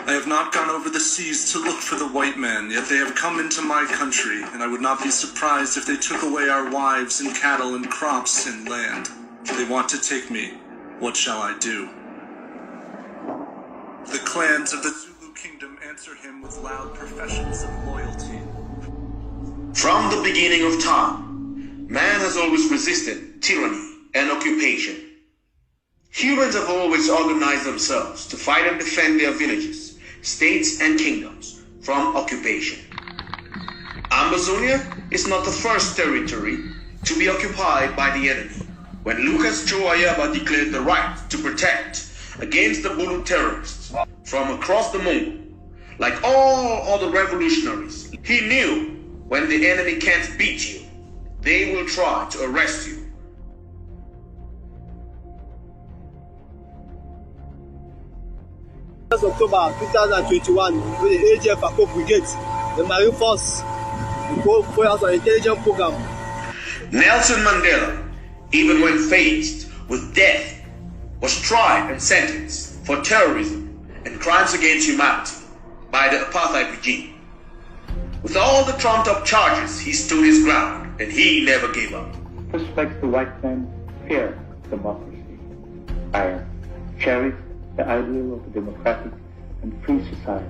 S20: I have not gone over the seas to look for the white man, yet they have come into my country, and I would not be surprised if they took away our wives and cattle and crops and land. They want to take me. What shall I do? The clans of the Zulu kingdom answer him with loud professions of loyalty.
S16: From the beginning of time, man has always resisted tyranny and occupation. Humans have always organized themselves to fight and defend their villages, states, and kingdoms from occupation. Ambazonia is not the first territory to be occupied by the enemy. When Lucas Joe Ayaba declared the right to protect against the Bulu terrorists from across the Mongol, like all other revolutionaries, he knew when the enemy can't beat you, they will try to arrest you.
S21: October 2021, with the AGF Akko Brigade, the Marine Force, the Force of Intelligence Program.
S16: Nelson Mandela, even when faced with death, was tried and sentenced for terrorism and crimes against humanity by the apartheid regime. With all the trumped-up charges, he stood his ground and he never gave up.
S22: Respect the white man, fear democracy. I cherish the ideal of a democratic and free society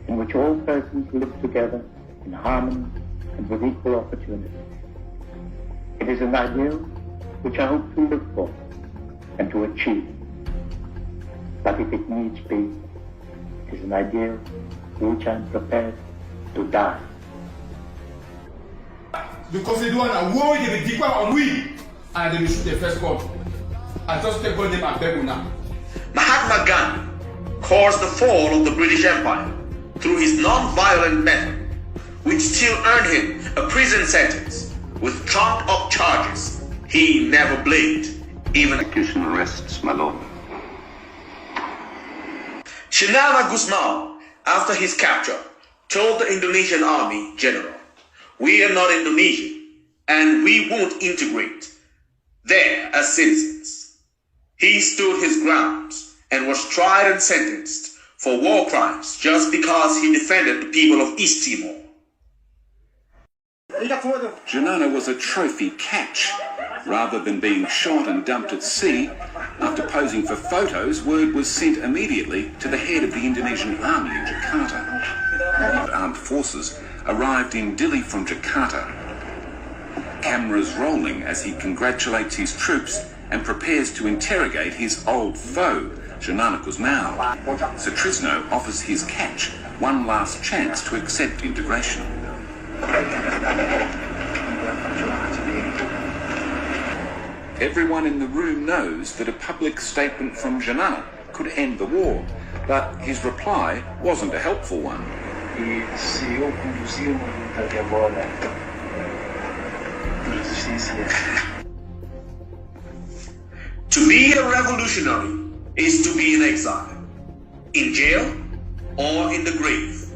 S22: in which all persons live together in harmony and with equal opportunity. It is an ideal which I hope to live for and to achieve. But if it needs be, it is an ideal for which I am prepared to die.
S7: Because they do want to war with the deeper on we, and they shoot the first court. I just take them and beg now.
S16: Mahatma Gandhi caused the fall of the British Empire through his non-violent method, which still earned him a prison sentence with trumped-up charges he never blamed, even execution arrests, my lord. Shinana Gusmao, after his capture, told the Indonesian army general, "We are not Indonesian, and we won't integrate there as citizens." He stood his grounds and was tried and sentenced for war crimes just because he defended the people of East Timor.
S23: Janana was a trophy catch. Rather than being shot and dumped at sea, after posing for photos, word was sent immediately to the head of the Indonesian army in Jakarta. Armed forces arrived in Dili from Jakarta. Cameras rolling as he congratulates his troops and prepares to interrogate his old foe, Janana Gusmao. Sutrisno offers his catch one last chance to accept integration. Everyone in the room knows that a public statement from Janana could end the war, but his reply wasn't a helpful one.
S16: To be a revolutionary is to be in exile, in jail, or in the grave.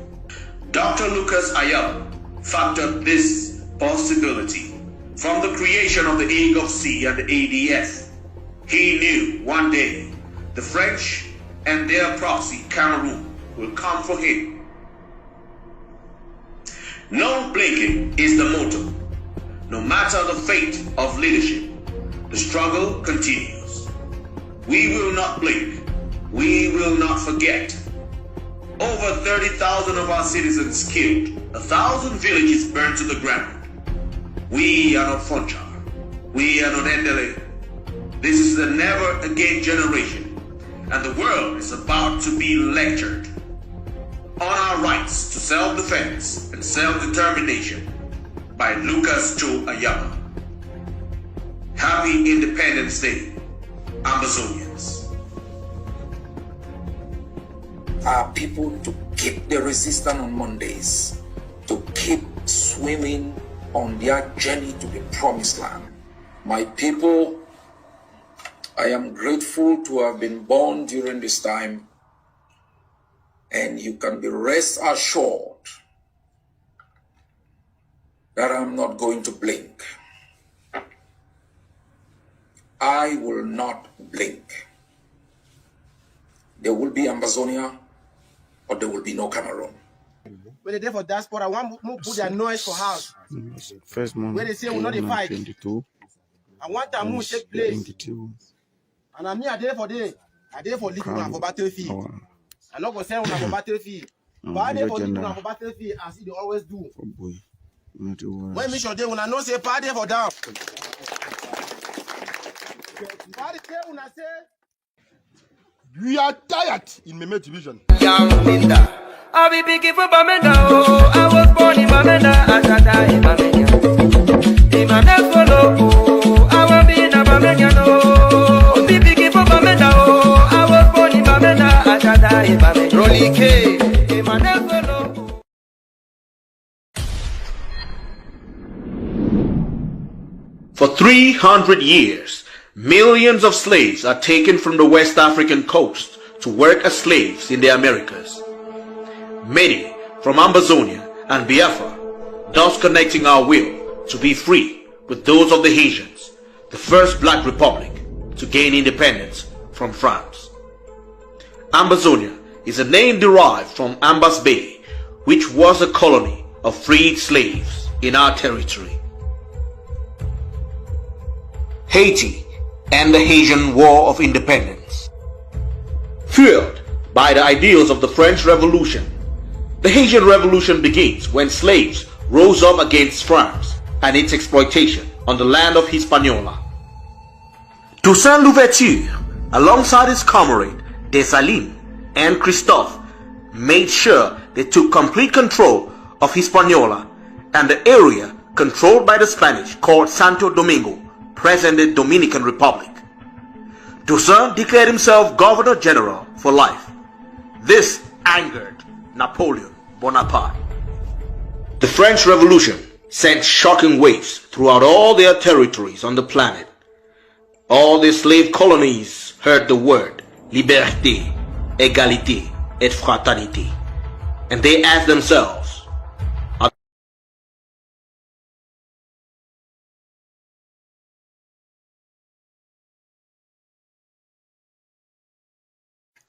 S16: Dr. Lucas Ayala factored this possibility from the creation of the AGOC and the ADF. He knew one day the French and their proxy, Cameroon, will come for him. No blinking is the motto. No matter the fate of leadership, the struggle continues. We will not blink. We will not forget. Over 30,000 of our citizens killed, 1,000 villages burned to the ground. We are not Fonchar. We are not Endele. This is the never again generation, and the world is about to be lectured on our rights to self-defense and self-determination by Lucas Joe Ayala. Happy Independence Day, Ambazonians.
S14: Our people to keep the resistance on Mondays, to keep swimming on their journey to the promised land. My people, I am grateful to have been born during this time, and you can be rest assured that I'm not going to blink. I will not blink. There will be Ambazonia, or there will be no Cameroon.
S11: When they there for diaspora, one put their noise for house.
S24: First month,
S11: When they say we're not a fight,
S24: 22.
S11: I want that move take place. And I'm here there for day. I there for living on for battlefield. I'm not gonna say on for battlefield. But I there for living on for battlefield as they always do. When mission day when I know say part there for down.
S21: We are tired in Meme division.
S12: Young Linda. I be picking for Bamenda. Oh, I was born in Bamenda. I die in Bamenda. In my next follow. Oh, I will be in a Bamenda. Oh, be picking for Bamenda. Oh, I was born in Bamenda. I die in Bamenda. Rolly K. In my next follow.
S16: For 300 years, millions of slaves are taken from the West African coast to work as slaves in the Americas. Many from Ambazonia and Biafra, thus connecting our will to be free with those of the Haitians, the first black republic to gain independence from France. Ambazonia is a name derived from Ambas Bay, which was a colony of freed slaves in our territory. Haiti and the Haitian War of Independence. Fueled by the ideals of the French Revolution, the Haitian Revolution begins when slaves rose up against France and its exploitation on the land of Hispaniola. Toussaint Louverture, alongside his comrade Dessalines and Christophe, made sure they took complete control of Hispaniola and the area controlled by the Spanish called Santo Domingo, present-day Dominican Republic. Toussaint declared himself Governor General for life. This angered Napoleon Bonaparte. The French Revolution sent shocking waves throughout all their territories on the planet. All the slave colonies heard the word liberté, égalité, et fraternité, and they asked themselves,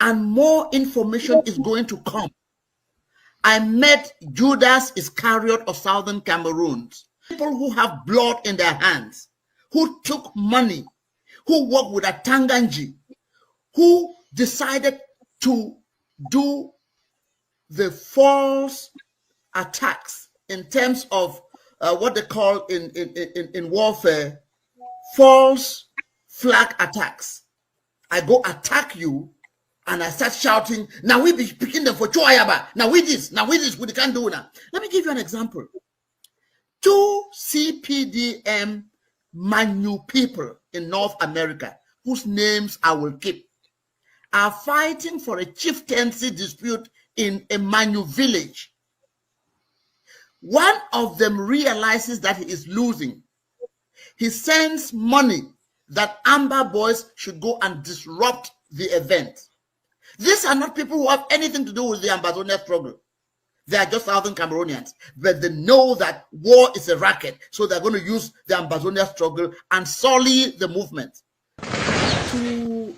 S2: and more information is going to come. I met Judas Iscariot of Southern Cameroon, people who have blood in their hands, who took money, who worked with a Tanganji, who decided to do the false attacks in terms of what they call in warfare, false flag attacks. I go attack you, and I start shouting, now we be picking them for Choayaba. Now we this, we can't do now. Let me give you an example. 2 CPDM Manu people in North America, whose names I will keep, are fighting for a chieftaincy dispute in a Manu village. One of them realizes that he is losing. He sends money that Amber boys should go and disrupt the event. These are not people who have anything to do with the Ambazonia struggle. They are just Southern Cameroonians, but they know that war is a racket, so they're going to use the Ambazonia struggle and sully the movement. To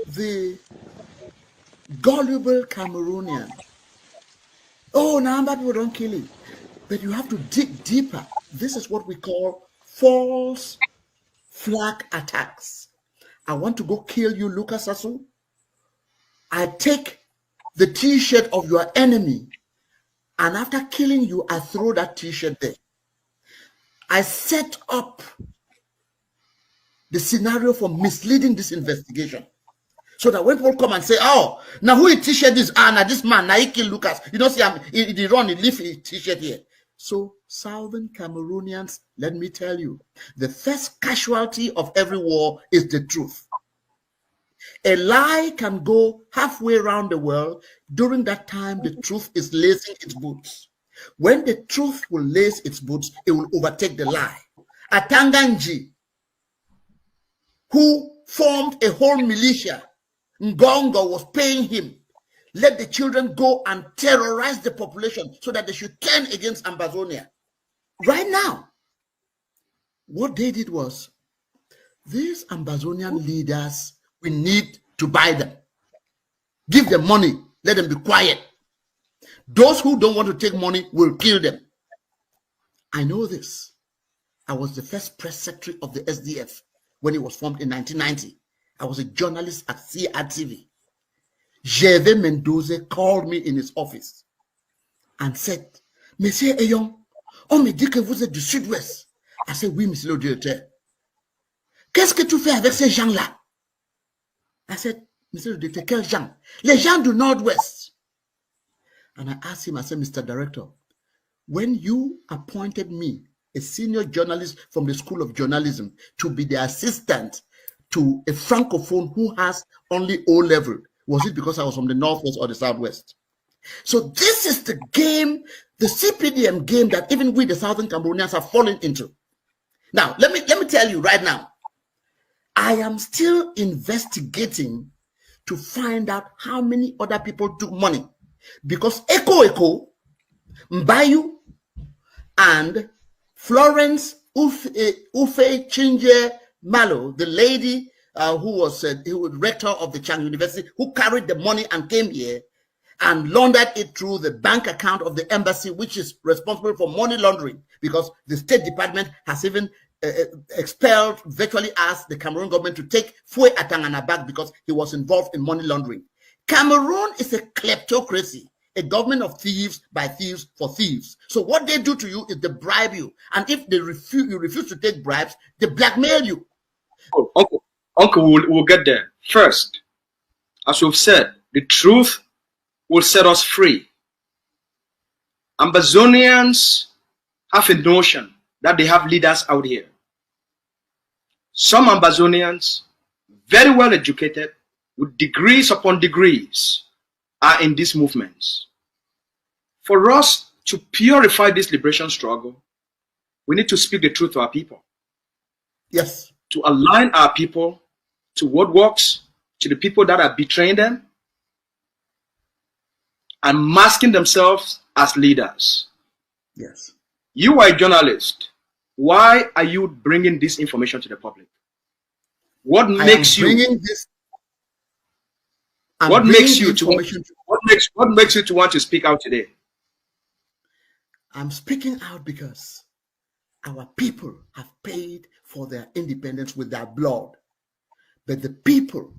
S2: the gullible Cameroonian, oh, now Amba people don't kill him, but you have to dig deeper. This is what we call false flag attacks. I want to go kill you, Lucas Sassou. I take the t-shirt of your enemy, and after killing you, I throw that t-shirt there. I set up the scenario for misleading this investigation, so that when people come and say, oh, now who is t-shirt this? Ah, now this man, now he killed Lucas. You don't see him, he run, he leave his t-shirt here. So, Southern Cameroonians, let me tell you, the first casualty of every war is the truth. A lie can go halfway around the world. During that time, the truth is lacing its boots. When the truth will lace its boots, it will overtake the lie. A Tanganji, who formed a whole militia, Ngongo was paying him, let the children go and terrorize the population so that they should turn against Ambazonia. Right now, what they did was, these Ambazonian leaders, we need to buy them. Give them money. Let them be quiet. Those who don't want to take money will kill them. I know this. I was the first press secretary of the SDF when it was formed in 1990. I was a journalist at CRTV. Gervais Mendoza called me in his office and said, Monsieur Eyon, on me dit que vous êtes du Sud-Ouest. I said, oui, Monsieur le Directeur. Qu'est-ce que tu fais avec ces gens-là? I said, Mr. Director, quels gens? Les gens du Northwest. And I asked him, I said, Mr. Director, when you appointed me, a senior journalist from the School of Journalism, to be the assistant to a Francophone who has only O level, was it because I was from the Northwest or the Southwest? So this is the game, the CPDM game that even we, the Southern Cameroonians, have fallen into. Now, let me tell you right now, I am still investigating to find out how many other people took money, because Eko, Mbayu, and Florence Ufe Chinje Malo, the lady who was rector of the Chang University, who carried the money and came here and laundered it through the bank account of the embassy, which is responsible for money laundering, because the State Department has even expelled, virtually asked the Cameroon government to take Fue Atangana back because he was involved in money laundering. Cameroon is a kleptocracy, a government of thieves by thieves for thieves. So what they do to you is they bribe you. And if you refuse to take bribes, they blackmail you.
S3: Uncle, we'll get there. First, as we've said, the truth will set us free. Ambazonians have a notion that they have leaders out here. Some Ambazonians, very well educated, with degrees upon degrees, are in these movements. For us to purify this liberation struggle, we need to speak the truth to our people.
S2: Yes.
S3: To align our people to what works, to the people that are betraying them, and masking themselves as leaders.
S2: Yes.
S3: You are a journalist. Why are you bringing this information to the public? What makes you to want to speak out today?
S2: I'm speaking out because our people have paid for their independence with their blood. But the people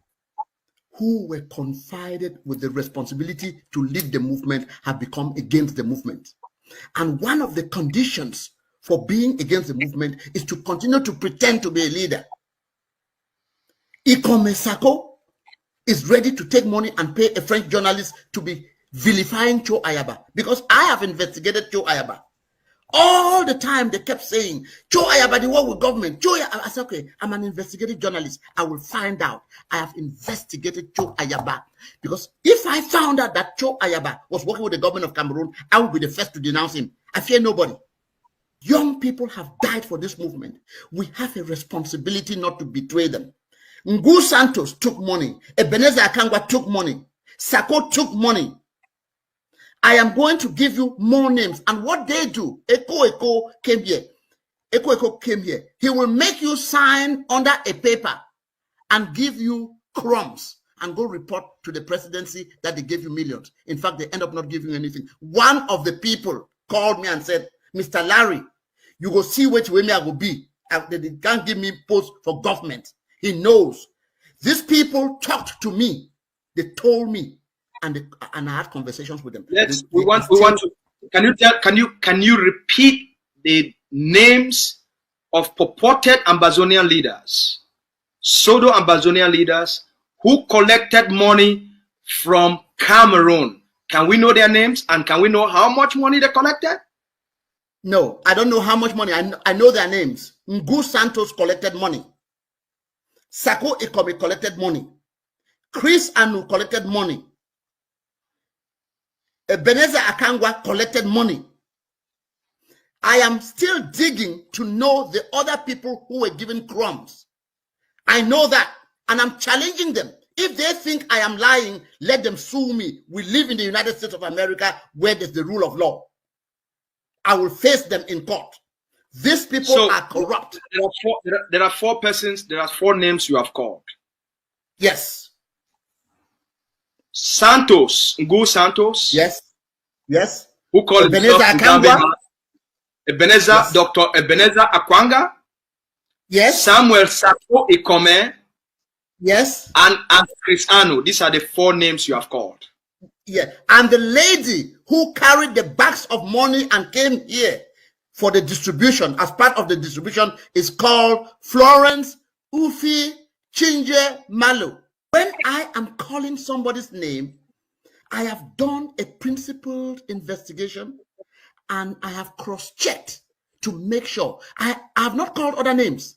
S2: who were confided with the responsibility to lead the movement have become against the movement. And one of the conditions for being against the movement is to continue to pretend to be a leader. Ikome Sako is ready to take money and pay a French journalist to be vilifying Cho Ayaba, because I have investigated Cho Ayaba. All the time they kept saying, Cho Ayaba, the war with government. Cho Ayaba. I said, okay, I'm an investigative journalist. I will find out. I have investigated Cho Ayaba. Because if I found out that Cho Ayaba was working with the government of Cameroon, I would be the first to denounce him. I fear nobody. Young people have died for this movement. We have a responsibility not to betray them. Ngu Santos took money. Ebenezer Akangwa took money. Sako took money. I am going to give you more names. And what they do, Eko came here. Eko came here. He will make you sign under a paper and give you crumbs and go report to the presidency that they gave you millions. In fact, they end up not giving you anything. One of the people called me and said, Mr. Larry, you go see which way I will be. They can't give me post for government. He knows. These people talked to me. They told me. And I had conversations with them.
S3: We want to. Can you repeat the names of purported Ambazonian leaders, pseudo Ambazonian leaders who collected money from Cameroon? Can we know their names, and can we know how much money they collected?
S2: No, I don't know how much money. I know their names. Ngu Santos collected money. Sako Ikome collected money. Chris Anu collected money. Ebenezer Akangwa collected money. I am still digging to know the other people who were given crumbs. I know that, and I'm challenging them. If they think I am lying, let them sue me. We live in the United States of America where there's the rule of law. I will face them in court. These people are corrupt.
S3: There are four persons, there are four names you have called.
S2: Yes.
S3: Santos, Ngu Santos.
S2: Yes. Yes.
S3: Who called
S2: Ebenezer Akangwa.
S3: Ebenezer, yes. Dr. Ebenezer Akwanga.
S2: Yes.
S3: Samuel Sako Ikome.
S2: Yes.
S3: And Chris Anu. These are the four names you have called.
S2: Yeah. And the lady who carried the bags of money and came here for the distribution, as part of the distribution, is called Florence Ufi Chinje Malo. When I am calling somebody's name, I have done a principled investigation and I have cross-checked to make sure. I have not called other names.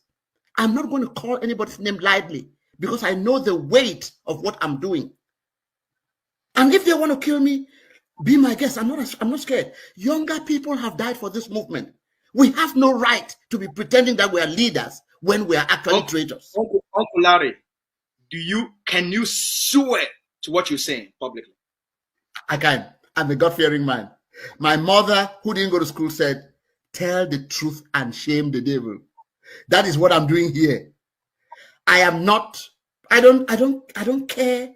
S2: I'm not going to call anybody's name lightly because I know the weight of what I'm doing. And if they want to kill me, be my guest. I'm not scared. Younger people have died for this movement. We have no right to be pretending that we are leaders when we are actually traitors.
S3: Uncle Larry, can you swear to what you're saying publicly?
S2: I can. I'm a God-fearing man. My mother, who didn't go to school, said, "Tell the truth and shame the devil." That is what I'm doing here. I don't care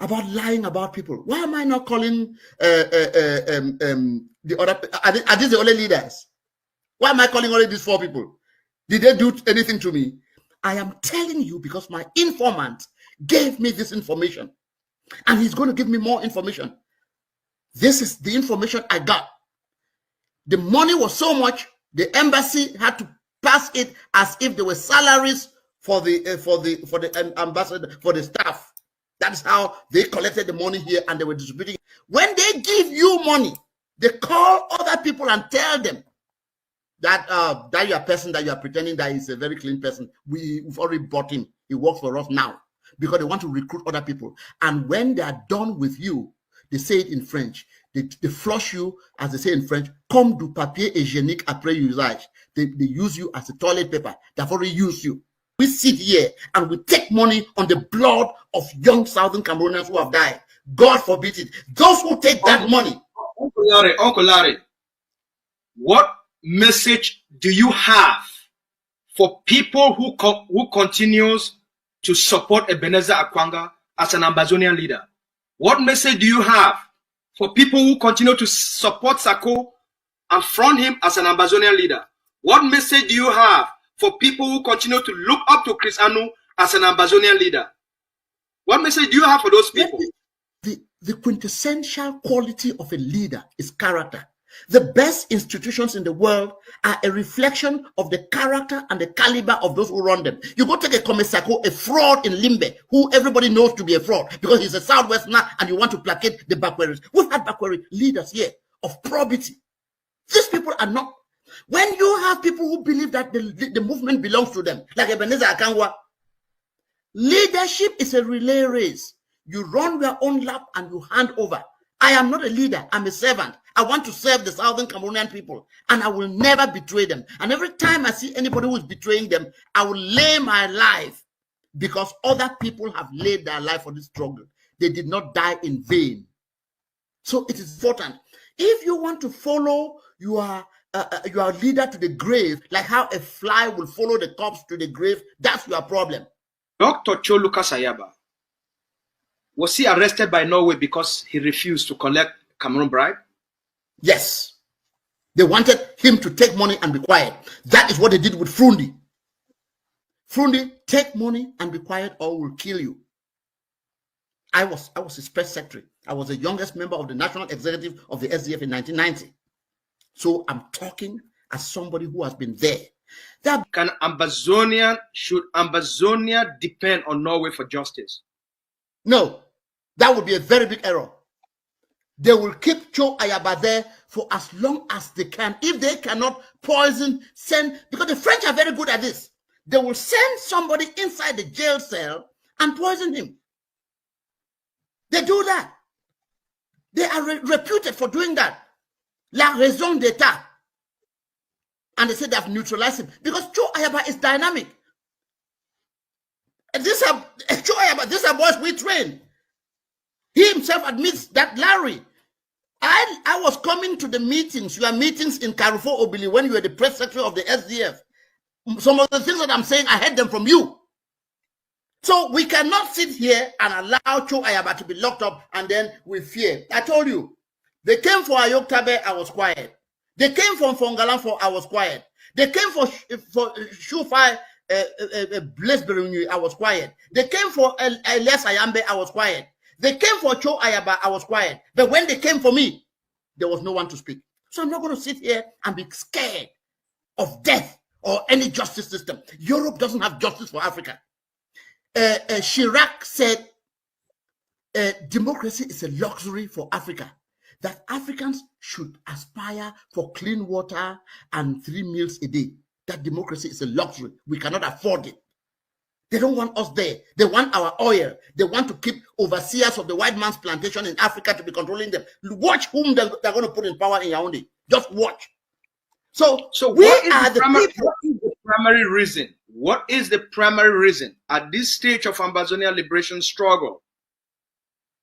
S2: about lying about people. Why am I not calling the other? Are these the only leaders? Why am I calling only these 4 people? Did they do anything to me? I am telling you because my informant gave me this information, and he's going to give me more information. This is the information I got. The money was so much, the embassy had to pass it as if there were salaries for the ambassador, for the staff. That's how they collected the money here and they were distributing. When they give you money, they call other people and tell them that your person that you are pretending that is a very clean person, we've already bought him. He works for us now, because they want to recruit other people. And when they are done with you, they say it in French. They flush you, as they say in French, comme du papier hygiénique après usage. They use you as a toilet paper. They've already used you. We sit here and we take money on the blood of young Southern Cameroonians who have died. God forbid it. Those who take that money.
S3: Uncle Larry, what message do you have for people who continues to support Ebenezer Akwanga as an Ambazonian leader? What message do you have for people who continue to support Sako and front him as an Ambazonian leader? What message do you have for people who continue to look up to Chris Anu as an Ambazonian leader? What message do you have for those people?
S2: The quintessential quality of a leader is character. The best institutions in the world are a reflection of the character and the caliber of those who run them. You go take a Komisako, a fraud in Limbe, who everybody knows to be a fraud because he's a Southwesterner and you want to placate the Bakweris. We've had Bakweri leaders here of probity. These people are not. When you have people who believe that the movement belongs to them, like Ebenezer Akangwa, leadership is a relay race. You run your own lap and you hand over. I am not a leader. I'm a servant. I want to serve the Southern Cameroonian people, and I will never betray them. And every time I see anybody who is betraying them, I will lay my life, because other people have laid their life for this struggle. They did not die in vain. So it is important. If you want to follow your leader to the grave, like how a fly will follow the corpse to the grave, that's your problem.
S3: Dr. Choluka Sayaba, was he arrested by Norway because he refused to collect Cameroon bribe?
S2: Yes. They wanted him to take money and be quiet. That is what they did with Frundi. Frundi, take money and be quiet or we'll kill you. I was his press secretary. I was the youngest member of the national executive of the SDF in 1990. So I'm talking as somebody who has been there.
S3: Should Ambazonia depend on Norway for justice?
S2: No, that would be a very big error. They will keep Cho Ayaba there for as long as they can. If they cannot because the French are very good at this. They will send somebody inside the jail cell and poison him. They do that. They are reputed for doing that. La raison d'etat. And they say they have neutralized him because Cho Ayaba is dynamic. And these are boys we train. He himself admits that, Larry, I was coming to the meetings, your meetings in Carrefour Obili when you were the press secretary of the SDF. Some of the things that I'm saying, I heard them from you. So we cannot sit here and allow Cho Ayaba to be locked up and then we fear. I told you, they came for Ayok Tabe, I was quiet. They came from Fongalan, I was quiet. They came for Shufai, Blaise, I was quiet. They came for Elias Ayambe, I was quiet. They came for Cho Ayaba, I was quiet. But when they came for me, there was no one to speak. So I'm not going to sit here and be scared of death or any justice system. Europe doesn't have justice for Africa. Chirac said democracy is a luxury for Africa, that Africans should aspire for clean water and 3 meals a day. That democracy is a luxury. We cannot afford it. They don't want us there. They want our oil. They want to keep overseers of the white man's plantation in Africa to be controlling them. Watch whom they're going to put in power in Yaoundé. Just watch. So we are the people.
S3: What is the primary reason? What is the primary reason at this stage of Ambazonia liberation struggle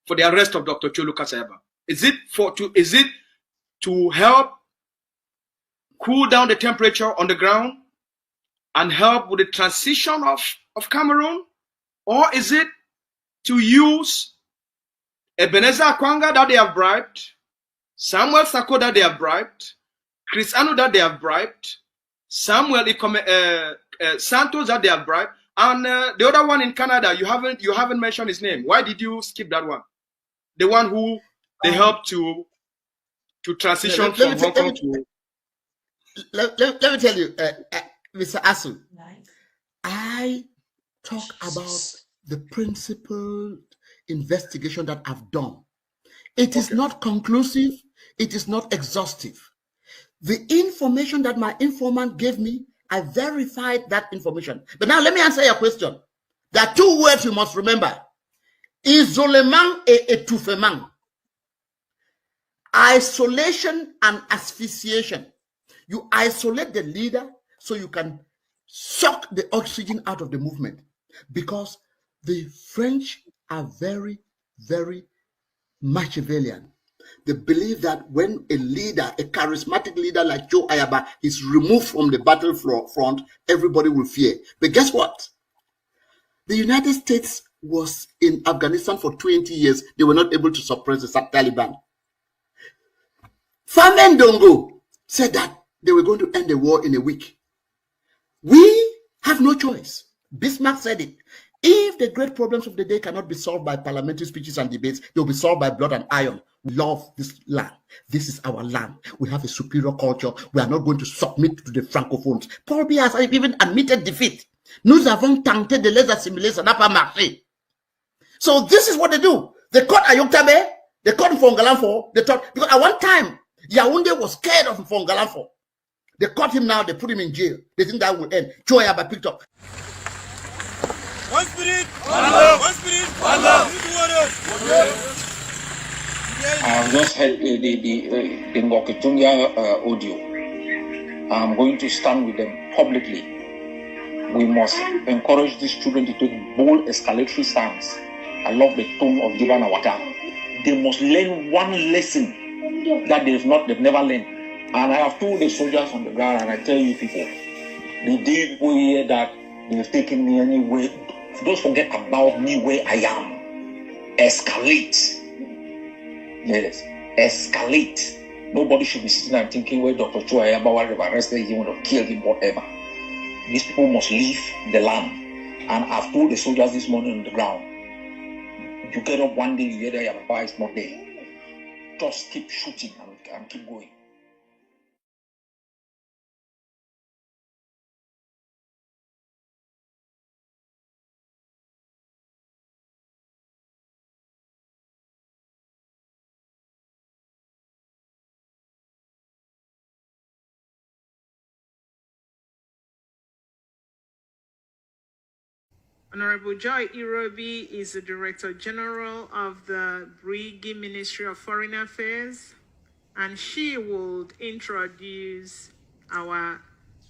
S3: for the arrest of Dr. Cholu Kasayaba? Is it to help cool down the temperature on the ground and help with the transition of Cameroon? Or is it to use Ebenezer Akwanga that they have bribed, Samuel Sako that they have bribed, Chris Anu that they have bribed, Samuel Santos that they have bribed, and the other one in Canada, you haven't mentioned his name. Why did you skip that one? The one who they helped to transition from Hong Kong to...
S2: Let me tell you, Mr. Asu, I talk about the principled investigation that I've done. It is not conclusive. It is not exhaustive. The information that my informant gave me, I verified that information. But now let me answer your question. There are 2 words you must remember. Isolement et étouffement. Isolation and asphyxiation. You isolate the leader so you can suck the oxygen out of the movement, because the French are very, very Machiavellian. They believe that when a leader, a charismatic leader like Joe Ayaba, is removed from the battlefront, everybody will fear. But guess what? The United States was in Afghanistan for 20 years. They were not able to suppress the Taliban. Famen Dongo said that they were going to end the war in a week. We have no choice. Bismarck said it. If the great problems of the day cannot be solved by parliamentary speeches and debates, they'll be solved by blood and iron. We love this land. This is our land. We have a superior culture. We are not going to submit to the francophones. Paul Biya has even admitted defeat. Nous avons tenté de les assimiler, ça n'a pas marché. So this is what they do. They caught Ayoktabe, they caught Mfongalamfo, they thought, because at one time, Yaoundé was scared of Mfongalamfo. They caught him now, they put him in jail. They think that will end. Choyaba picked up.
S11: One spirit, one love. One spirit, one love.
S4: I've just heard the Ngoketunga audio. I'm going to stand with them publicly. We must encourage these children to take bold escalatory stance. I love the tone of Giban Awata. They must learn one lesson that they've never learned. And I have told the soldiers on the ground, and I tell you people, the day people hear that they've taken me anywhere, don't forget about me where I am. Escalate. Yes, escalate. Nobody should be sitting and thinking where Dr. Chuayaba have arrested him or killed him, whatever. These people must leave the land. And I've told the soldiers this morning on the ground, you get up one day, you hear that your papa is not there. Just keep shooting and keep going.
S6: Honorable Joy Irobi is the Director General of the Brigi Ministry of Foreign Affairs, and she will introduce our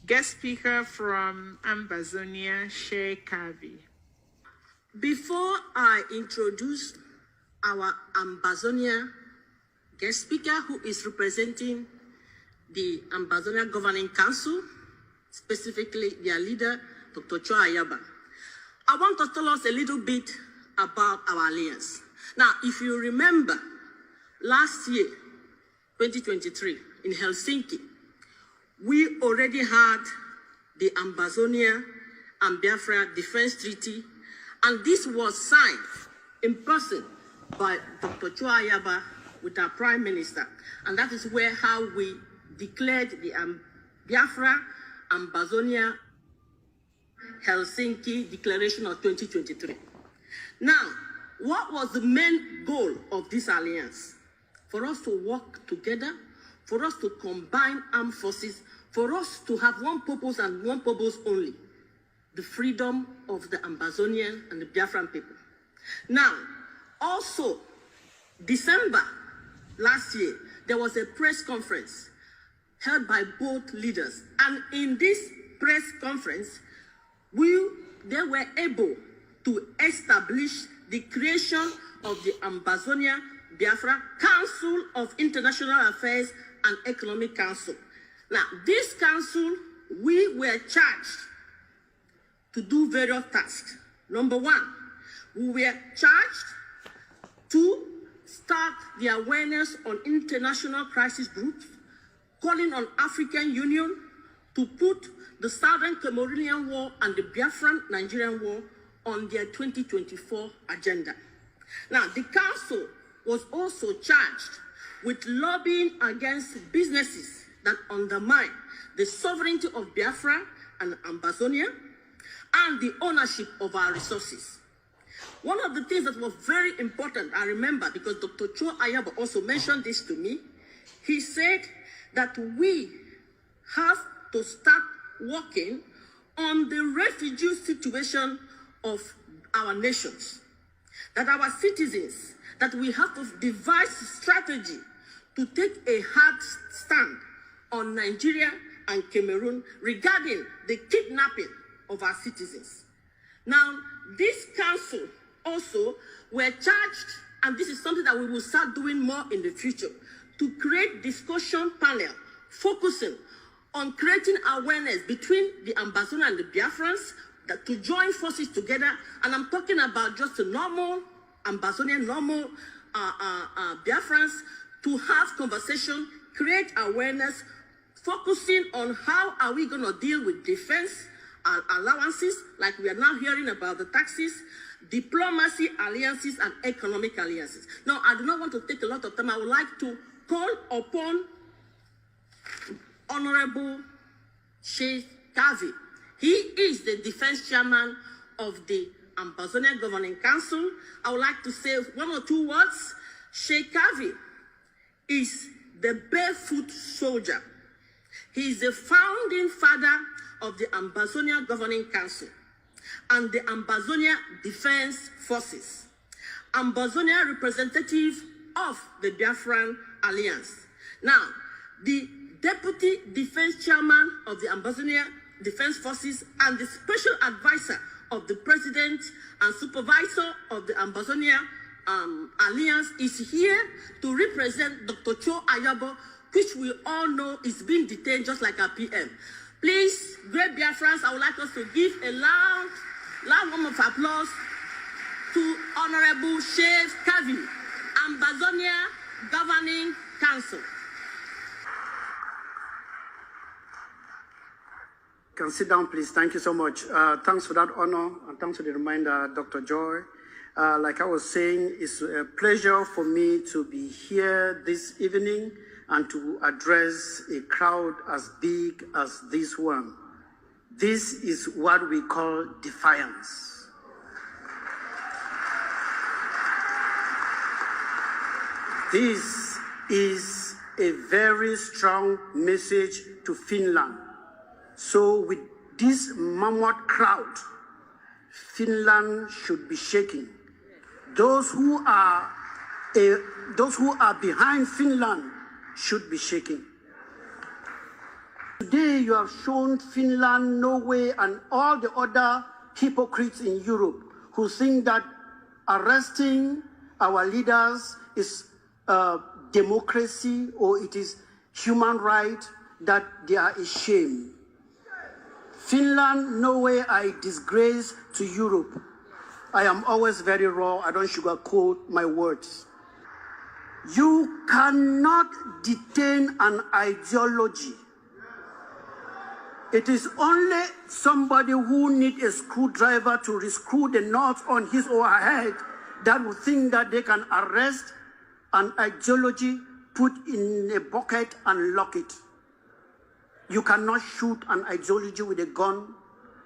S6: guest speaker from Ambazonia, Sheikh Kavi.
S10: Before I introduce our Ambazonia guest speaker, who is representing the Ambazonia Governing Council, specifically their leader, Dr. Chua Ayaba, I want to tell us a little bit about our alliance. Now, if you remember, last year, 2023, in Helsinki, we already had the Ambazonia and Biafra Defense Treaty, and this was signed in person by Dr. Chua Ayaba with our Prime Minister. And that is how we declared the Biafra Ambazonia Helsinki Declaration of 2023. Now, what was the main goal of this alliance? For us to work together, for us to combine armed forces, for us to have one purpose and one purpose only, the freedom of the Ambazonian and the Biafran people. Now, also, December last year, there was a press conference held by both leaders. And in this press conference, they were able to establish the creation of the Ambazonia Biafra Council of International Affairs and Economic Council. Now, this council, we were charged to do various tasks. Number one, we were charged to start the awareness on international crisis groups, calling on African Union to put the Southern Cameroonian War and the Biafran Nigerian War on their 2024 agenda. Now, the council was also charged with lobbying against businesses that undermine the sovereignty of Biafra and Ambazonia and the ownership of our resources. One of the things that was very important, I remember, because Dr. Cho Ayabo also mentioned this to me, he said that we have to start working on the refugee situation of our nations. That our citizens, that we have to devise strategy to take a hard stand on Nigeria and Cameroon regarding the kidnapping of our citizens. Now, this council also were charged, and this is something that we will start doing more in the future, to create discussion panel focusing on creating awareness between the Ambazonia and the Biafrans, that to join forces together. And I'm talking about just a normal Ambazonian, normal Biafrans, to have conversation, create awareness, focusing on how are we going to deal with defense allowances, like we are now hearing about the taxes, diplomacy alliances, and economic alliances. Now, I do not want to take a lot of time. I would like to call upon Honorable Sheikh Kavi. He is the defense chairman of the Ambazonia Governing Council. I would like to say one or two words. Sheikh Kavi is the barefoot soldier. He is the founding father of the Ambazonia Governing Council and the Ambazonia Defense Forces, Ambazonia representative of the Biafran Alliance. Now, the Deputy Defense Chairman of the Ambazonia Defense Forces and the Special Advisor of the President and Supervisor of the Ambazonia Alliance is here to represent Dr. Cho Ayabo, which we all know is being detained just like our PM. Please, great Biafrans, I would like us to give a loud round of applause to Honorable Sheikh Kavi, Ambazonia Governing Council.
S1: Can sit down, please. Thank you so much. Thanks for that honor, and thanks for the reminder, Dr. Joy. Like I was saying, it's a pleasure for me to be here this evening and to address a crowd as big as this one. This is what we call defiance. This is a very strong message to Finland. So with this mammoth crowd, Finland should be shaking. Those who are behind Finland should be shaking. Today you have shown Finland, Norway, and all the other hypocrites in Europe who think that arresting our leaders is democracy or it is human right, that they are ashamed. Finland, Norway are a disgrace to Europe. I am always very raw. I don't sugarcoat my words. You cannot detain an ideology. It is only somebody who needs a screwdriver to rescrew the knots on his or her head that will think that they can arrest an ideology, put in a bucket and lock it. You cannot shoot an ideology with a gun.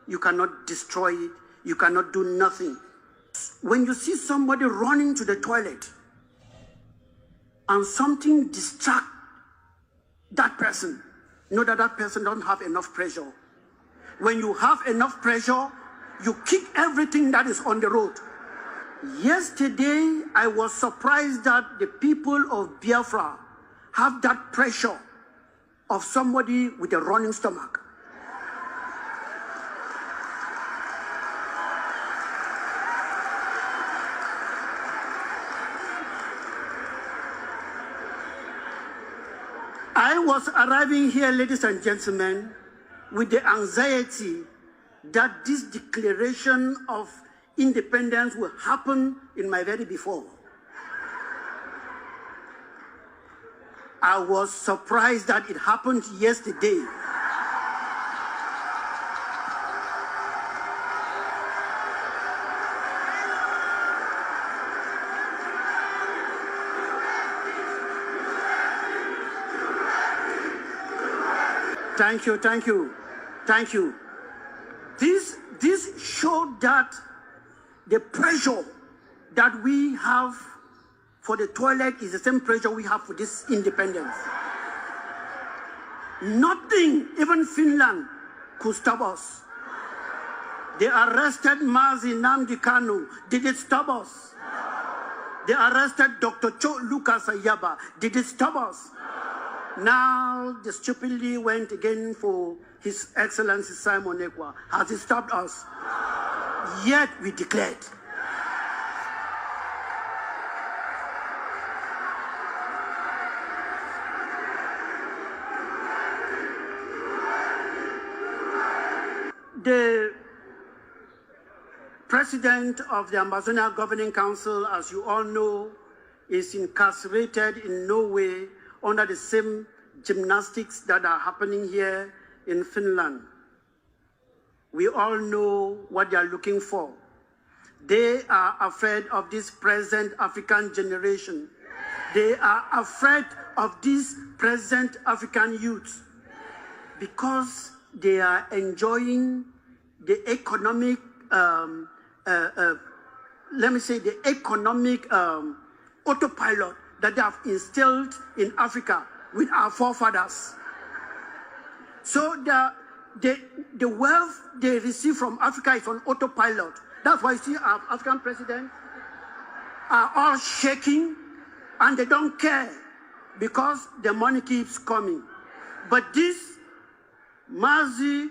S1: You cannot destroy it. You cannot do nothing. When you see somebody running to the toilet and something distracts that person, know that that person don't have enough pressure. When you have enough pressure, you kick everything that is on the road. Yesterday, I was surprised that the people of Biafra have that pressure of somebody with a running stomach. I was arriving here, ladies and gentlemen, with the anxiety that this declaration of independence will happen in my very before. I was surprised that it happened yesterday. Thank you, thank you, thank you. This showed that the pressure that we have for the toilet is the same pressure we have for this independence. Nothing, even Finland, could stop us. They arrested Mazi Nnamdi Kanu. Did it stop us? They arrested Dr. Cho Lucas Ayaba. Did it stop us? Now they stupidly went again for His Excellency Simon Ekwa. Has it stopped us? Yet we declared. The president of the Ambazonia Governing Council, as you all know, is incarcerated in Norway under the same gymnastics that are happening here in Finland. We all know what they are looking for. They are afraid of this present African generation. They are afraid of this present African youth because they are enjoying the economic, let me say, the economic autopilot that they have instilled in Africa with our forefathers. So the wealth they receive from Africa is on autopilot. That's why you see our African presidents are all shaking and they don't care because the money keeps coming. But this Mazi,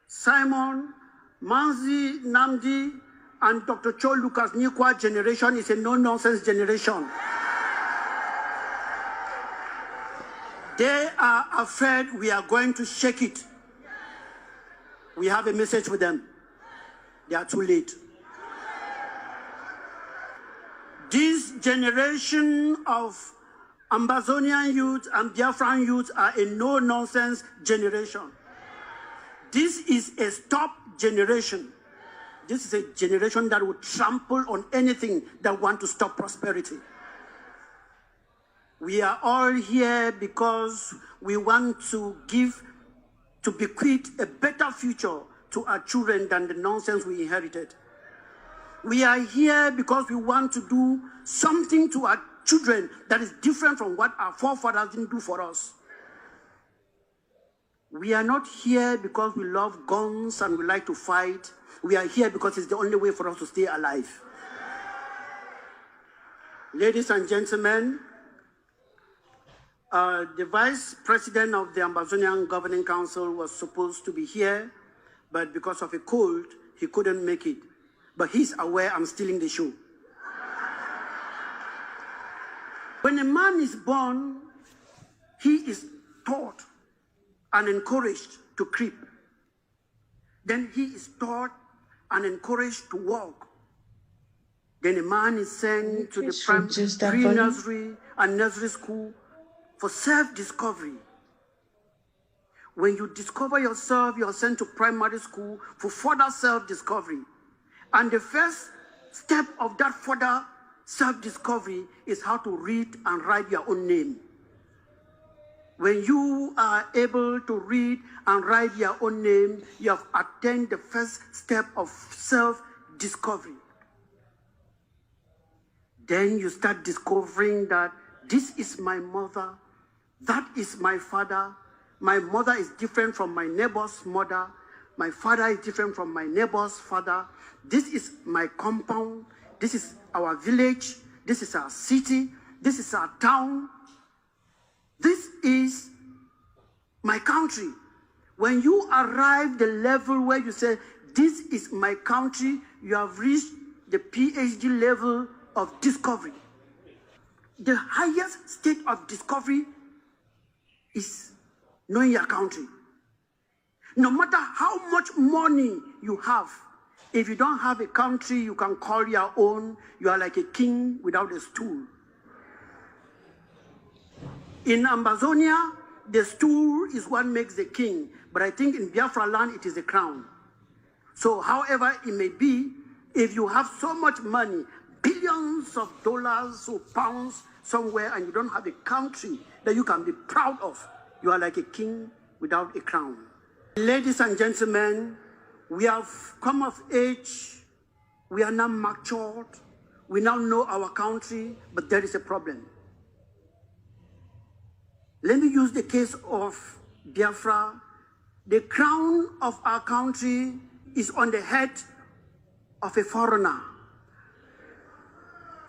S1: Simon, Mazi Nnamdi, and Dr. Cho Lucas Nikwa generation is a no-nonsense generation. They are afraid we are going to shake it. We have a message for them. They are too late. This generation of Ambazonian youth and Biafran youth are a no-nonsense generation. This is a stop generation. This is a generation that will trample on anything that wants to stop prosperity. We are all here because we want to bequeath a better future to our children than the nonsense we inherited. We are here because we want to do something to our children that is different from what our forefathers didn't do for us. We are not here because we love guns and we like to fight. We are here because it's the only way for us to stay alive. Ladies and gentlemen, the vice president of the Ambazonian Governing Council was supposed to be here, but because of a cold, he couldn't make it. But he's aware I'm stealing the show. When a man is born, he is taught and encouraged to creep. Then he is taught and encouraged to walk. Then a man is sent to the pre-nursery and nursery school for self-discovery. When you discover yourself, you're sent to primary school for further self-discovery. And the first step of that further self-discovery is how to read and write your own name. When you are able to read and write your own name, you have attained the first step of self-discovery. Then you start discovering that this is my mother, that is my father. My mother is different from my neighbor's mother. My father is different from my neighbor's father. This is my compound. This is our village. This is our city. This is our town. This is my country. When you arrive the level where you say, this is my country, you have reached the PhD level of discovery. The highest state of discovery is knowing your country. No matter how much money you have, if you don't have a country you can call your own, you are like a king without a stool. In Ambazonia, the stool is what makes the king, but I think in Biafra land it is the crown. So however it may be, if you have so much money, billions of dollars or pounds somewhere, and you don't have a country that you can be proud of, you are like a king without a crown. Ladies and gentlemen, we have come of age, we are now matured, we now know our country, but there is a problem. Let me use the case of Biafra. The crown of our country is on the head of a foreigner.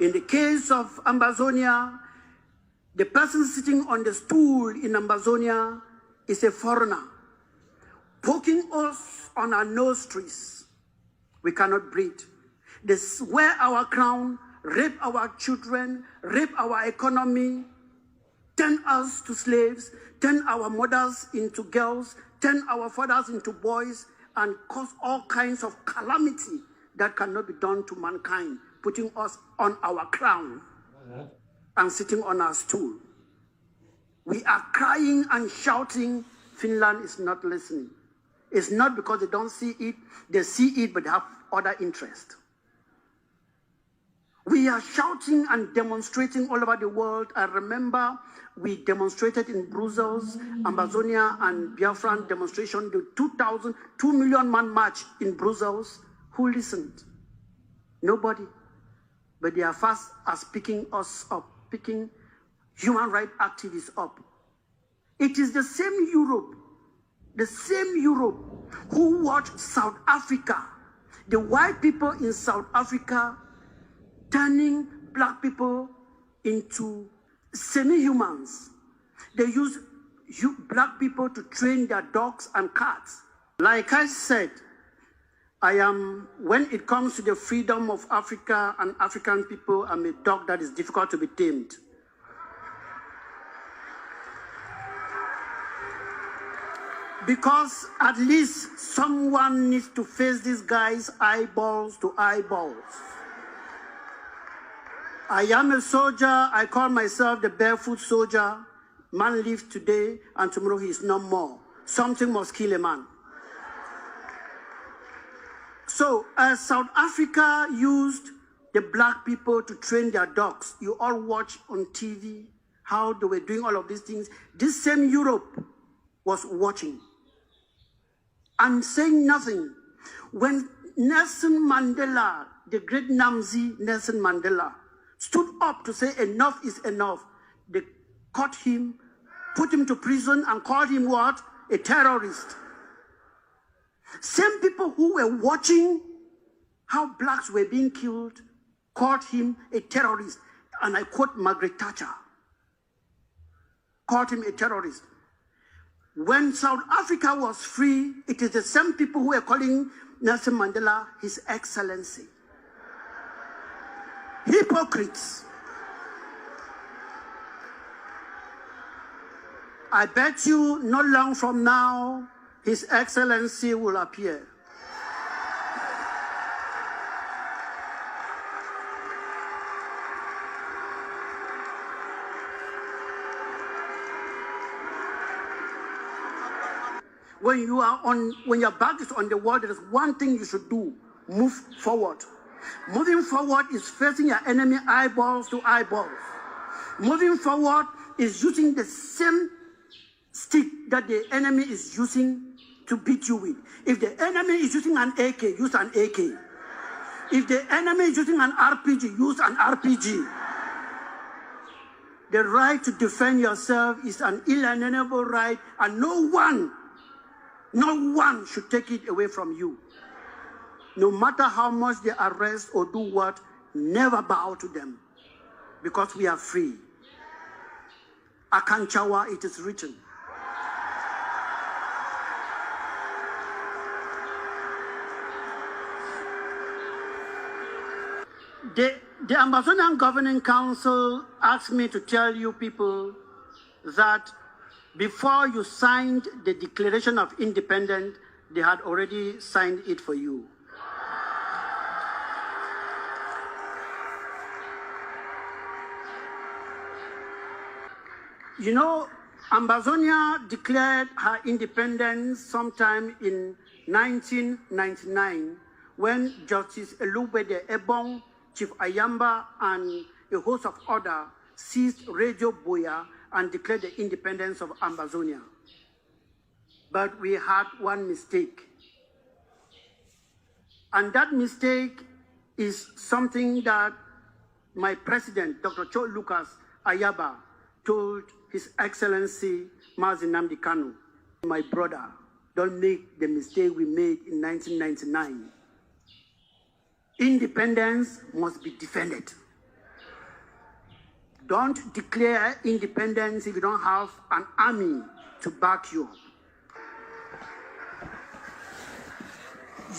S1: In the case of Ambazonia, the person sitting on the stool in Ambazonia is a foreigner, poking us on our nostrils. We cannot breathe. They wear our crown, rape our children, rape our economy, turn us to slaves, turn our mothers into girls, turn our fathers into boys, and cause all kinds of calamity that cannot be done to mankind, putting us on our crown and sitting on our stool. We are crying and shouting. Finland is not listening. It's not because they don't see it, they see it, but they have other interests. We are shouting and demonstrating all over the world. I remember we demonstrated in Brussels, Ambazonia and Biafran demonstration, the 2 million man march in Brussels. Who listened? Nobody. But they are fast as picking us up, picking human rights activists up. It is the same Europe who watched South Africa, the white people in South Africa turning black people into semi-humans. They use black people to train their dogs and cats. Like I said, when it comes to the freedom of Africa and African people, I'm a dog that is difficult to be tamed. Because at least someone needs to face these guys eyeballs to eyeballs. I am a soldier. I call myself the barefoot soldier. Man lives today and tomorrow he is no more. Something must kill a man. So as South Africa used the black people to train their dogs, you all watch on TV how they were doing all of these things. This same Europe was watching and saying nothing. When Nelson Mandela, the great Namzi Nelson Mandela, stood up to say enough is enough, they caught him, put him to prison, and called him what? A terrorist. Same people who were watching how blacks were being killed called him a terrorist. And I quote Margaret Thatcher, called him a terrorist. When South Africa was free, it is the same people who were calling Nelson Mandela His Excellency. Hypocrites. I bet you not long from now, His Excellency will appear. When your back is on the wall, there is one thing you should do: move forward. Moving forward is facing your enemy eyeballs to eyeballs. Moving forward is using the same stick that the enemy is using to beat you with. If the enemy is using an AK, use an AK. If the enemy is using an RPG, use an RPG. The right to defend yourself is an inalienable right, and no one should take it away from you. No matter how much they arrest or do what, never bow to them, because we are free. Akanchawa, it is written. The Ambazonian Governing Council asked me to tell you people that before you signed the Declaration of Independence, they had already signed it for you. You know, Ambazonia declared her independence sometime in 1999 when Justice Elubede Ebong, Chief Ayamba, and a host of others seized Radio Biya and declared the independence of Ambazonia. But we had one mistake. And that mistake is something that my president, Dr. Cho Lucas Ayaba, told His Excellency Mazi Nnamdi Kanu, my brother, don't make the mistake we made in 1999. Independence must be defended. Don't declare independence if you don't have an army to back you up.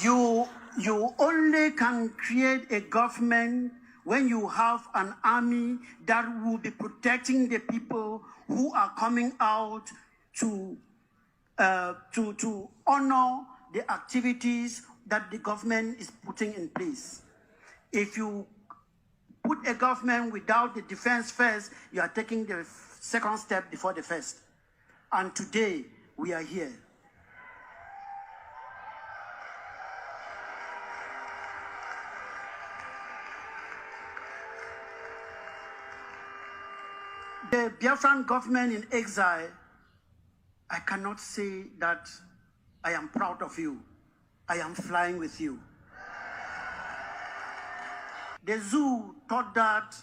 S1: You only can create a government when you have an army that will be protecting the people who are coming out to honor the activities that the government is putting in place. If you put a government without the defense first, you are taking the second step before the first. And today, we are here. The Biafran government in exile, I cannot say that I am proud of you. I am flying with you. The zoo thought that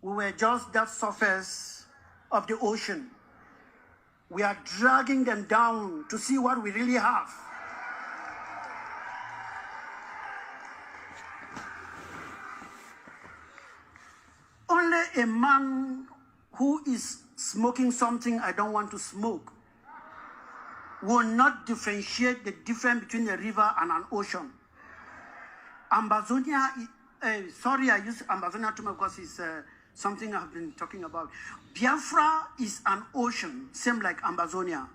S1: we were just that surface of the ocean. We are dragging them down to see what we really have. Only a man who is smoking something I don't want to smoke will not differentiate the difference between a river and an ocean. Ambazonia, sorry I use Ambazonia too much because it's something I've been talking about. Biafra is an ocean, same like Ambazonia.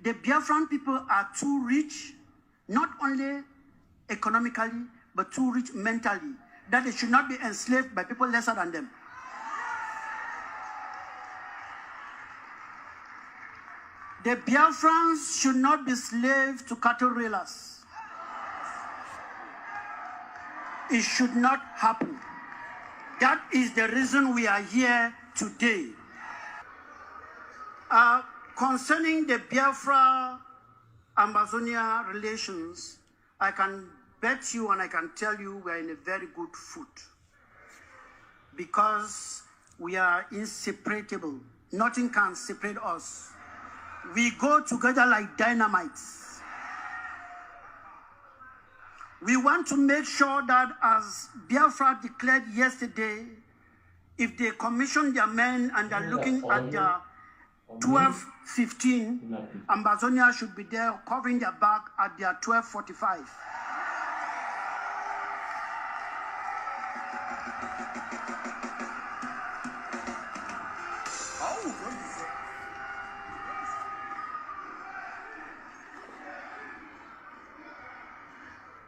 S1: The Biafran people are too rich, not only economically, but too rich mentally, that they should not be enslaved by people lesser than them. The Biafrans should not be slaves to cattle railers. It should not happen. That is the reason we are here today. Concerning the Biafra-Ambazonia relations, I can bet you and I can tell you we are in a very good foot because we are inseparable. Nothing can separate us. We go together like dynamites. We want to make sure that as Biafra declared yesterday, if they commission their men and they're looking at their 12:15, Ambazonia should be there covering their back at their 12:45.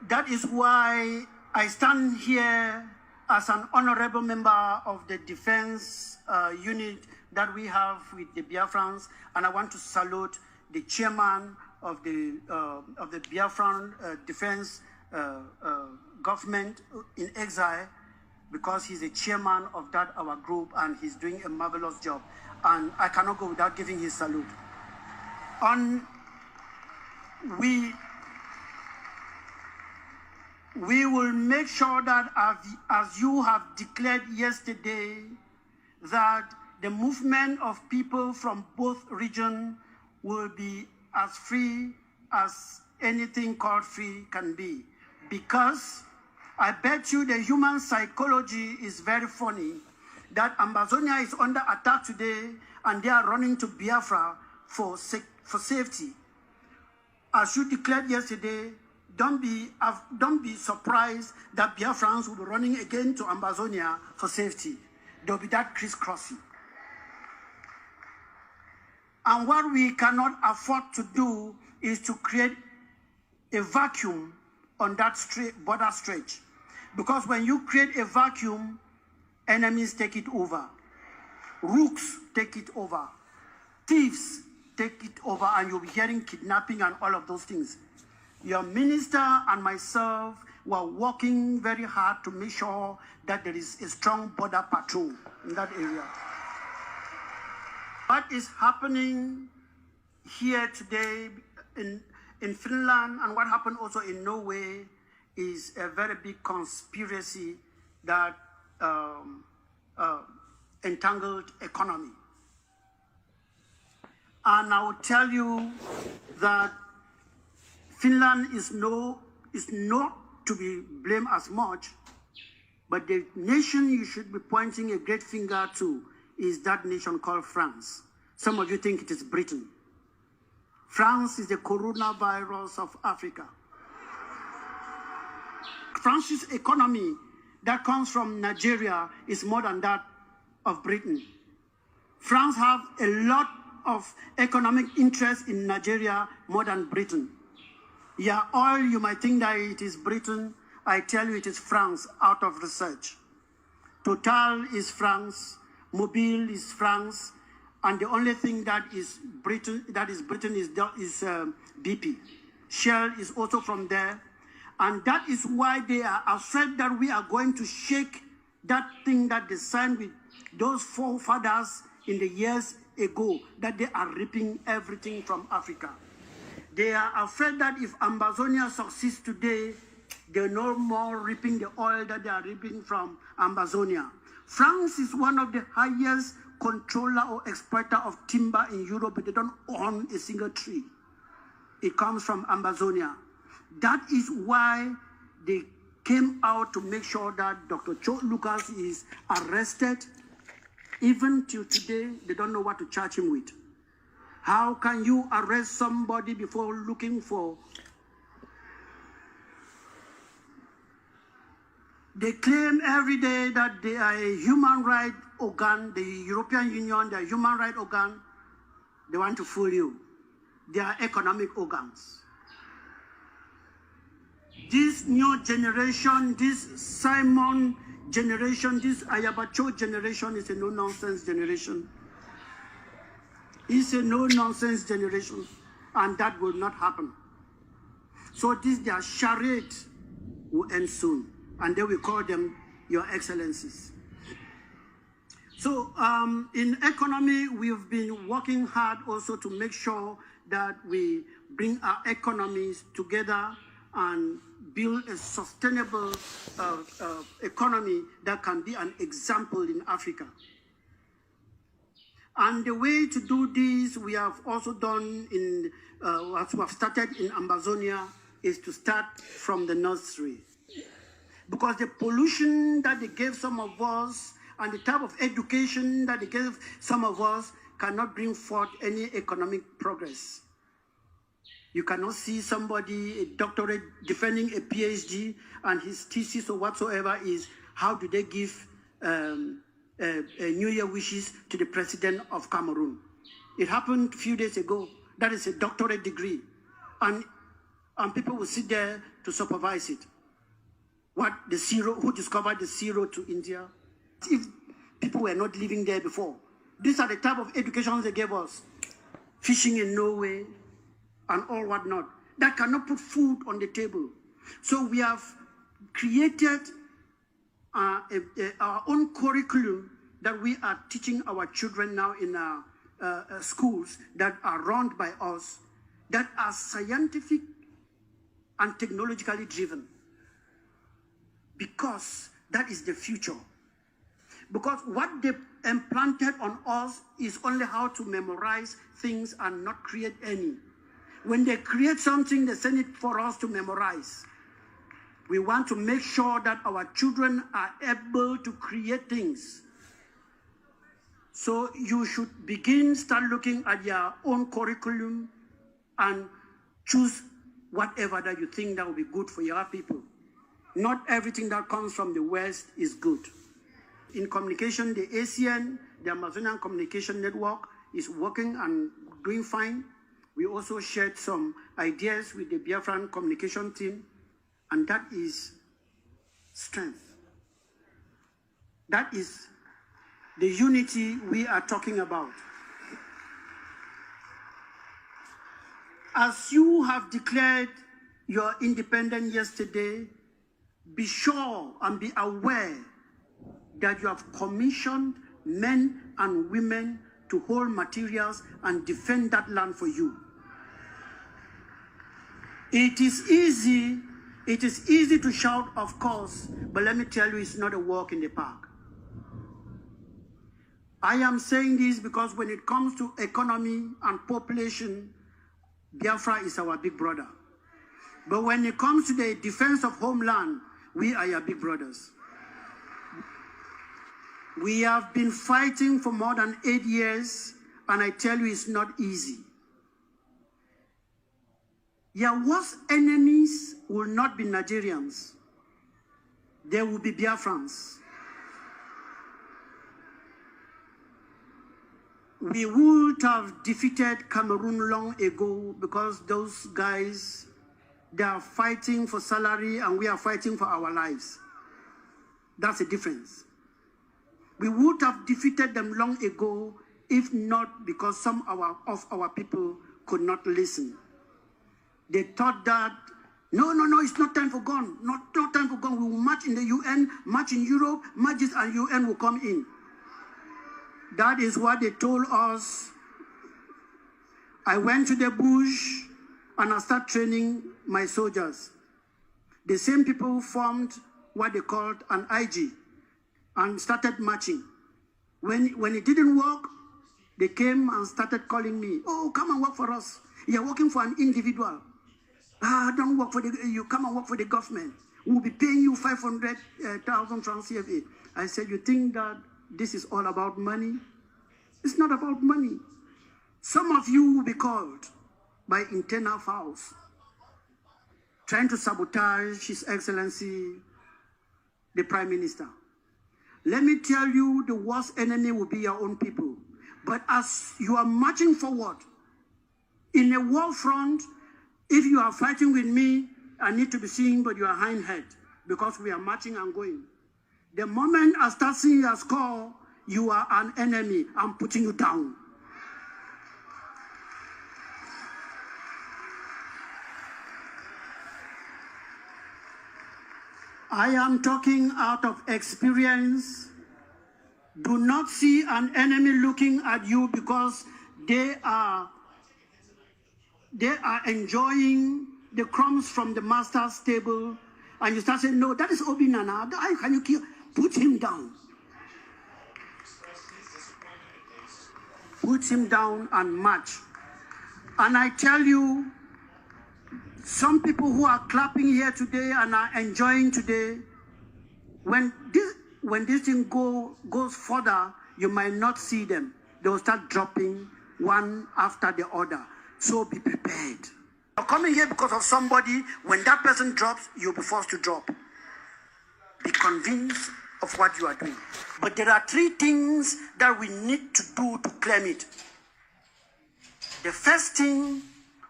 S1: That is why I stand here as an honorable member of the defense unit that we have with the Biafrans, and I want to salute the chairman of the Biafran defense government in exile, because he's a chairman of that our group and he's doing a marvelous job. And I cannot go without giving his salute. We will make sure that as you have declared yesterday, that the movement of people from both regions will be as free as anything called free can be. Because I bet you the human psychology is very funny, that Ambazonia is under attack today and they are running to Biafra for safety. As you declared yesterday, don't be surprised that Biafrans will be running again to Ambazonia for safety. There will be that crisscrossing. And what we cannot afford to do is to create a vacuum on that border stretch. Because when you create a vacuum, enemies take it over. Rooks take it over. Thieves take it over, and you'll be hearing kidnapping and all of those things. Your minister and myself were working very hard to make sure that there is a strong border patrol in that area. What is happening here today in Finland and what happened also in Norway is a very big conspiracy that entangled economy. And I will tell you that Finland is not to be blamed as much, but the nation you should be pointing a great finger to is that nation called France. Some of you think it is Britain. France is the coronavirus of Africa. France's economy that comes from Nigeria is more than that of Britain. France have a lot of economic interest in Nigeria more than Britain. Yeah, all you might think that it is Britain. I tell you it is France out of research. Total is France, Mobile is France, and the only thing that is Britain is BP. Shell is also from there. And that is why they are afraid that we are going to shake that thing that they signed with those forefathers in the years ago, that they are ripping everything from Africa. They are afraid that if Ambazonia succeeds today, they're no more ripping the oil that they are ripping from Ambazonia. France is one of the highest controller or exporter of timber in Europe, but they don't own a single tree. It comes from Ambazonia. That is why they came out to make sure that Dr. Cho Lucas is arrested. Even till today, they don't know what to charge him with. How can you arrest somebody before looking for? They claim every day that they are a human rights organ, the European Union, they are human rights organ. They want to fool you. They are economic organs. This new generation, this Simon generation, this Ayabacho generation is a no-nonsense generation. It's a no-nonsense generation, and that will not happen. So this their charade will end soon, and then we call them Your Excellencies. So in economy, we've been working hard also to make sure that we bring our economies together and build a sustainable economy that can be an example in Africa. And the way to do this, we have also done in what we have started in Ambazonia, is to start from the nursery. Because the pollution that they gave some of us and the type of education that they gave some of us cannot bring forth any economic progress. You cannot see somebody, a doctorate, defending a PhD, and his thesis or whatsoever is how do they give New Year wishes to the president of Cameroon. It happened a few days ago. That is a doctorate degree. And people will sit there to supervise it. Who discovered the zero to India? If people were not living there before. These are the type of education they gave us. Fishing in Norway and all whatnot. That cannot put food on the table. So we have created our own curriculum that we are teaching our children now in our schools that are run by us, that are scientific and technologically driven, because that is the future. Because what they implanted on us is only how to memorize things and not create any. When they create something, they send it for us to memorize. We want to make sure that our children are able to create things. So you should start looking at your own curriculum and choose whatever that you think that will be good for your people. Not everything that comes from the West is good. In communication, the ASEAN, the Amazonian Communication Network, is working and doing fine. We also shared some ideas with the Biafran communication team, and that is strength. That is the unity we are talking about. As you have declared your independence yesterday, be sure and be aware that you have commissioned men and women to hold materials and defend that land for you. It is easy to shout, of course, but let me tell you, it's not a walk in the park. I am saying this because when it comes to economy and population, Biafra is our big brother. But when it comes to the defense of homeland, we are your big brothers. We have been fighting for more than 8 years, and I tell you, it's not easy. Your worst enemies will not be Nigerians. They will be Biafrans. We would have defeated Cameroon long ago because those guys, they are fighting for salary and we are fighting for our lives. That's the difference. We would have defeated them long ago if not because some of our people could not listen. They thought that, no, it's not time for gun. Not time for gun. We will march in the UN, march in Europe, marches and UN will come in. That is what they told us. I went to the bush and I started training my soldiers. The same people formed what they called an IG and started marching. When it didn't work, they came and started calling me, oh, come and work for us. You're working for an individual. Don't work for you come and work for the government. We'll be paying you 500,000 francs CFA. I said, you think that this is all about money? It's not about money. Some of you will be called by internal fouls, trying to sabotage His Excellency, the Prime Minister. Let me tell you, the worst enemy will be your own people. But as you are marching forward, in a war front, if you are fighting with me, I need to be seeing but you are hindhead because we are marching and going. The moment I start seeing your score, you are an enemy. I'm putting you down. I am talking out of experience. Do not see an enemy looking at you because they are enjoying the crumbs from the master's table, and you start saying, no, that is Obinana. How can you kill? Put him down. Put him down and march. And I tell you, some people who are clapping here today and are enjoying today, when this thing goes further, you might not see them. They will start dropping one after the other. So be prepared. You're coming here because of somebody. When that person drops, you'll be forced to drop. Be convinced of what you are doing. But there are 3 things that we need to do to claim it. The first thing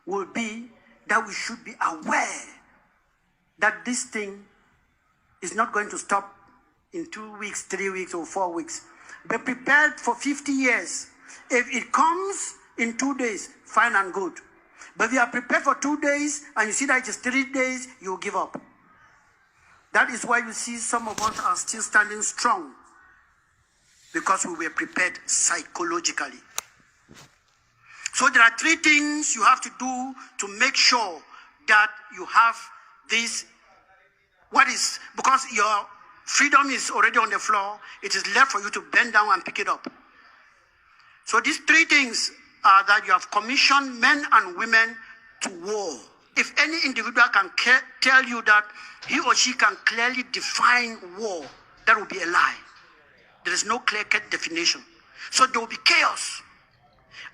S1: will be that we should be aware that this thing is not going to stop in 2 weeks, 3 weeks, or 4 weeks. Be prepared for 50 years. If it comes in 2 days, fine and good. But if you are prepared for 2 days and you see that it is 3 days, you will give up. That is why you see some of us are still standing strong, because we were prepared psychologically. So there are three things you have to do to make sure that you have this. Because your freedom is already on the floor, it is left for you to bend down and pick it up. So these three things are that you have commissioned men and women to war. If any individual can tell you that he or she can clearly define war, that will be a lie. There is no clear-cut definition. So there will be chaos.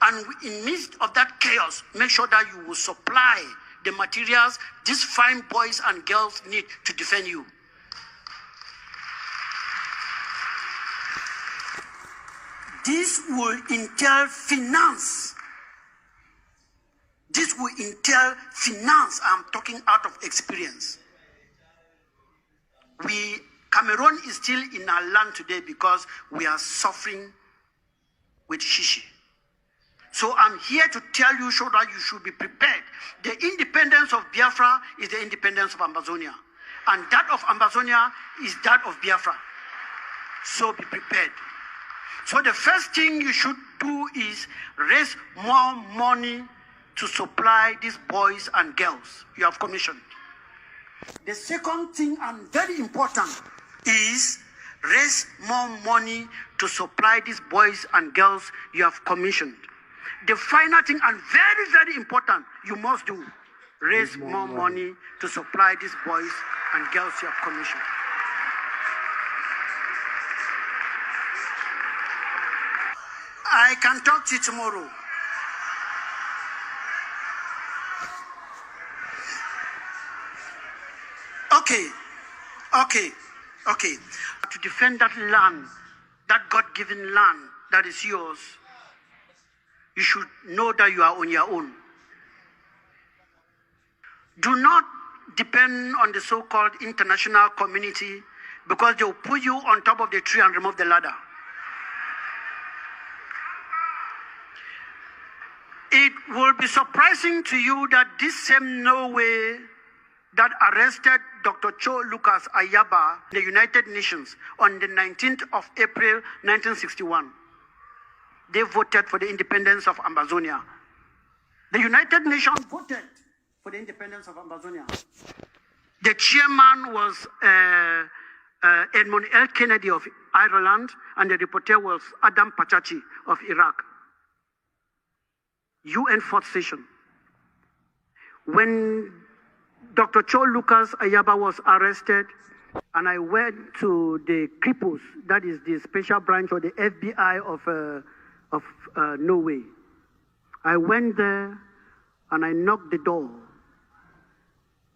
S1: And in the midst of that chaos, make sure that you will supply the materials these fine boys and girls need to defend you. This will entail finance. This will entail finance. I'm talking out of experience. Cameroon is still in our land today because we are suffering with shishi. So I'm here to tell you so that you should be prepared. The independence of Biafra is the independence of Ambazonia. And that of Ambazonia is that of Biafra. So be prepared. So the first thing you should do is raise more money to supply these boys and girls you have commissioned. The second thing, and very important, is raise more money to supply these boys and girls you have commissioned. The final thing, and very, very important, you must do, raise more money to supply these boys and girls you have commissioned. I can talk to you tomorrow. Okay. To defend that land, that God-given land that is yours, you should know that you are on your own. Do not depend on the so-called international community, because they will put you on top of the tree and remove the ladder. It will be surprising to you that this same Norway that arrested Dr. Cho Lucas Ayaba in the United Nations on the 19th of April 1961, they voted for the independence of Ambazonia. The United Nations voted for the independence of Ambazonia. The chairman was Edmund L. Kennedy of Ireland, and the reporter was Adam Pachachi of Iraq. UN fourth session. When Dr. Cho Lucas Ayaba was arrested, and I went to the Kripos, that is the special branch of the FBI of Norway. I went there and I knocked the door.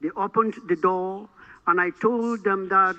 S1: They opened the door and I told them that